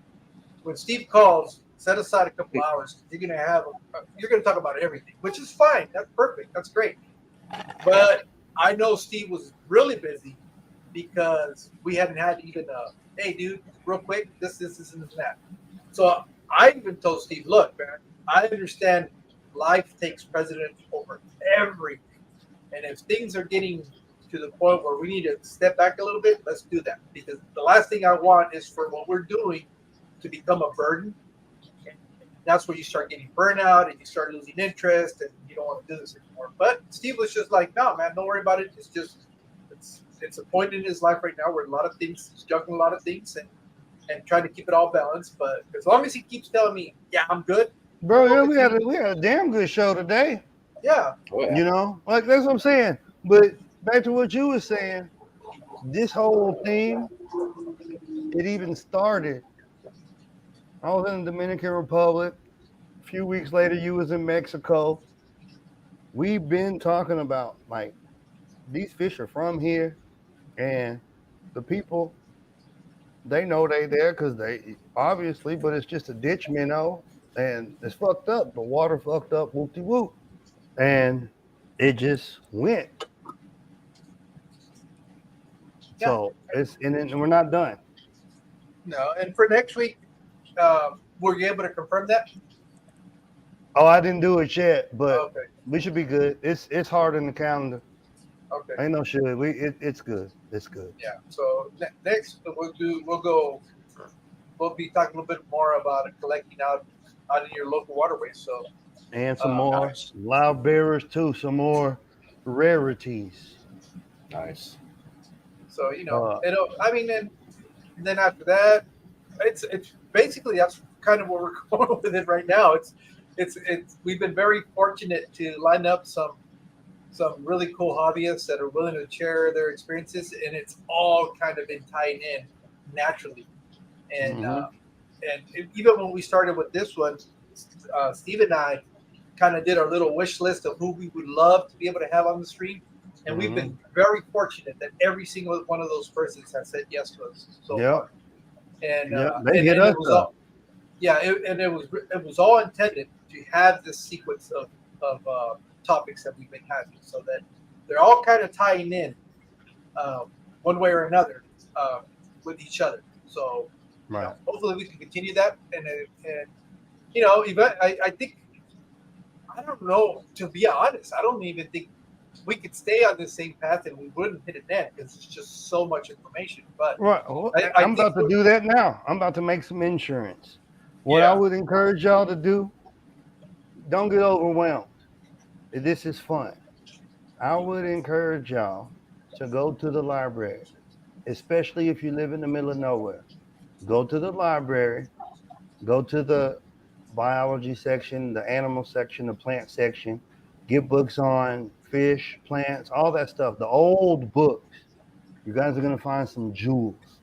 when Steve calls, set aside a couple hours. You're gonna talk about everything, which is fine. That's perfect. That's great. But I know Steve was really busy because we hadn't had even a, hey, dude, real quick, this, and that. So I even told Steve, look, man, I understand life takes precedence over everything. And if things are getting to the point where we need to step back a little bit, let's do that. Because the last thing I want is for what we're doing to become a burden. And that's where you start getting burnout and you start losing interest and you don't want to do this anymore. But Steve was just like, no, man, don't worry about it. It's a point in his life right now where a lot of things, he's juggling a lot of things and trying to keep it all balanced. But as long as he keeps telling me, yeah, I'm good. Bro, yeah, we had a damn good show today. Yeah. Oh, yeah. You know, like that's what I'm saying. But back to what you were saying, this whole thing, it even started. I was in the Dominican Republic. A few weeks later, you was in Mexico. We've been talking about like these fish are from here, and the people they know they there because they obviously, but it's just a ditch minnow, and it's fucked up. The water fucked up, whoop de whoop, and it just went. Yeah. So and we're not done. No. And for next week, were you able to confirm that? Oh, I didn't do it yet, but Okay. we should be good. It's hard in the calendar. Okay. Ain't no shit. It's good. It's good. Yeah. So next we'll be talking a little bit more about collecting out in your local waterways. So And some more Nice. loud bearers too. Some more rarities. Nice. so Uh, I mean, and then after that, it's basically that's kind of where we're going with it right now. It's we've been very fortunate to line up some really cool hobbyists that are willing to share their experiences, and it's all kind of been tying in naturally. And mhm. even when we started with this one, Steve and I kind of did our little wish list of who we would love to be able to have on the stream, and we've been very fortunate that every single one of those persons has said yes to us so Yep. far. And Yep. They hit and us it was up. all, yeah, it was all intended to have this sequence of topics that we've been having, so that they're all kind of tying in one way or another with each other. So Right. hopefully we can continue that, and I think I don't know, to be honest, I don't even think we could stay on this same path and we wouldn't hit an end because it's just so much information. But Right. Well, I I'm think about to do that now. I'm about to make some insurance. What I yeah, would encourage y'all to do, don't get overwhelmed. This is fun. I would encourage y'all to go to the library, especially if you live in the middle of nowhere. Go to the library, go to the biology section, the animal section, the plant section, get books on fish, plants, all that stuff. The old books. You guys are gonna find some jewels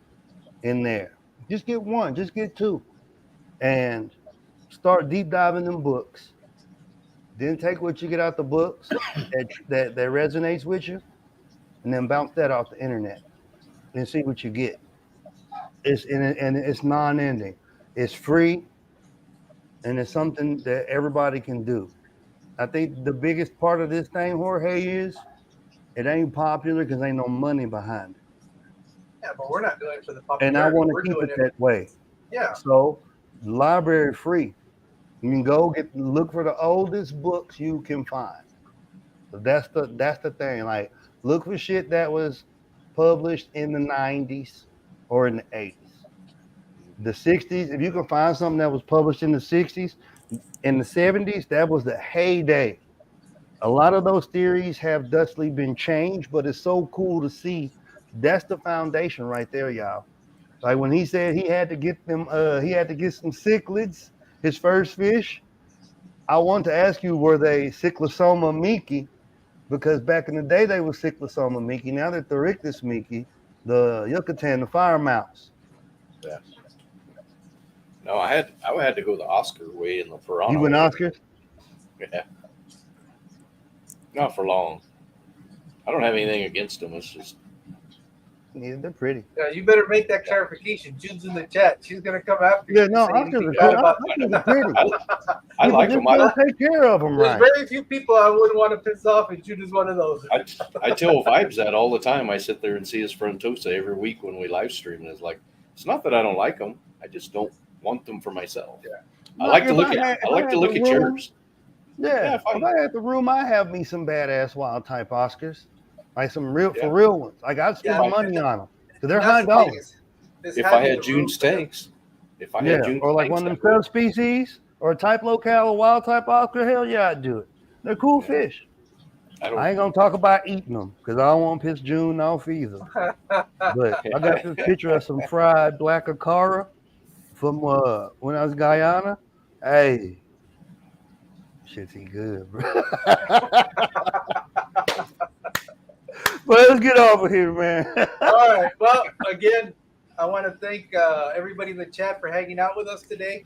in there. Just get one, just get two, and start deep diving them books. Then take what you get out the books that resonates with you, and then bounce that off the internet and see what you get. And it's non-ending. It's free, and it's something that everybody can do. I think the biggest part of this thing, Jorge, is it ain't popular because ain't no money behind it. yeah, but we're not doing it for the And I popularity. want to We're keep doing it it, that way. yeah, So the library free. You can go look for the oldest books you can find. So that's the thing. Like look for shit that was published in the 90s or in the 80s. The 60s, if you can find something that was published in the 60s, in the 70s, that was the heyday. A lot of those theories have thusly been changed, but it's so cool to see. That's the foundation right there, y'all. Like when he said he had to get them, he had to get some cichlids, his first fish. I want to ask you, were they Cyclosoma miki? Because back in the day they were Cyclosoma miki. Now they're Thorictis miki, the Yucatan, the fire mouse. Yeah. No, I had to go the Oscar way in the Piranha You went way. Oscars? Yeah. Not for long. I don't have anything against them. It's just Yeah, they're pretty. Yeah, you better make that clarification. June's in the chat. She's gonna come after you. Yeah, no, Say Oscars anything are bad cool. about- Oscars are pretty. I like People them. just don't take care of them There's right. very few people I wouldn't want to piss off, and June is one of those. I tell Vibes that all the time. I sit there and see his Frontosa every week when we live stream, and it's like, it's not that I don't like them. I just don't want them for myself. Yeah. I like to If look I at had- I like if to I look had at the room- yours. Yeah, if I- if I had the room, I have me some badass wild type Oscars, like some real Yeah. for real ones. Like I'd spend Yeah. money on them because they're That's high the thing dollars. is If I having had the June's room- tanks, if I Yeah, had June's or like tanks, one of them I would. subspecies or a type locale, a wild type Oscar. Hell yeah, I'd do it. They're cool Yeah. fish. I I don't. ain't gonna talk about eating them because I don't want to piss June off either. But I got this picture of some fried black acara from when I was in Guyana. Hey, shit's eat good, bro. But let's get over here, man. All right. Well, again, I want to thank everybody in the chat for hanging out with us today.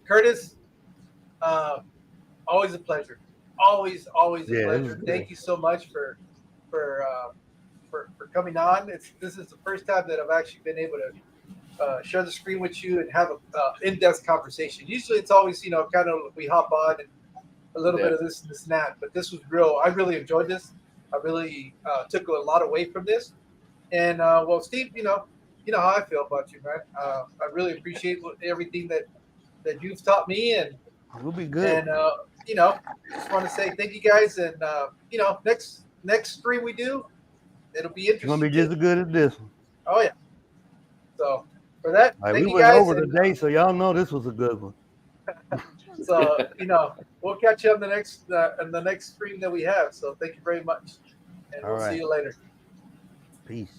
Curtis, always a pleasure. Always a Yeah, it was pleasure. good. Thank you so much for coming on. This is the first time that I've actually been able to share the screen with you and have a in-depth conversation. Usually, it's always kind of we hop on and a little bit of this and that. But this was real. I really enjoyed this. I really took a lot away from this. And well, Steve, you know how I feel about you, man. I really appreciate everything that you've taught me, and We'll be good. and just want to say thank you guys. And next stream we do, it'll be It's interesting. gonna be just as good as this one. Oh yeah. So for that, Like, thank we you went guys. over and, today, so y'all know this was a good one. so we'll catch you on the next stream that we have. So thank you very much, and All we'll right. see you later. Peace.